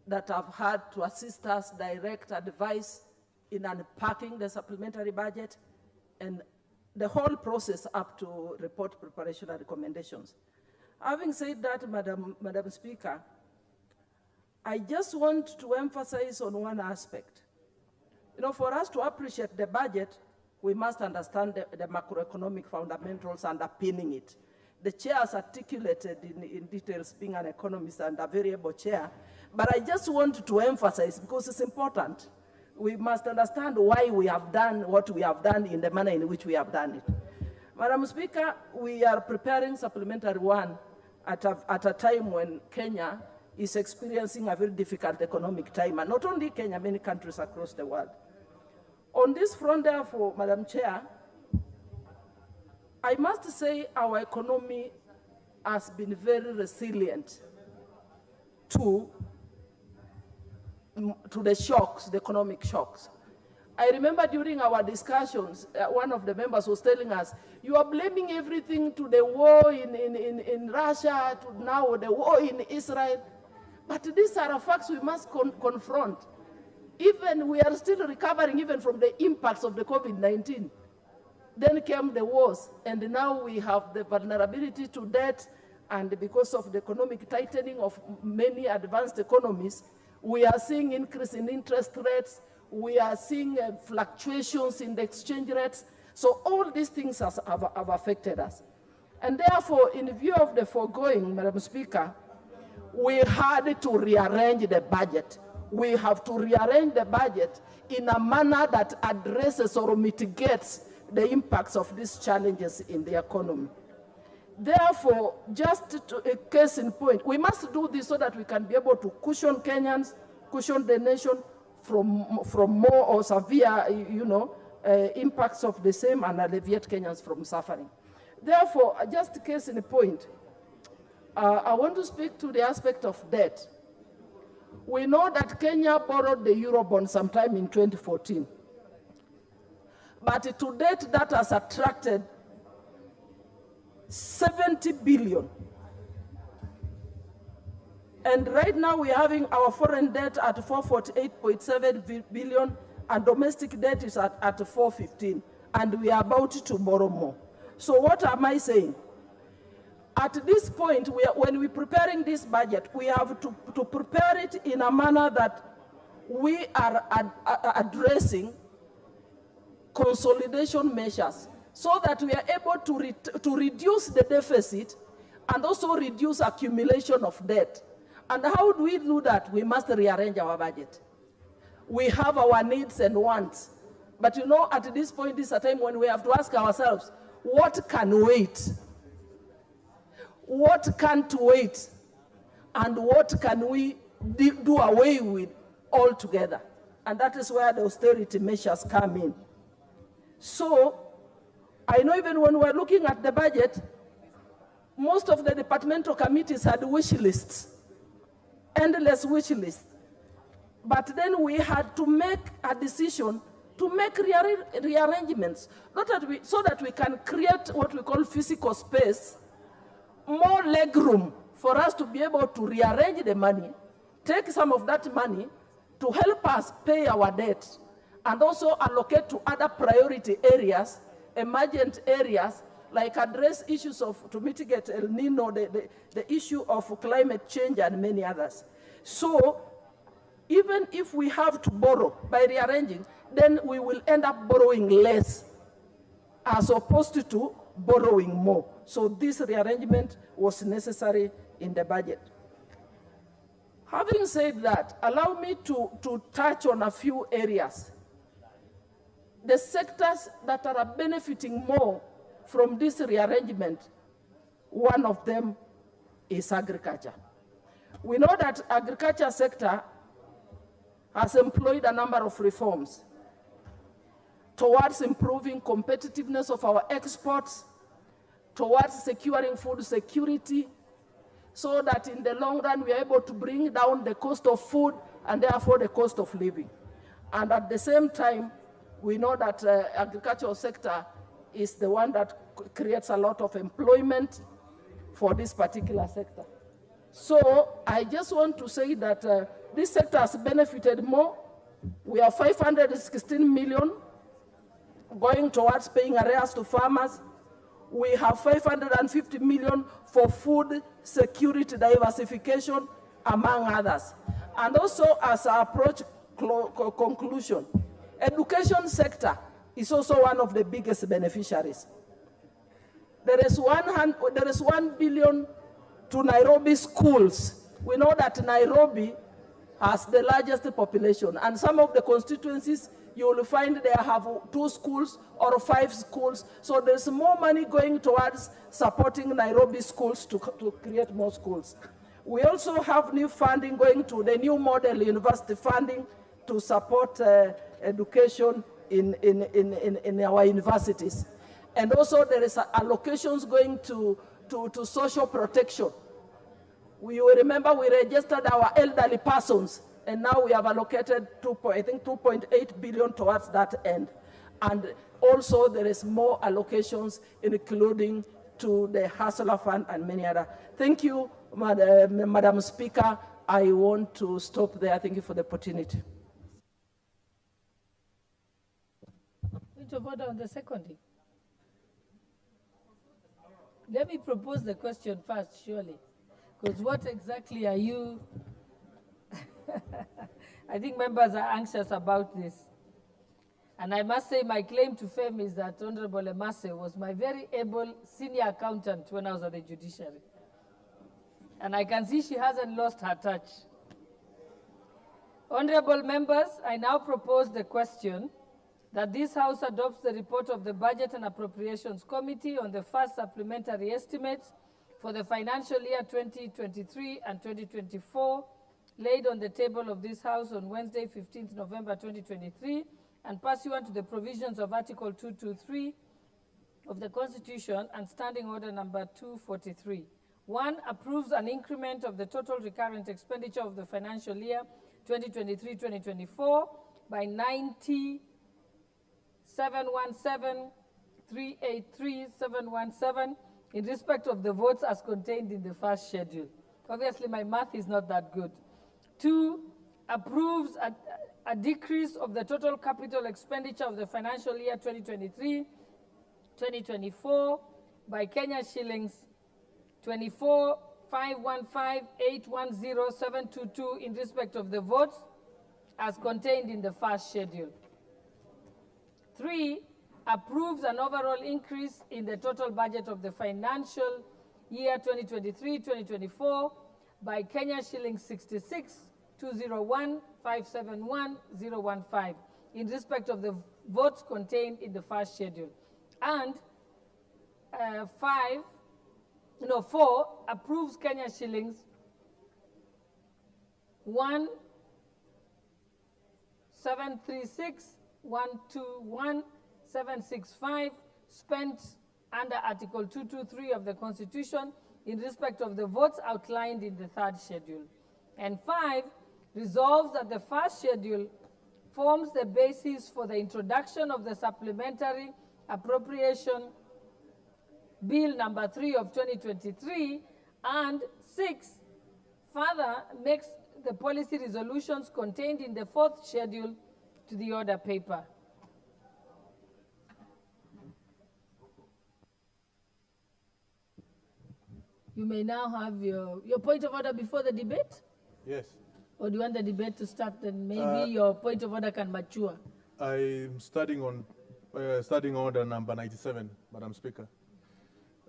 that have had to assist us, direct advice in unpacking the supplementary budget and the whole process up to report preparation and recommendations. Having said that, Madam Speaker, I just want to emphasize on one aspect. You know, for us to appreciate the budget, we must understand the macroeconomic fundamentals underpinning it. The chair has articulated in details, being an economist and a very able chair, but I just want to emphasize, because it's important, we must understand why we have done what we have done in the manner in which we have done it. Madam Speaker, we are preparing supplementary one at a time when Kenya is experiencing a very difficult economic time, and not only Kenya, many countries across the world. On this front, therefore, Madam Chair, I must say our economy has been very resilient to the shocks, the economic shocks. I remember during our discussions, one of the members was telling us, you are blaming everything to the war in Russia, to now the war in Israel. But these are facts we must confront. Even we are still recovering even from the impacts of the COVID-19. Then came the wars, and now we have the vulnerability to debt, and because of the economic tightening of many advanced economies, we are seeing increase in interest rates, we are seeing fluctuations in the exchange rates. So all these things have affected us. And therefore, in view of the foregoing, Madam Speaker, we had to rearrange the budget. We have to rearrange the budget in a manner that addresses or mitigates the impacts of these challenges in the economy. Therefore, just a case in point, we must do this so that we can be able to cushion Kenyans, cushion the nation from more or severe, impacts of the same, and alleviate Kenyans from suffering. Therefore, just a case in point, I want to speak to the aspect of debt. We know that Kenya borrowed the Eurobond sometime in 2014. But to date, that has attracted 70 billion. And right now we are having our foreign debt at 448.7 billion, and domestic debt is at 415, and we are about to borrow more. So what am I saying? At this point, when we're preparing this budget, we have to prepare it in a manner that we are addressing consolidation measures so that we are able to reduce the deficit and also reduce accumulation of debt. And how do we do that? We must rearrange our budget. We have our needs and wants. But at this point, this is a time when we have to ask ourselves, what can wait? What can't wait? And what can we do away with altogether? And that is where the austerity measures come in. So, I know even when we're looking at the budget, most of the departmental committees had wish lists, endless wish lists. But then we had to make a decision to make rearrangements, so that we can create what we call physical space, more leg room for us to be able to rearrange the money, take some of that money to help us pay our debt, and also allocate to other priority areas, emergent areas, like address issues to mitigate El Nino, the issue of climate change, and many others. So, even if we have to borrow by rearranging, then we will end up borrowing less as opposed to borrowing more. So this rearrangement was necessary in the budget. Having said that, allow me to touch on a few areas. The sectors that are benefiting more from this rearrangement, one of them is agriculture. We know that agriculture sector has employed a number of reforms towards improving competitiveness of our exports, towards securing food security, so that in the long run we are able to bring down the cost of food and therefore the cost of living. And at the same time, we know that agricultural sector is the one that creates a lot of employment for this particular sector. So I just want to say that this sector has benefited more. We have 516 million going towards paying arrears to farmers. We have 550 million for food security diversification, among others. And also, as I approach conclusion, education sector is also one of the biggest beneficiaries. There is 1 billion to Nairobi schools. We know that Nairobi has the largest population, and some of the constituencies you will find they have 2 schools or 5 schools. So there's more money going towards supporting Nairobi schools to create more schools. We also have new funding going to the new model university funding to support education in our universities. And also there is allocations going to social protection. We remember we registered our elderly persons, and now we have allocated 2.8 billion towards that end. And also there is more allocations, including to the Hustler Fund and many other. Thank you, Madam Speaker. I want to stop there. Thank you for the opportunity. Point of order on the seconding. Let me propose the question first, surely. Because what exactly are you? I think members are anxious about this. And I must say my claim to fame is that Honorable Emase was my very able senior accountant when I was on the judiciary. And I can see she hasn't lost her touch. Honorable members, I now propose the question that this House adopts the report of the Budget and Appropriations Committee on the first supplementary estimates for the financial year 2023 and 2024, laid on the table of this House on Wednesday, 15th November 2023, and pursuant to the provisions of Article 223 of the Constitution and Standing Order number 243. 1, approves an increment of the total recurrent expenditure of the financial year 2023-2024 by 90,717,383,717 in respect of the votes as contained in the first schedule. Obviously, my math is not that good. 2, approves a decrease of the total capital expenditure of the financial year 2023-2024 by Kenya shillings 24,515,810,722 in respect of the votes as contained in the first schedule. 3, approves an overall increase in the total budget of the financial year 2023-2024 by Kenya shillings 66,201,571,015 in respect of the votes contained in the first schedule. And 4, approves Kenya shillings 1,736,121,765 spent under Article 223 of the Constitution in respect of the votes outlined in the third schedule. And 5, resolves that the first schedule forms the basis for the introduction of the supplementary appropriation Bill number 3 of 2023, and 6, further makes the policy resolutions contained in the fourth schedule to the order paper. You may now have your point of order before the debate? Yes. Or do you want the debate to start, then maybe your point of order can mature? I'm starting on starting order number 97, Madam Speaker,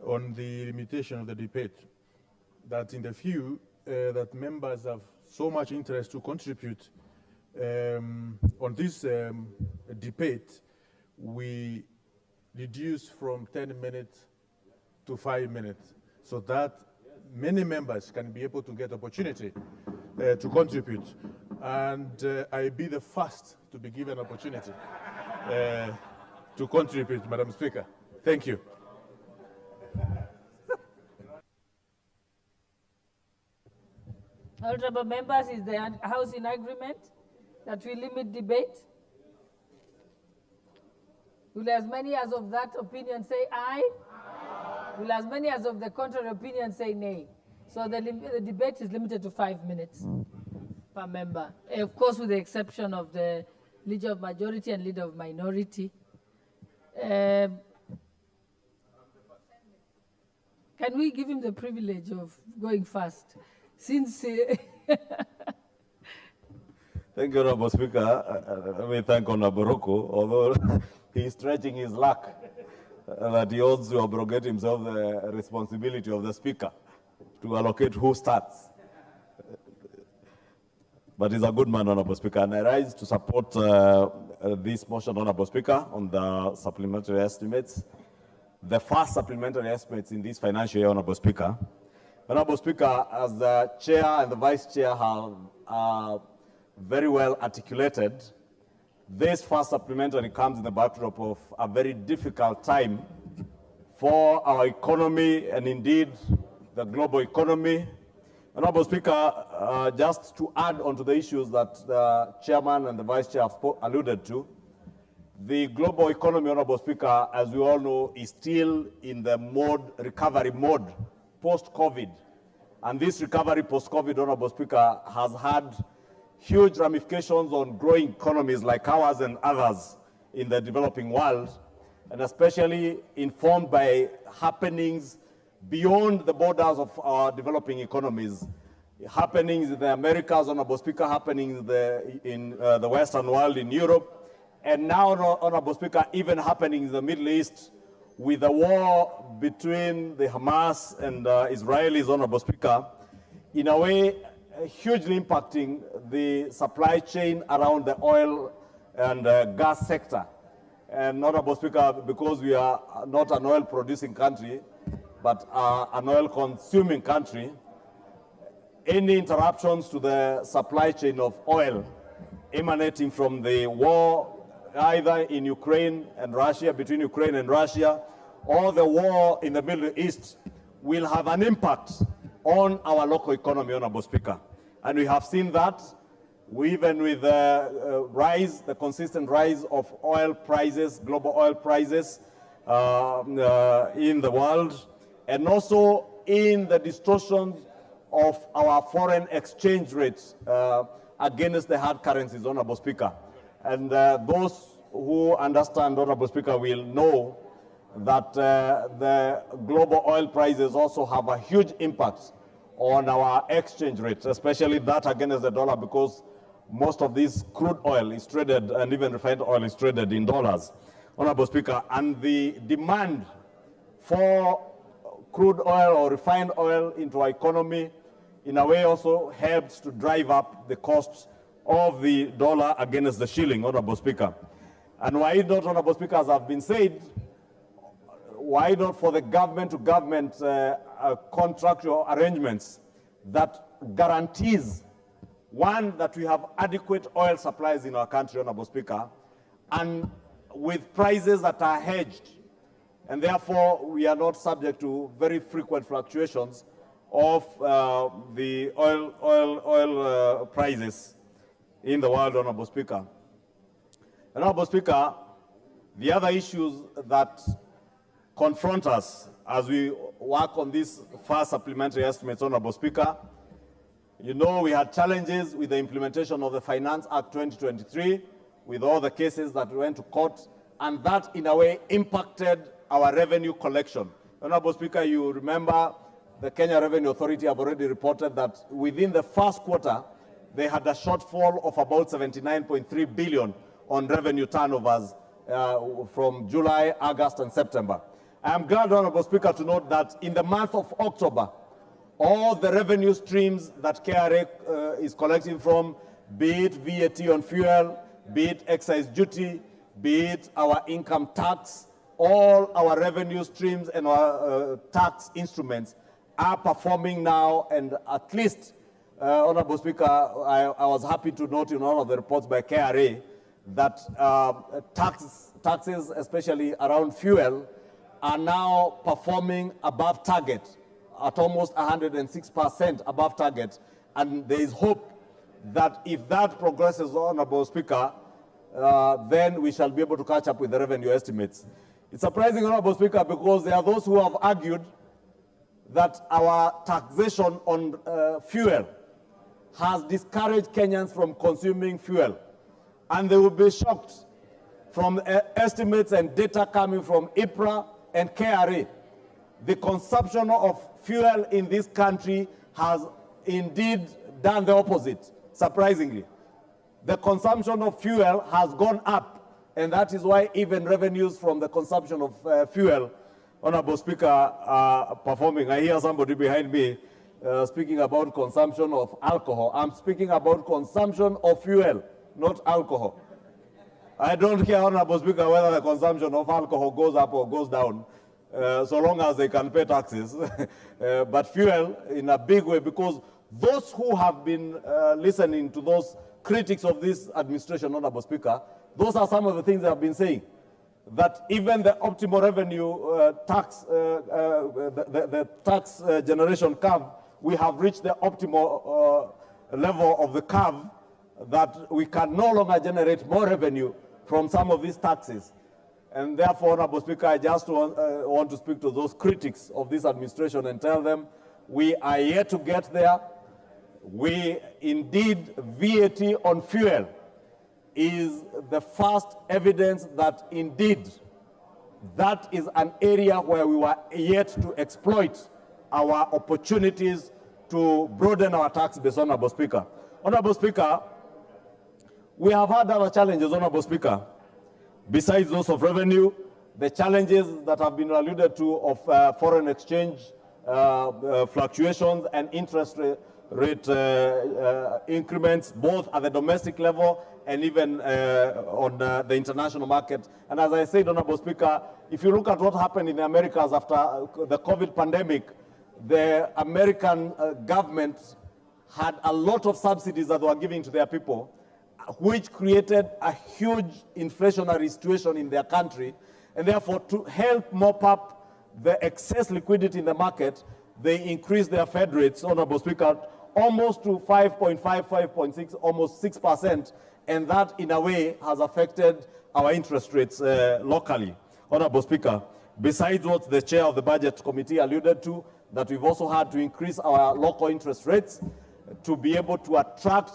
on the limitation of the debate. That in the view that members have so much interest to contribute on this debate, we reduce from 10 minutes to 5 minutes, so that many members can be able to get opportunity to contribute. And I'll be the first to be given opportunity to contribute, Madam Speaker. Thank you. Honorable members, is the House in agreement that we limit debate? Will as many as of that opinion say aye? Aye. Will as many as of the contrary opinion say nay? So the debate is limited to 5 minutes per member. Of course, with the exception of the leader of majority and leader of minority. Can we give him the privilege of going first? Since Thank you, Honorable Speaker. Let me thank Honorable Rocco, although he's stretching his luck, that he also abrogate himself the responsibility of the Speaker to allocate who starts. but he's a good man, Honorable Speaker. And I rise to support this motion, Honorable Speaker, on the supplementary estimates. The first supplementary estimates in this financial year, Honorable Speaker. Honorable Speaker, as the Chair and the Vice Chair have very well articulated, this first supplementary comes in the backdrop of a very difficult time for our economy and indeed the global economy. Honorable Speaker, just to add on to the issues that the Chairman and the Vice Chair have alluded to, the global economy, Honorable Speaker, as we all know, is still in the recovery mode post-COVID. And this recovery post-COVID, Honorable Speaker, has had huge ramifications on growing economies like ours and others in the developing world, and especially informed by happenings beyond the borders of our developing economies. Happenings in the Americas, Honorable Speaker, happenings in the Western world, in Europe, and now, Honorable Speaker, even happening in the Middle East with the war between the Hamas and Israelis, Honorable Speaker, in a way hugely impacting the supply chain around the oil and gas sector. And Honorable Speaker, because we are not an oil-producing country, but an oil-consuming country, any interruptions to the supply chain of oil emanating from the war either in Ukraine and Russia, between Ukraine and Russia, or the war in the Middle East will have an impact on our local economy, Honorable Speaker. And we have seen that even with the consistent rise of oil prices, global oil prices in the world, and also in the distortions of our foreign exchange rates against the hard currencies, Honorable Speaker. And those who understand, Honorable Speaker, will know that the global oil prices also have a huge impact on our exchange rates, especially that against the dollar, because most of this crude oil is traded, and even refined oil is traded in dollars, Honorable Speaker. And the demand for crude oil or refined oil into our economy, in a way, also helps to drive up the costs of the dollar against the shilling, Honorable Speaker. And why not, Honorable Speaker, as have been said, why not for the government-to-government contractual arrangements that guarantees, one, that we have adequate oil supplies in our country, Honorable Speaker, and with prices that are hedged, and therefore we are not subject to very frequent fluctuations of the oil prices in the world, Honorable Speaker. Honorable Speaker, the other issues that confront us as we work on these first supplementary estimates, Honorable Speaker, you know we had challenges with the implementation of the Finance Act 2023, with all the cases that went to court, and that in a way impacted our revenue collection. Honorable Speaker, you remember the Kenya Revenue Authority have already reported that within the first quarter, they had a shortfall of about 79.3 billion on revenue turnovers from July, August, and September. I am glad, Honorable Speaker, to note that in the month of October, all the revenue streams that KRA is collecting from, be it VAT on fuel, be it excise duty, be it our income tax, all our revenue streams and our tax instruments are performing now, and at least, Honorable Speaker, I was happy to note in all of the reports by KRA that taxes, especially around fuel, are now performing above target, at almost 106% above target, and there is hope that if that progresses, Honorable Speaker, then we shall be able to catch up with the revenue estimates. It's surprising, Honorable Speaker, because there are those who have argued that our taxation on fuel has discouraged Kenyans from consuming fuel. And they will be shocked from estimates and data coming from IPRA and KRA. The consumption of fuel in this country has indeed done the opposite, surprisingly. The consumption of fuel has gone up, and that is why even revenues from the consumption of fuel, Honorable Speaker, are performing. I hear somebody behind me speaking about consumption of alcohol. I'm speaking about consumption of fuel, not alcohol. I don't care, Honorable Speaker, whether the consumption of alcohol goes up or goes down, so long as they can pay taxes. But fuel in a big way, because those who have been listening to those critics of this administration, Honorable Speaker, those are some of the things they have been saying. That even the optimal revenue tax, the tax generation curve, we have reached the optimal level of the curve that we can no longer generate more revenue from some of these taxes. And therefore, Honorable Speaker, I just want to speak to those critics of this administration and tell them we are yet to get there. We indeed, VAT on fuel is the first evidence that indeed that is an area where we were yet to exploit our opportunities to broaden our tax base, Honorable Speaker. Honorable Speaker, we have had other challenges, Honorable Speaker, besides those of revenue, the challenges that have been alluded to of foreign exchange fluctuations and interest rate increments, both at the domestic level and even on the international market. And as I said, Honorable Speaker, if you look at what happened in the Americas after the COVID pandemic, the American government had a lot of subsidies that they were giving to their people, which created a huge inflationary situation in their country. And therefore, to help mop up the excess liquidity in the market, they increased their Fed rates, Honorable Speaker, almost to 5.5, 5.6, almost 6%. And that, in a way, has affected our interest rates locally, Honorable Speaker. Besides what the chair of the Budget Committee alluded to, that we've also had to increase our local interest rates to be able to attract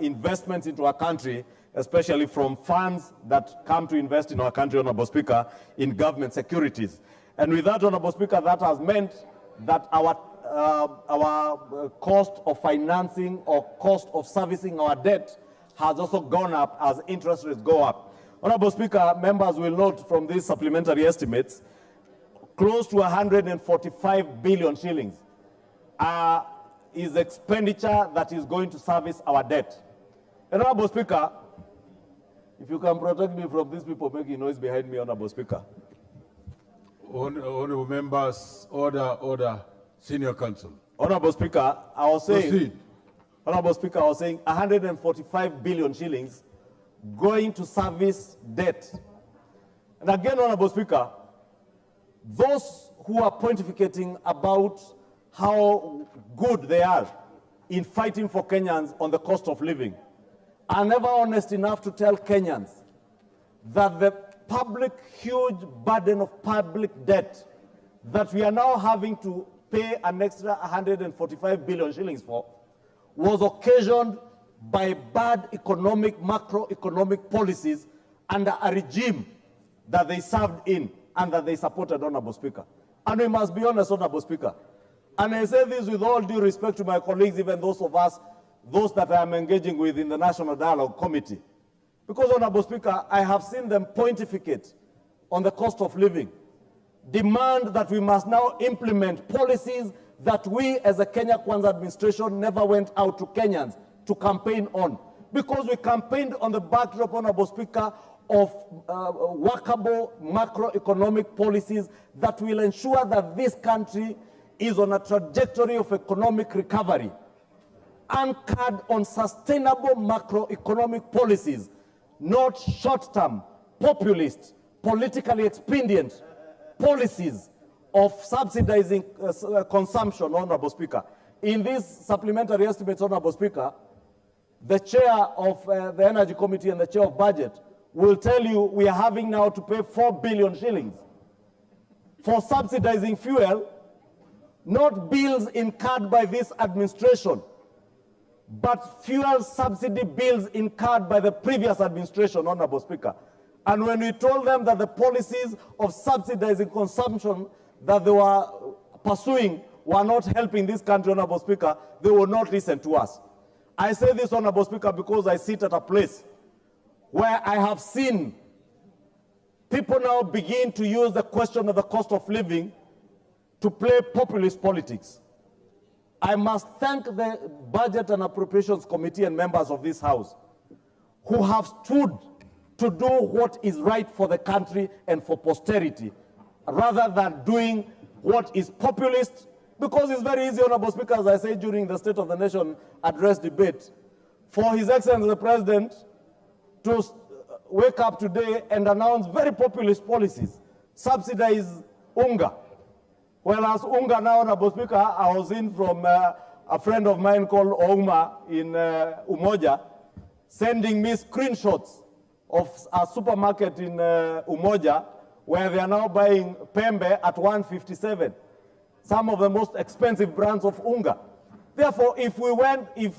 investments into our country, especially from funds that come to invest in our country, Honorable Speaker, in government securities. And with that, Honorable Speaker, that has meant that our cost of financing or cost of servicing our debt has also gone up as interest rates go up. Honorable Speaker, members will note from these supplementary estimates, close to 145 billion shillings is expenditure that is going to service our debt. And Honorable Speaker, if you can protect me from these people making noise behind me, Honorable Speaker. Honorable members, order, senior counsel. Honorable Speaker, I was saying, proceed. Honorable Speaker, I was saying 145 billion shillings going to service debt. And again, Honorable Speaker, those who are pontificating about how good they are in fighting for Kenyans on the cost of living are never honest enough to tell Kenyans that the huge burden of public debt that we are now having to pay an extra 145 billion shillings for was occasioned by bad macroeconomic policies under a regime that they served in and that they supported, Honorable Speaker. And we must be honest, Honorable Speaker. And I say this with all due respect to my colleagues, even those that I am engaging with in the National Dialogue Committee. Because, Honorable Speaker, I have seen them pontificate on the cost of living, demand that we must now implement policies that we as a Kenya Kwanza administration never went out to Kenyans to campaign on. Because we campaigned on the backdrop, Honorable Speaker, of workable macroeconomic policies that will ensure that this country is on a trajectory of economic recovery, anchored on sustainable macroeconomic policies, not short-term, populist, politically expedient policies of subsidizing consumption, Honorable Speaker. In these supplementary estimates, Honorable Speaker, the chair of the Energy Committee and the chair of Budget will tell you we are having now to pay 4 billion shillings for subsidizing fuel, not bills incurred by this administration, but fuel subsidy bills incurred by the previous administration, Honorable Speaker. And when we told them that the policies of subsidizing consumption that they were pursuing were not helping this country, Honorable Speaker, they would not listen to us. I say this, Honorable Speaker, because I sit at a place where I have seen people now begin to use the question of the cost of living to play populist politics. I must thank the Budget and Appropriations Committee and members of this House who have stood to do what is right for the country and for posterity, rather than doing what is populist, because it's very easy, Honorable Speaker, as I said during the State of the Nation address debate, for His Excellency the President to wake up today and announce very populist policies, subsidize unga. Whereas unga now, Honorable Speaker, I was in from a friend of mine called Ouma in Umoja, sending me screenshots of a supermarket in Umoja, where they are now buying Pembe at 157, some of the most expensive brands of unga. Therefore, if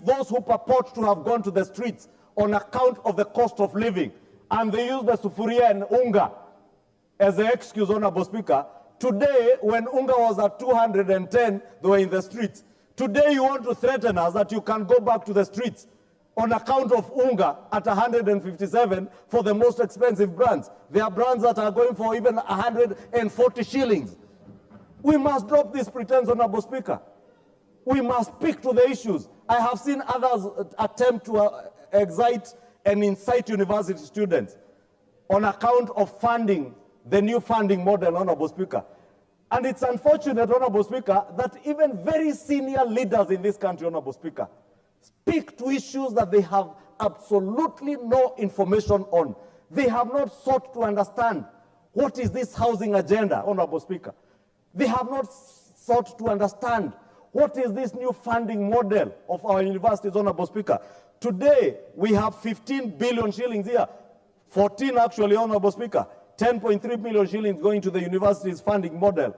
those who purport to have gone to the streets on account of the cost of living, and they use the sufuria and unga as the excuse, Honorable Speaker, today, when unga was at 210, they were in the streets. Today, you want to threaten us that you can go back to the streets on account of unga at 157 for the most expensive brands. There are brands that are going for even 140 shillings. We must drop this pretense, Honorable Speaker. We must speak to the issues. I have seen others attempt to excite and incite university students on account of funding, the new funding model, Honorable Speaker. And it's unfortunate, Honorable Speaker, that even very senior leaders in this country, Honorable Speaker, speak to issues that they have absolutely no information on. They have not sought to understand what is this housing agenda, Honorable Speaker. They have not sought to understand what is this new funding model of our universities, Honorable Speaker. Today, we have 15 billion shillings here, 14 actually, Honorable Speaker, 10.3 billion shillings going to the university's funding model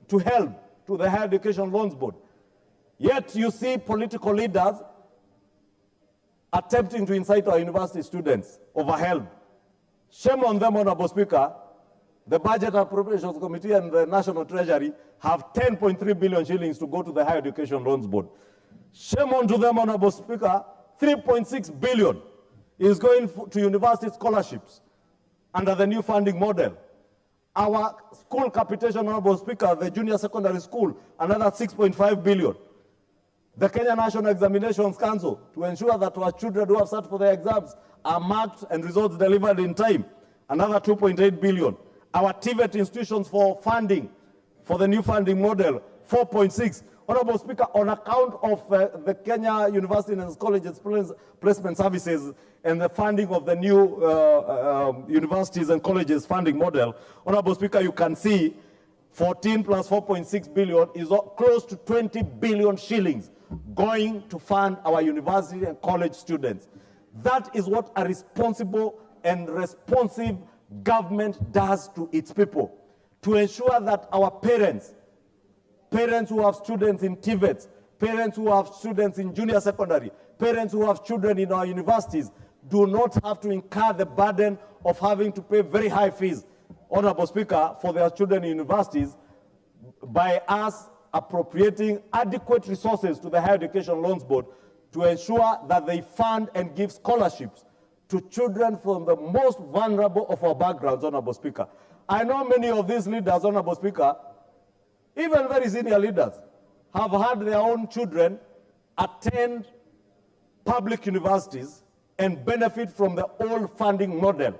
to help to the Higher Education Loans Board. Yet you see political leaders attempting to incite our university students over help. Shame on them, Honorable Speaker. The Budget Appropriations Committee and the National Treasury have 10.3 billion shillings to go to the Higher Education Loans Board. Shame on to them, Honorable Speaker. 3.6 billion is going to university scholarships under the new funding model. Our school capitation, Honorable Speaker, the junior secondary school, another 6.5 billion. The Kenya National Examinations Council, to ensure that our children who have sat for their exams are marked and results delivered in time, another 2.8 billion. Our TVET institutions for funding, for the new funding model, 4.6. Honorable Speaker, on account of the Kenya University and Colleges Placement Services and the funding of the new universities and colleges funding model, Honorable Speaker, you can see 14 plus 4.6 billion is close to 20 billion shillings going to fund our university and college students. That is what a responsible and responsive government does to its people, to ensure that our parents who have students in TVET, parents who have students in junior secondary, parents who have children in our universities, do not have to incur the burden of having to pay very high fees, Honorable Speaker, for their children in universities by us appropriating adequate resources to the Higher Education Loans Board to ensure that they fund and give scholarships to children from the most vulnerable of our backgrounds, Honorable Speaker. I know many of these leaders, Honorable Speaker, even very senior leaders, have had their own children attend public universities and benefit from the old funding model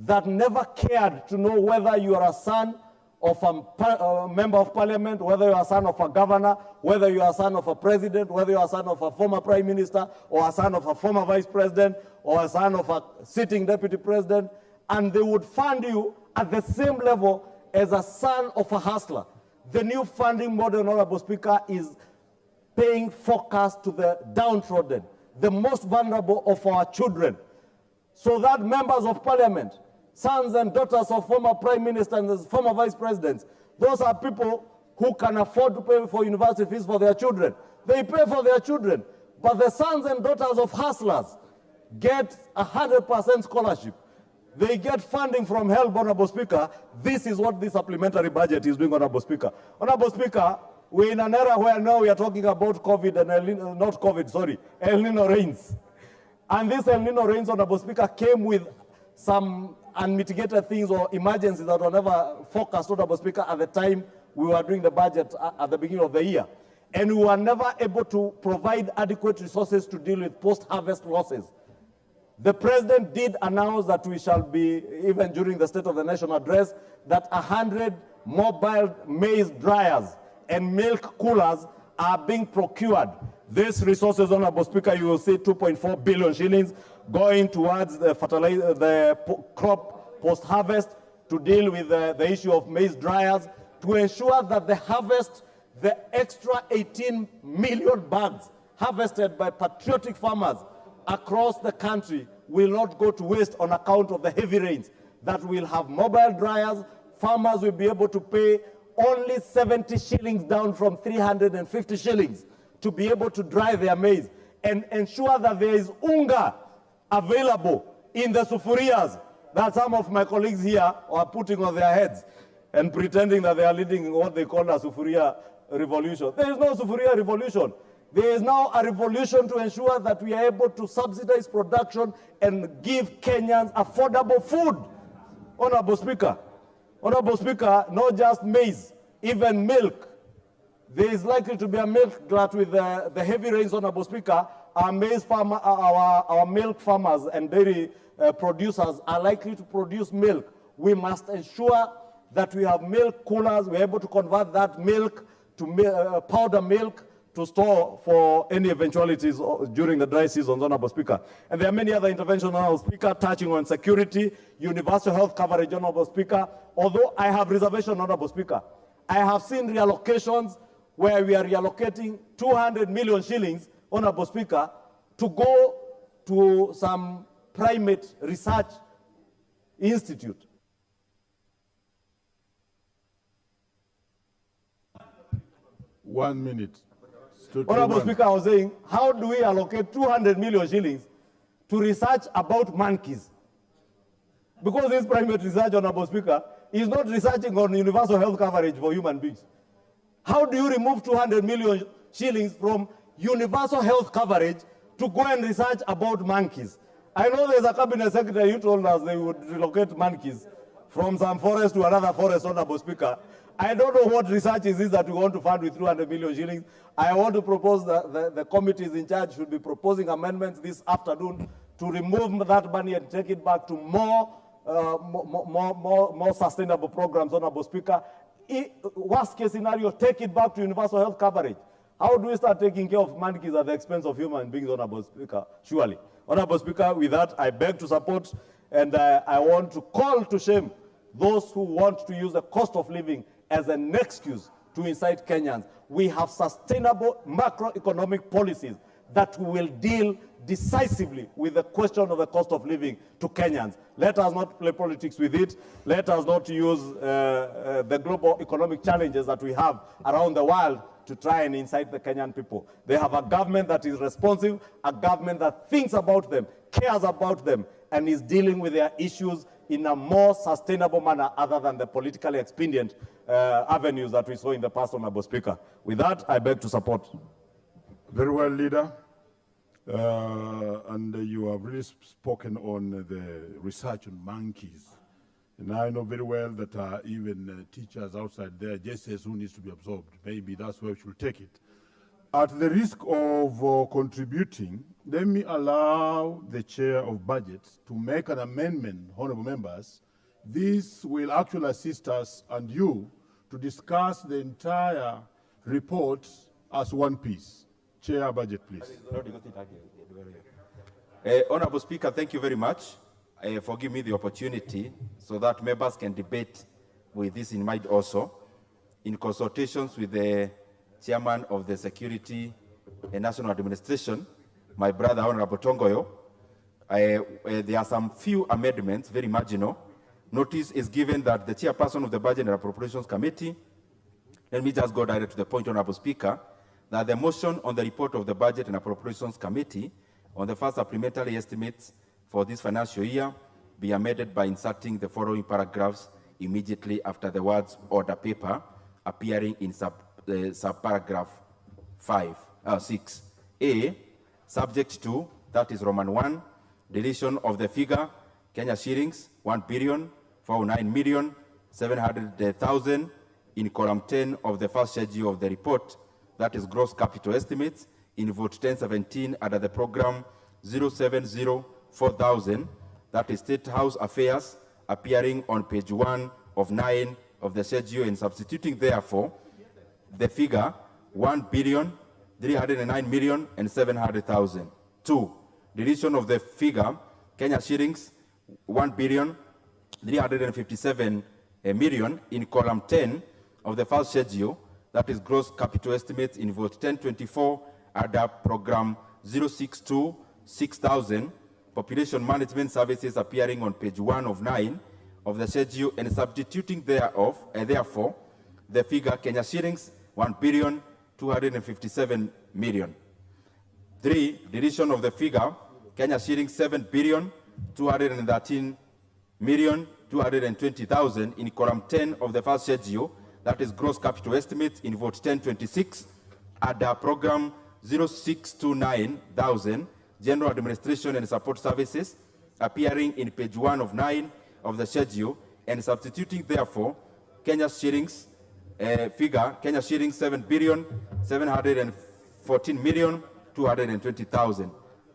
that never cared to know whether you are a son of a member of parliament, whether you are a son of a governor, whether you are a son of a president, whether you are a son of a former prime minister, or a son of a former vice president, or a son of a sitting deputy president, and they would fund you at the same level as a son of a hustler. The new funding model, Honorable Speaker, is paying focus to the downtrodden, the most vulnerable of our children, so that members of parliament, sons and daughters of former prime ministers and former vice presidents, those are people who can afford to pay for university fees for their children. They pay for their children, but the sons and daughters of hustlers get 100% scholarship. They get funding from HELB, Honorable Speaker. This is what this supplementary budget is doing, Honorable Speaker. Honorable Speaker, we're in an era where now we are talking about COVID and El Nino rains. And this El Nino rains, Honorable Speaker, came with some unmitigated things or emergencies that were never focused, Honorable Speaker, at the time we were doing the budget at the beginning of the year. and we were never able to provide adequate resources to deal with post-harvest losses. The president did announce that we shall be, even during the State of the Nation address, that 100 mobile maize dryers and milk coolers are being procured. These resources, Honorable Speaker, you will see 2.4 billion shillings going towards the crop post-harvest to deal with the issue of maize dryers, to ensure that the harvest, the extra 18 million bags harvested by patriotic farmers across the country will not go to waste on account of the heavy rains. That will have mobile dryers. Farmers will be able to pay only 70 shillings down from 350 shillings to be able to dry their maize and ensure that there is unga available in the sufurias that some of my colleagues here are putting on their heads and pretending that they are leading what they call a sufuria revolution. There is no sufuria revolution. There is now a revolution to ensure that we are able to subsidize production and give Kenyans affordable food. Honorable Speaker, not just maize, even milk. There is likely to be a milk glut with the heavy rains, Honorable Speaker. Our milk farmers and dairy producers are likely to produce milk. We must ensure that we have milk coolers. We're able to convert that milk to powder milk to store for any eventualities during the dry season, Honorable Speaker. And there are many other interventions, Honorable Speaker, touching on security, universal health coverage, Honorable Speaker. Although I have reservation, Honorable Speaker, I have seen reallocations where we are reallocating 200 million shillings, Honorable Speaker, to go to some primate research institute. One minute. Honorable Speaker, I was saying, how do we allocate 200 million shillings to research about monkeys? Because this primate research, Honorable Speaker, is not researching on universal health coverage for human beings. How do you remove 200 million shillings from universal health coverage to go and research about monkeys? I know there's a cabinet secretary who told us they would relocate monkeys from some forest to another forest, Honorable Speaker. I don't know what research is this that we want to fund with 200 million shillings. I want to propose that the committees in charge should be proposing amendments this afternoon to remove that money and take it back to more sustainable programs, Honorable Speaker. Worst case scenario, take it back to universal health coverage. How do we start taking care of monkeys at the expense of human beings, Honorable Speaker? Surely. Honorable Speaker, with that, I beg to support, and I want to call to shame those who want to use the cost of living as an excuse to incite Kenyans. We have sustainable macroeconomic policies that will deal decisively with the question of the cost of living to Kenyans. Let us not play politics with it. Let us not use the global economic challenges that we have around the world to try and incite the Kenyan people. They have a government that is responsive, a government that thinks about them, cares about them, and is dealing with their issues in a more sustainable manner other than the politically expedient avenues that we saw in the past, Honorable Speaker. With that, I beg to support. Very well, Leader. And you have really spoken on the research on monkeys. And I know very well that even teachers outside there just says who needs to be absorbed. Maybe that's where we should take it. At the risk of contributing, let me allow the Chair of Budget to make an amendment, honorable members. This will actually assist us and you to discuss the entire report as one piece. Chair of Budget, please. Honorable Speaker, thank you very much for giving me the opportunity so that members can debate with this in mind also. In consultations with the Chairman of the Security and National Administration, my brother Honorable Tongoyo, there are some few amendments, very marginal. Notice is given that the Chairperson of the Budget and Appropriations Committee, let me just go direct to the point, Honorable Speaker, that the motion on the report of the Budget and Appropriations Committee on the first supplementary estimates for this financial year be amended by inserting the following paragraphs immediately after the words order paper appearing in subparagraph 6. A, subject to, that is Roman 1, deletion of the figure Kenya shillings 1,409,700,000 in column 10 of the first schedule of the report that is gross capital estimates, in vote 1017 under the program 0704000, that is State House Affairs, appearing on page 1 of 9 of the schedule, and substituting therefore the figure 1,309,700,000. 2. Deletion of the figure Kenya shillings 1,357,000,000 in column 10 of the first schedule, that is gross capital estimates, in vote 1024 under program 0626000, population management services, appearing on page 1 of 9 of the schedule, and substituting thereof, therefore the figure Kenya shillings 1,257,000,000. 3. Deletion of the figure Kenya shillings 7,213,220,000 in column 10 of the first schedule, that is gross capital estimates, in vote 1026 under program 0629,000, general administration and support services, appearing in page 1 of 9 of the schedule, and substituting therefore Kenya shillings figure Kenya shillings 7,714,220,000.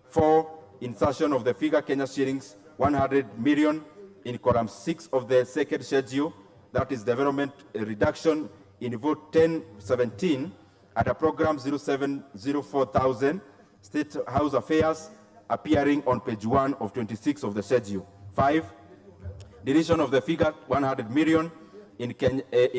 4. Insertion of the figure Kenya shillings 100 million in column 6 of the second schedule, that is development reduction, in vote 1017 at a program 0704,000, State House Affairs, appearing on page 1 of 26 of the schedule. 5. Deletion of the figure 100 million in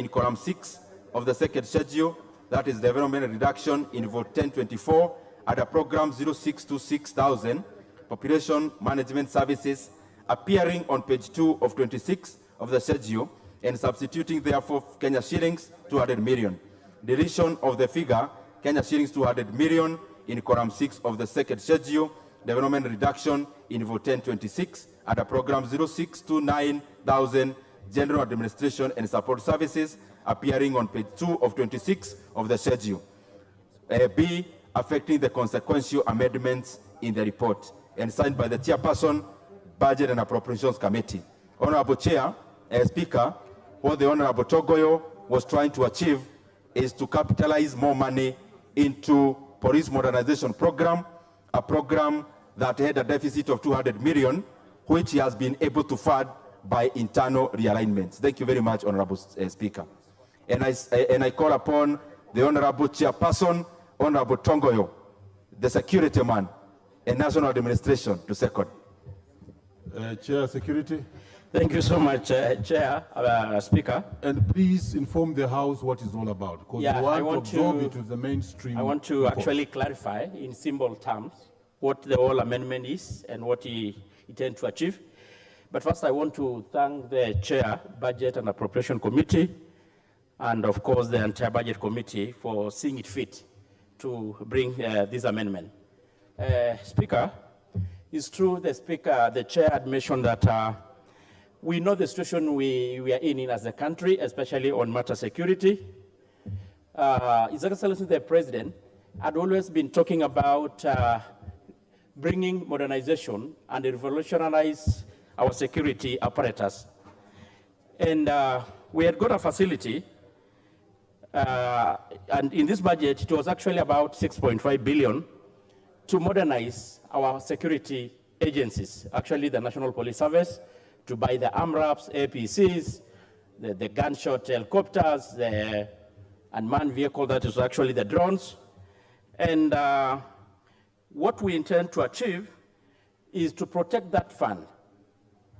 column 6 of the second schedule, that is development reduction, in vote 1024 at a program 0626,000, population management services, appearing on page 2 of 26 of the schedule, and substituting therefore Kenya shillings 200 million. Deletion of the figure Kenya shillings 200 million in column 6 of the second schedule, development reduction, in vote 1026 at a program 0629,000, general administration and support services, appearing on page 2 of 26 of the schedule. B. Affecting the consequential amendments in the report, and signed by the chairperson, Budget and Appropriations Committee. Honorable Chair, Speaker, what the Honorable Togoyo was trying to achieve is to capitalize more money into police modernization program, a program that had a deficit of 200 million, which he has been able to fund by internal realignments. Thank you very much, Honorable Speaker. And I call upon the Honorable Chairperson, Honorable Tongoyo, the security man, and National Administration to second. Chair, Security. Thank you so much, Chair, Speaker. And please inform the House what it's all about, because we want to absorb it with the mainstream. I want to report. actually clarify in simple terms what the whole amendment is and what he intends to achieve. But first, I want to thank the Chair, Budget and Appropriation Committee, and of course the entire Budget Committee for seeing it fit to bring this amendment. Speaker, it's true the Chair had mentioned that we know the situation we are in as a country, especially on matter security. His Excellency the President had always been talking about bringing modernization and revolutionize our security apparatus. And we had got a facility, and in this budget, it was actually about 6.5 billion to modernize our security agencies, actually the National Police Service, to buy the AMRAPs, APCs, the gunshot helicopters, the unmanned vehicle that is actually the drones. And what we intend to achieve is to protect that fund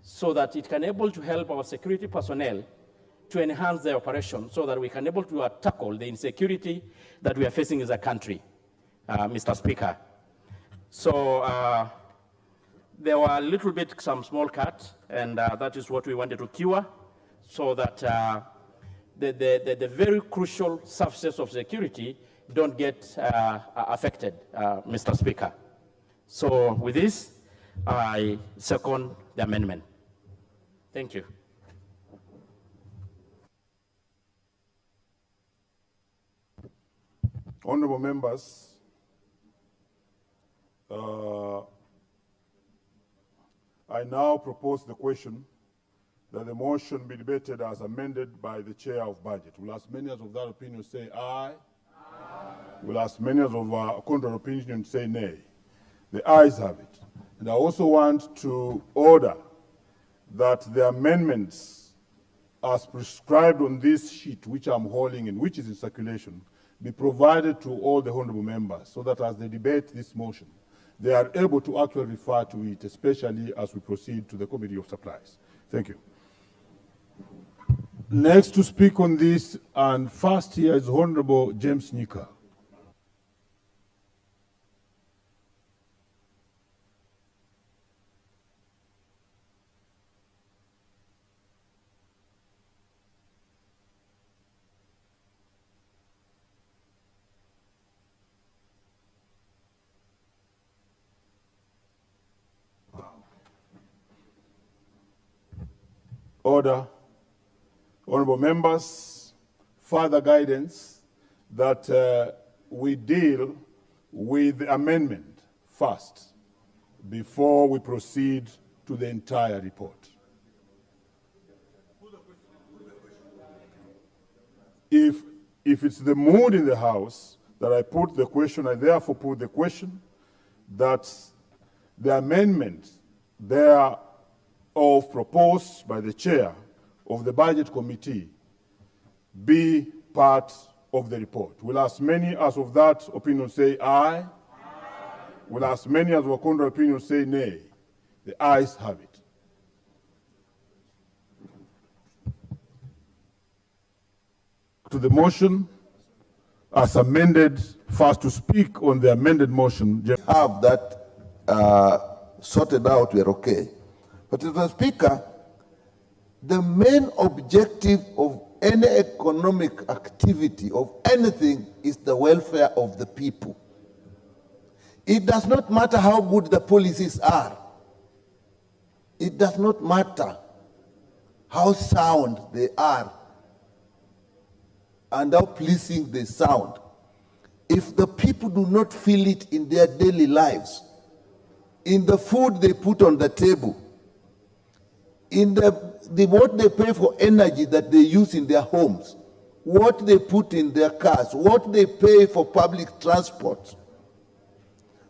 so that it can able to help our security personnel to enhance their operation so that we can able to tackle the insecurity that we are facing as a country, Mr. Speaker. So there were a little bit, some small cuts, and that is what we wanted to cure so that the very crucial services of security don't get affected, Mr. Speaker. So with this, I second the amendment. Thank you. Honorable members, I now propose the question that the motion be debated as amended by the Chair of Budget. Will as many as of that opinion say aye? Aye. Will as many of our contrary opinion say nay? The ayes have it. And I also want to order that the amendments as prescribed on this sheet, which I'm holding and which is in circulation, be provided to all the honorable members so that as they debate this motion, they are able to actually refer to it, especially as we proceed to the Committee of Supplies. Thank you. Next to speak on this, and first here is Honorable James Nyika. Order. Honorable members, further guidance that we deal with the amendment first before we proceed to the entire report. If it's the mood in the House that I put the question, I therefore put the question that the amendment thereof proposed by the chair of the Budget Committee be part of the report. Will as many as of that opinion say aye? Aye. Will as many as of contrary opinion say nay? The ayes have it. To the motion as amended, first to speak on the amended motion. Have that sorted out, we're okay. But Mr. Speaker, the main objective of any economic activity of anything is the welfare of the people. It does not matter how good the policies are. It does not matter how sound they are and how pleasing they sound. If the people do not feel it in their daily lives, in the food they put on the table, in what they pay for energy that they use in their homes, what they put in their cars, what they pay for public transport,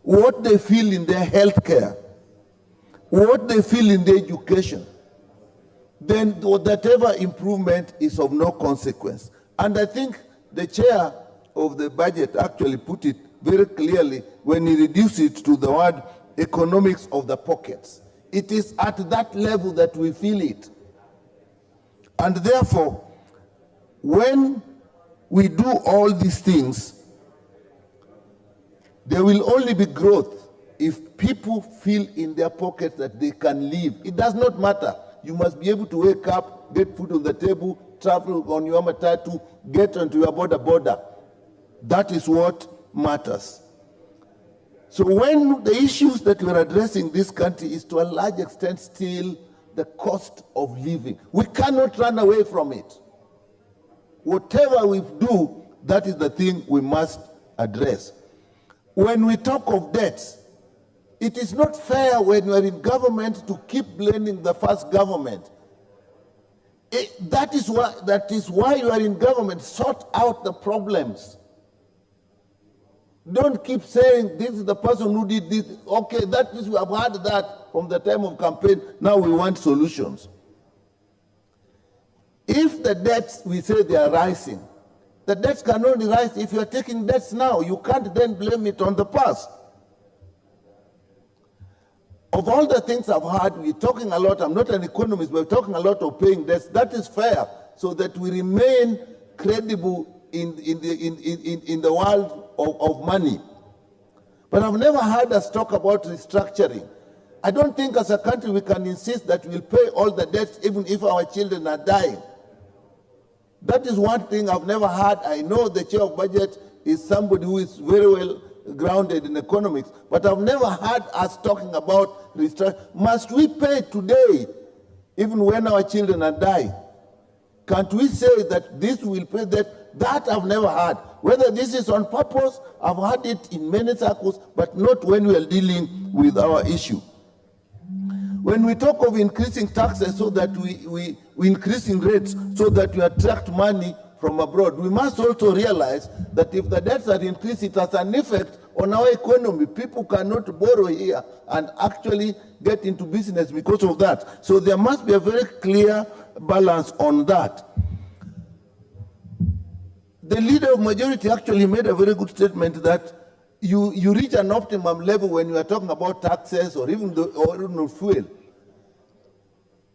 what they feel in their health care, what they feel in their education, then whatever improvement is of no consequence. And I think the chair of the budget actually put it very clearly when he reduced it to the word economics of the pockets. It is at that level that we feel it. And therefore, when we do all these things, there will only be growth if people feel in their pockets that they can live. It does not matter. You must be able to wake up, get food on the table, travel on your matatu, get onto your border. That is what matters. So when the issues that we're addressing in this country is to a large extent still the cost of living, we cannot run away from it. Whatever we do, that is the thing we must address. When we talk of debts, it is not fair when you are in government to keep blaming the first government. That is why you are in government. Sort out the problems. Don't keep saying this is the person who did this. Okay, that is, we have had that from the time of campaign. Now we want solutions. If the debts, we say they are rising, the debts can only rise if you are taking debts now. You can't then blame it on the past. Of all the things I've heard, we're talking a lot, I'm not an economist, but we're talking a lot of paying debts. That is fair, so that we remain credible in the world of money. But I've never heard us talk about restructuring. I don't think as a country we can insist that we'll pay all the debts even if our children are dying. That is one thing I've never heard. I know the chair of budget is somebody who is very well grounded in economics, but I've never heard us talking about restructuring. Must we pay today even when our children are dying? Can't we say that this will pay that? That I've never heard. Whether this is on purpose, I've heard it in many circles, but not when we are dealing with our issue. When we talk of increasing taxes so that we increasing rates so that we attract money from abroad. We must also realize that if the debts are increased, it has an effect on our economy. People cannot borrow here and actually get into business because of that. So there must be a very clear balance on that. The leader of majority actually made a very good statement that you reach an optimum level when you are talking about taxes or even fuel.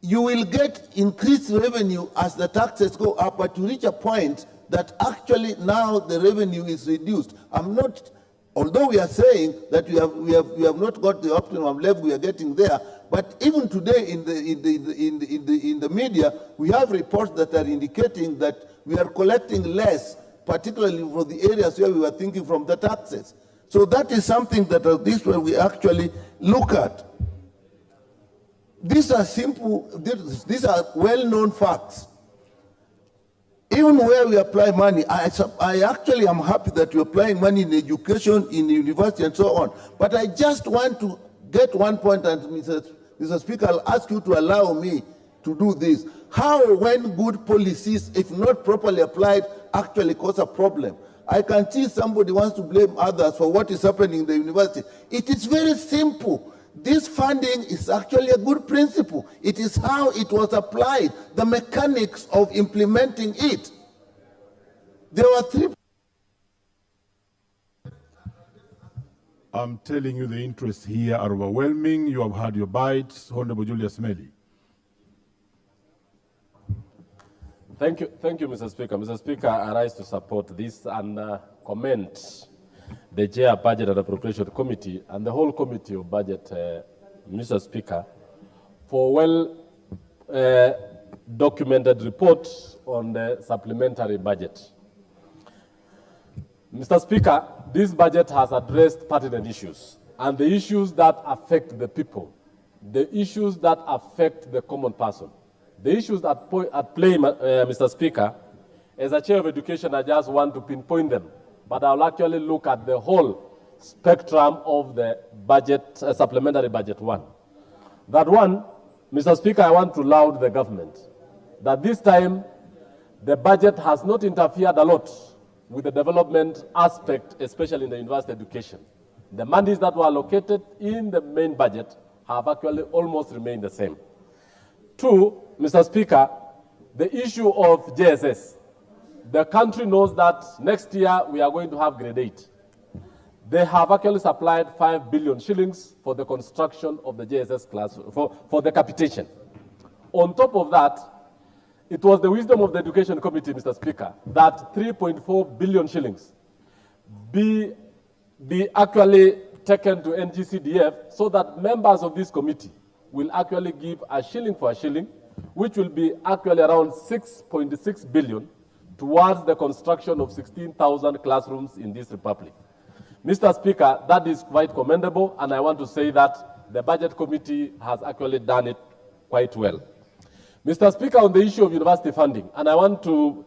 You will get increased revenue as the taxes go up, but you reach a point that actually now the revenue is reduced. Although we are saying that we have not got the optimum level, we are getting there. But even today in the media, we have reports that are indicating that we are collecting less, particularly for the areas where we were thinking from the taxes. So that is something that this way we actually look at. These are simple, these are well-known facts. Even where we apply money, I actually am happy that you're applying money in education, in university, and so on. But I just want to get one point, and Mr. Speaker, I'll ask you to allow me to do this. How, when good policies, if not properly applied, actually cause a problem? I can see somebody wants to blame others for what is happening in the university. It is very simple. This funding is actually a good principle. It is how it was applied, the mechanics of implementing it. There were three. I'm telling you, the interests here are overwhelming. You have had your bites. Honorable Julius Meli. Thank you, Mr. Speaker. Mr. Speaker, I rise to support this and commend the Chair Budget and Appropriation Committee and the whole Committee of Budget, Mr. Speaker, for documented report on the supplementary budget. Mr. Speaker, this budget has addressed pertinent issues and the issues that affect the people, the issues that affect the common person. The issues at play, Mr. Speaker, as a chair of education, I just want to pinpoint them, but I'll actually look at the whole spectrum of the budget, supplementary budget one. That one, Mr. Speaker, I want to laud the government that this time the budget has not interfered a lot with the development aspect, especially in the university education. The monies that were allocated in the main budget have actually almost remained the same. Two, Mr. Speaker, the issue of JSS. The country knows that next year we are going to have grade 8. They have actually supplied 5 billion shillings for the construction of the JSS class, for the capitation. On top of that, it was the wisdom of the Education Committee, Mr. Speaker, that 3.4 billion shillings be actually taken to NGCDF so that members of this committee will actually give a shilling for a shilling, which will be actually around 6.6 billion towards the construction of 16,000 classrooms in this republic. Mr. Speaker, that is quite commendable, and I want to say that the Budget Committee has actually done it quite well. Mr. Speaker, on the issue of university funding, and I want to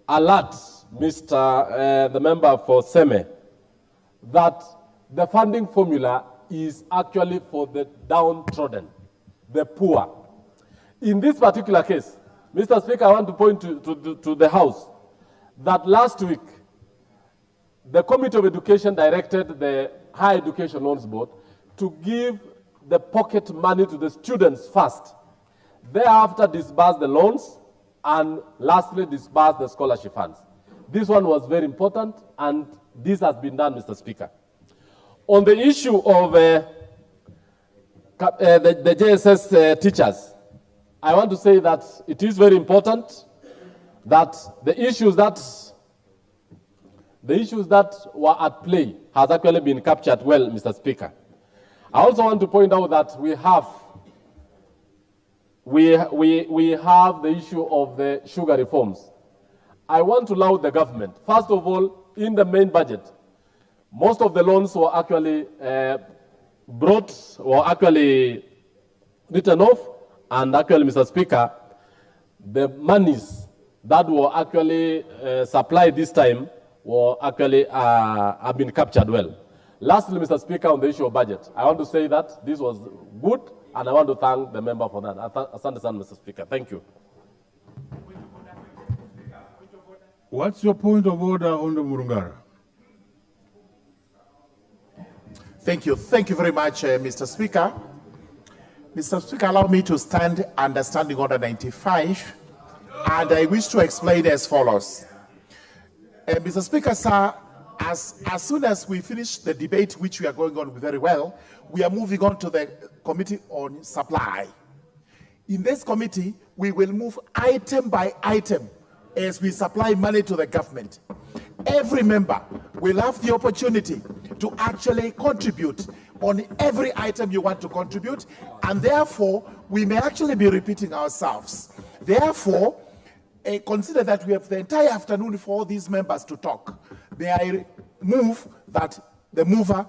alert the member for SEME that the funding formula is actually for the downtrodden, the poor. In this particular case, Mr. Speaker, I want to point to the House that last week, the Committee of Education directed the Higher Education Loans Board to give the pocket money to the students first, thereafter disburse the loans, and lastly disburse the scholarship funds. This one was very important, and this has been done, Mr. Speaker. On the issue of the JSS teachers, I want to say that it is very important that the issues that were at play has actually been captured well, Mr. Speaker. I also want to point out that we have the issue of the sugar reforms. I want to laud the government. First of all, in the main budget, most of the loans were actually written off, and actually, Mr. Speaker, the monies that were actually supplied this time were actually have been captured well. Lastly, Mr. Speaker, on the issue of budget, I want to say that this was good, and I want to thank the member for that. Asante sana, Mr. Speaker. Thank you. What's your point of order, Honorable Murungara? Thank you. Thank you very much, Mr. Speaker. Mr. Speaker, allow me to stand under Standing Order 95, and I wish to explain as follows. Mr. Speaker, sir, as soon as we finish the debate, which we are going on very well, we are moving on to the Committee on Supply. In this committee, we will move item by item as we supply money to the government. Every member will have the opportunity to actually contribute on every item you want to contribute, and therefore, we may actually be repeating ourselves. Therefore, consider that we have the entire afternoon for all these members to talk. May I move that the mover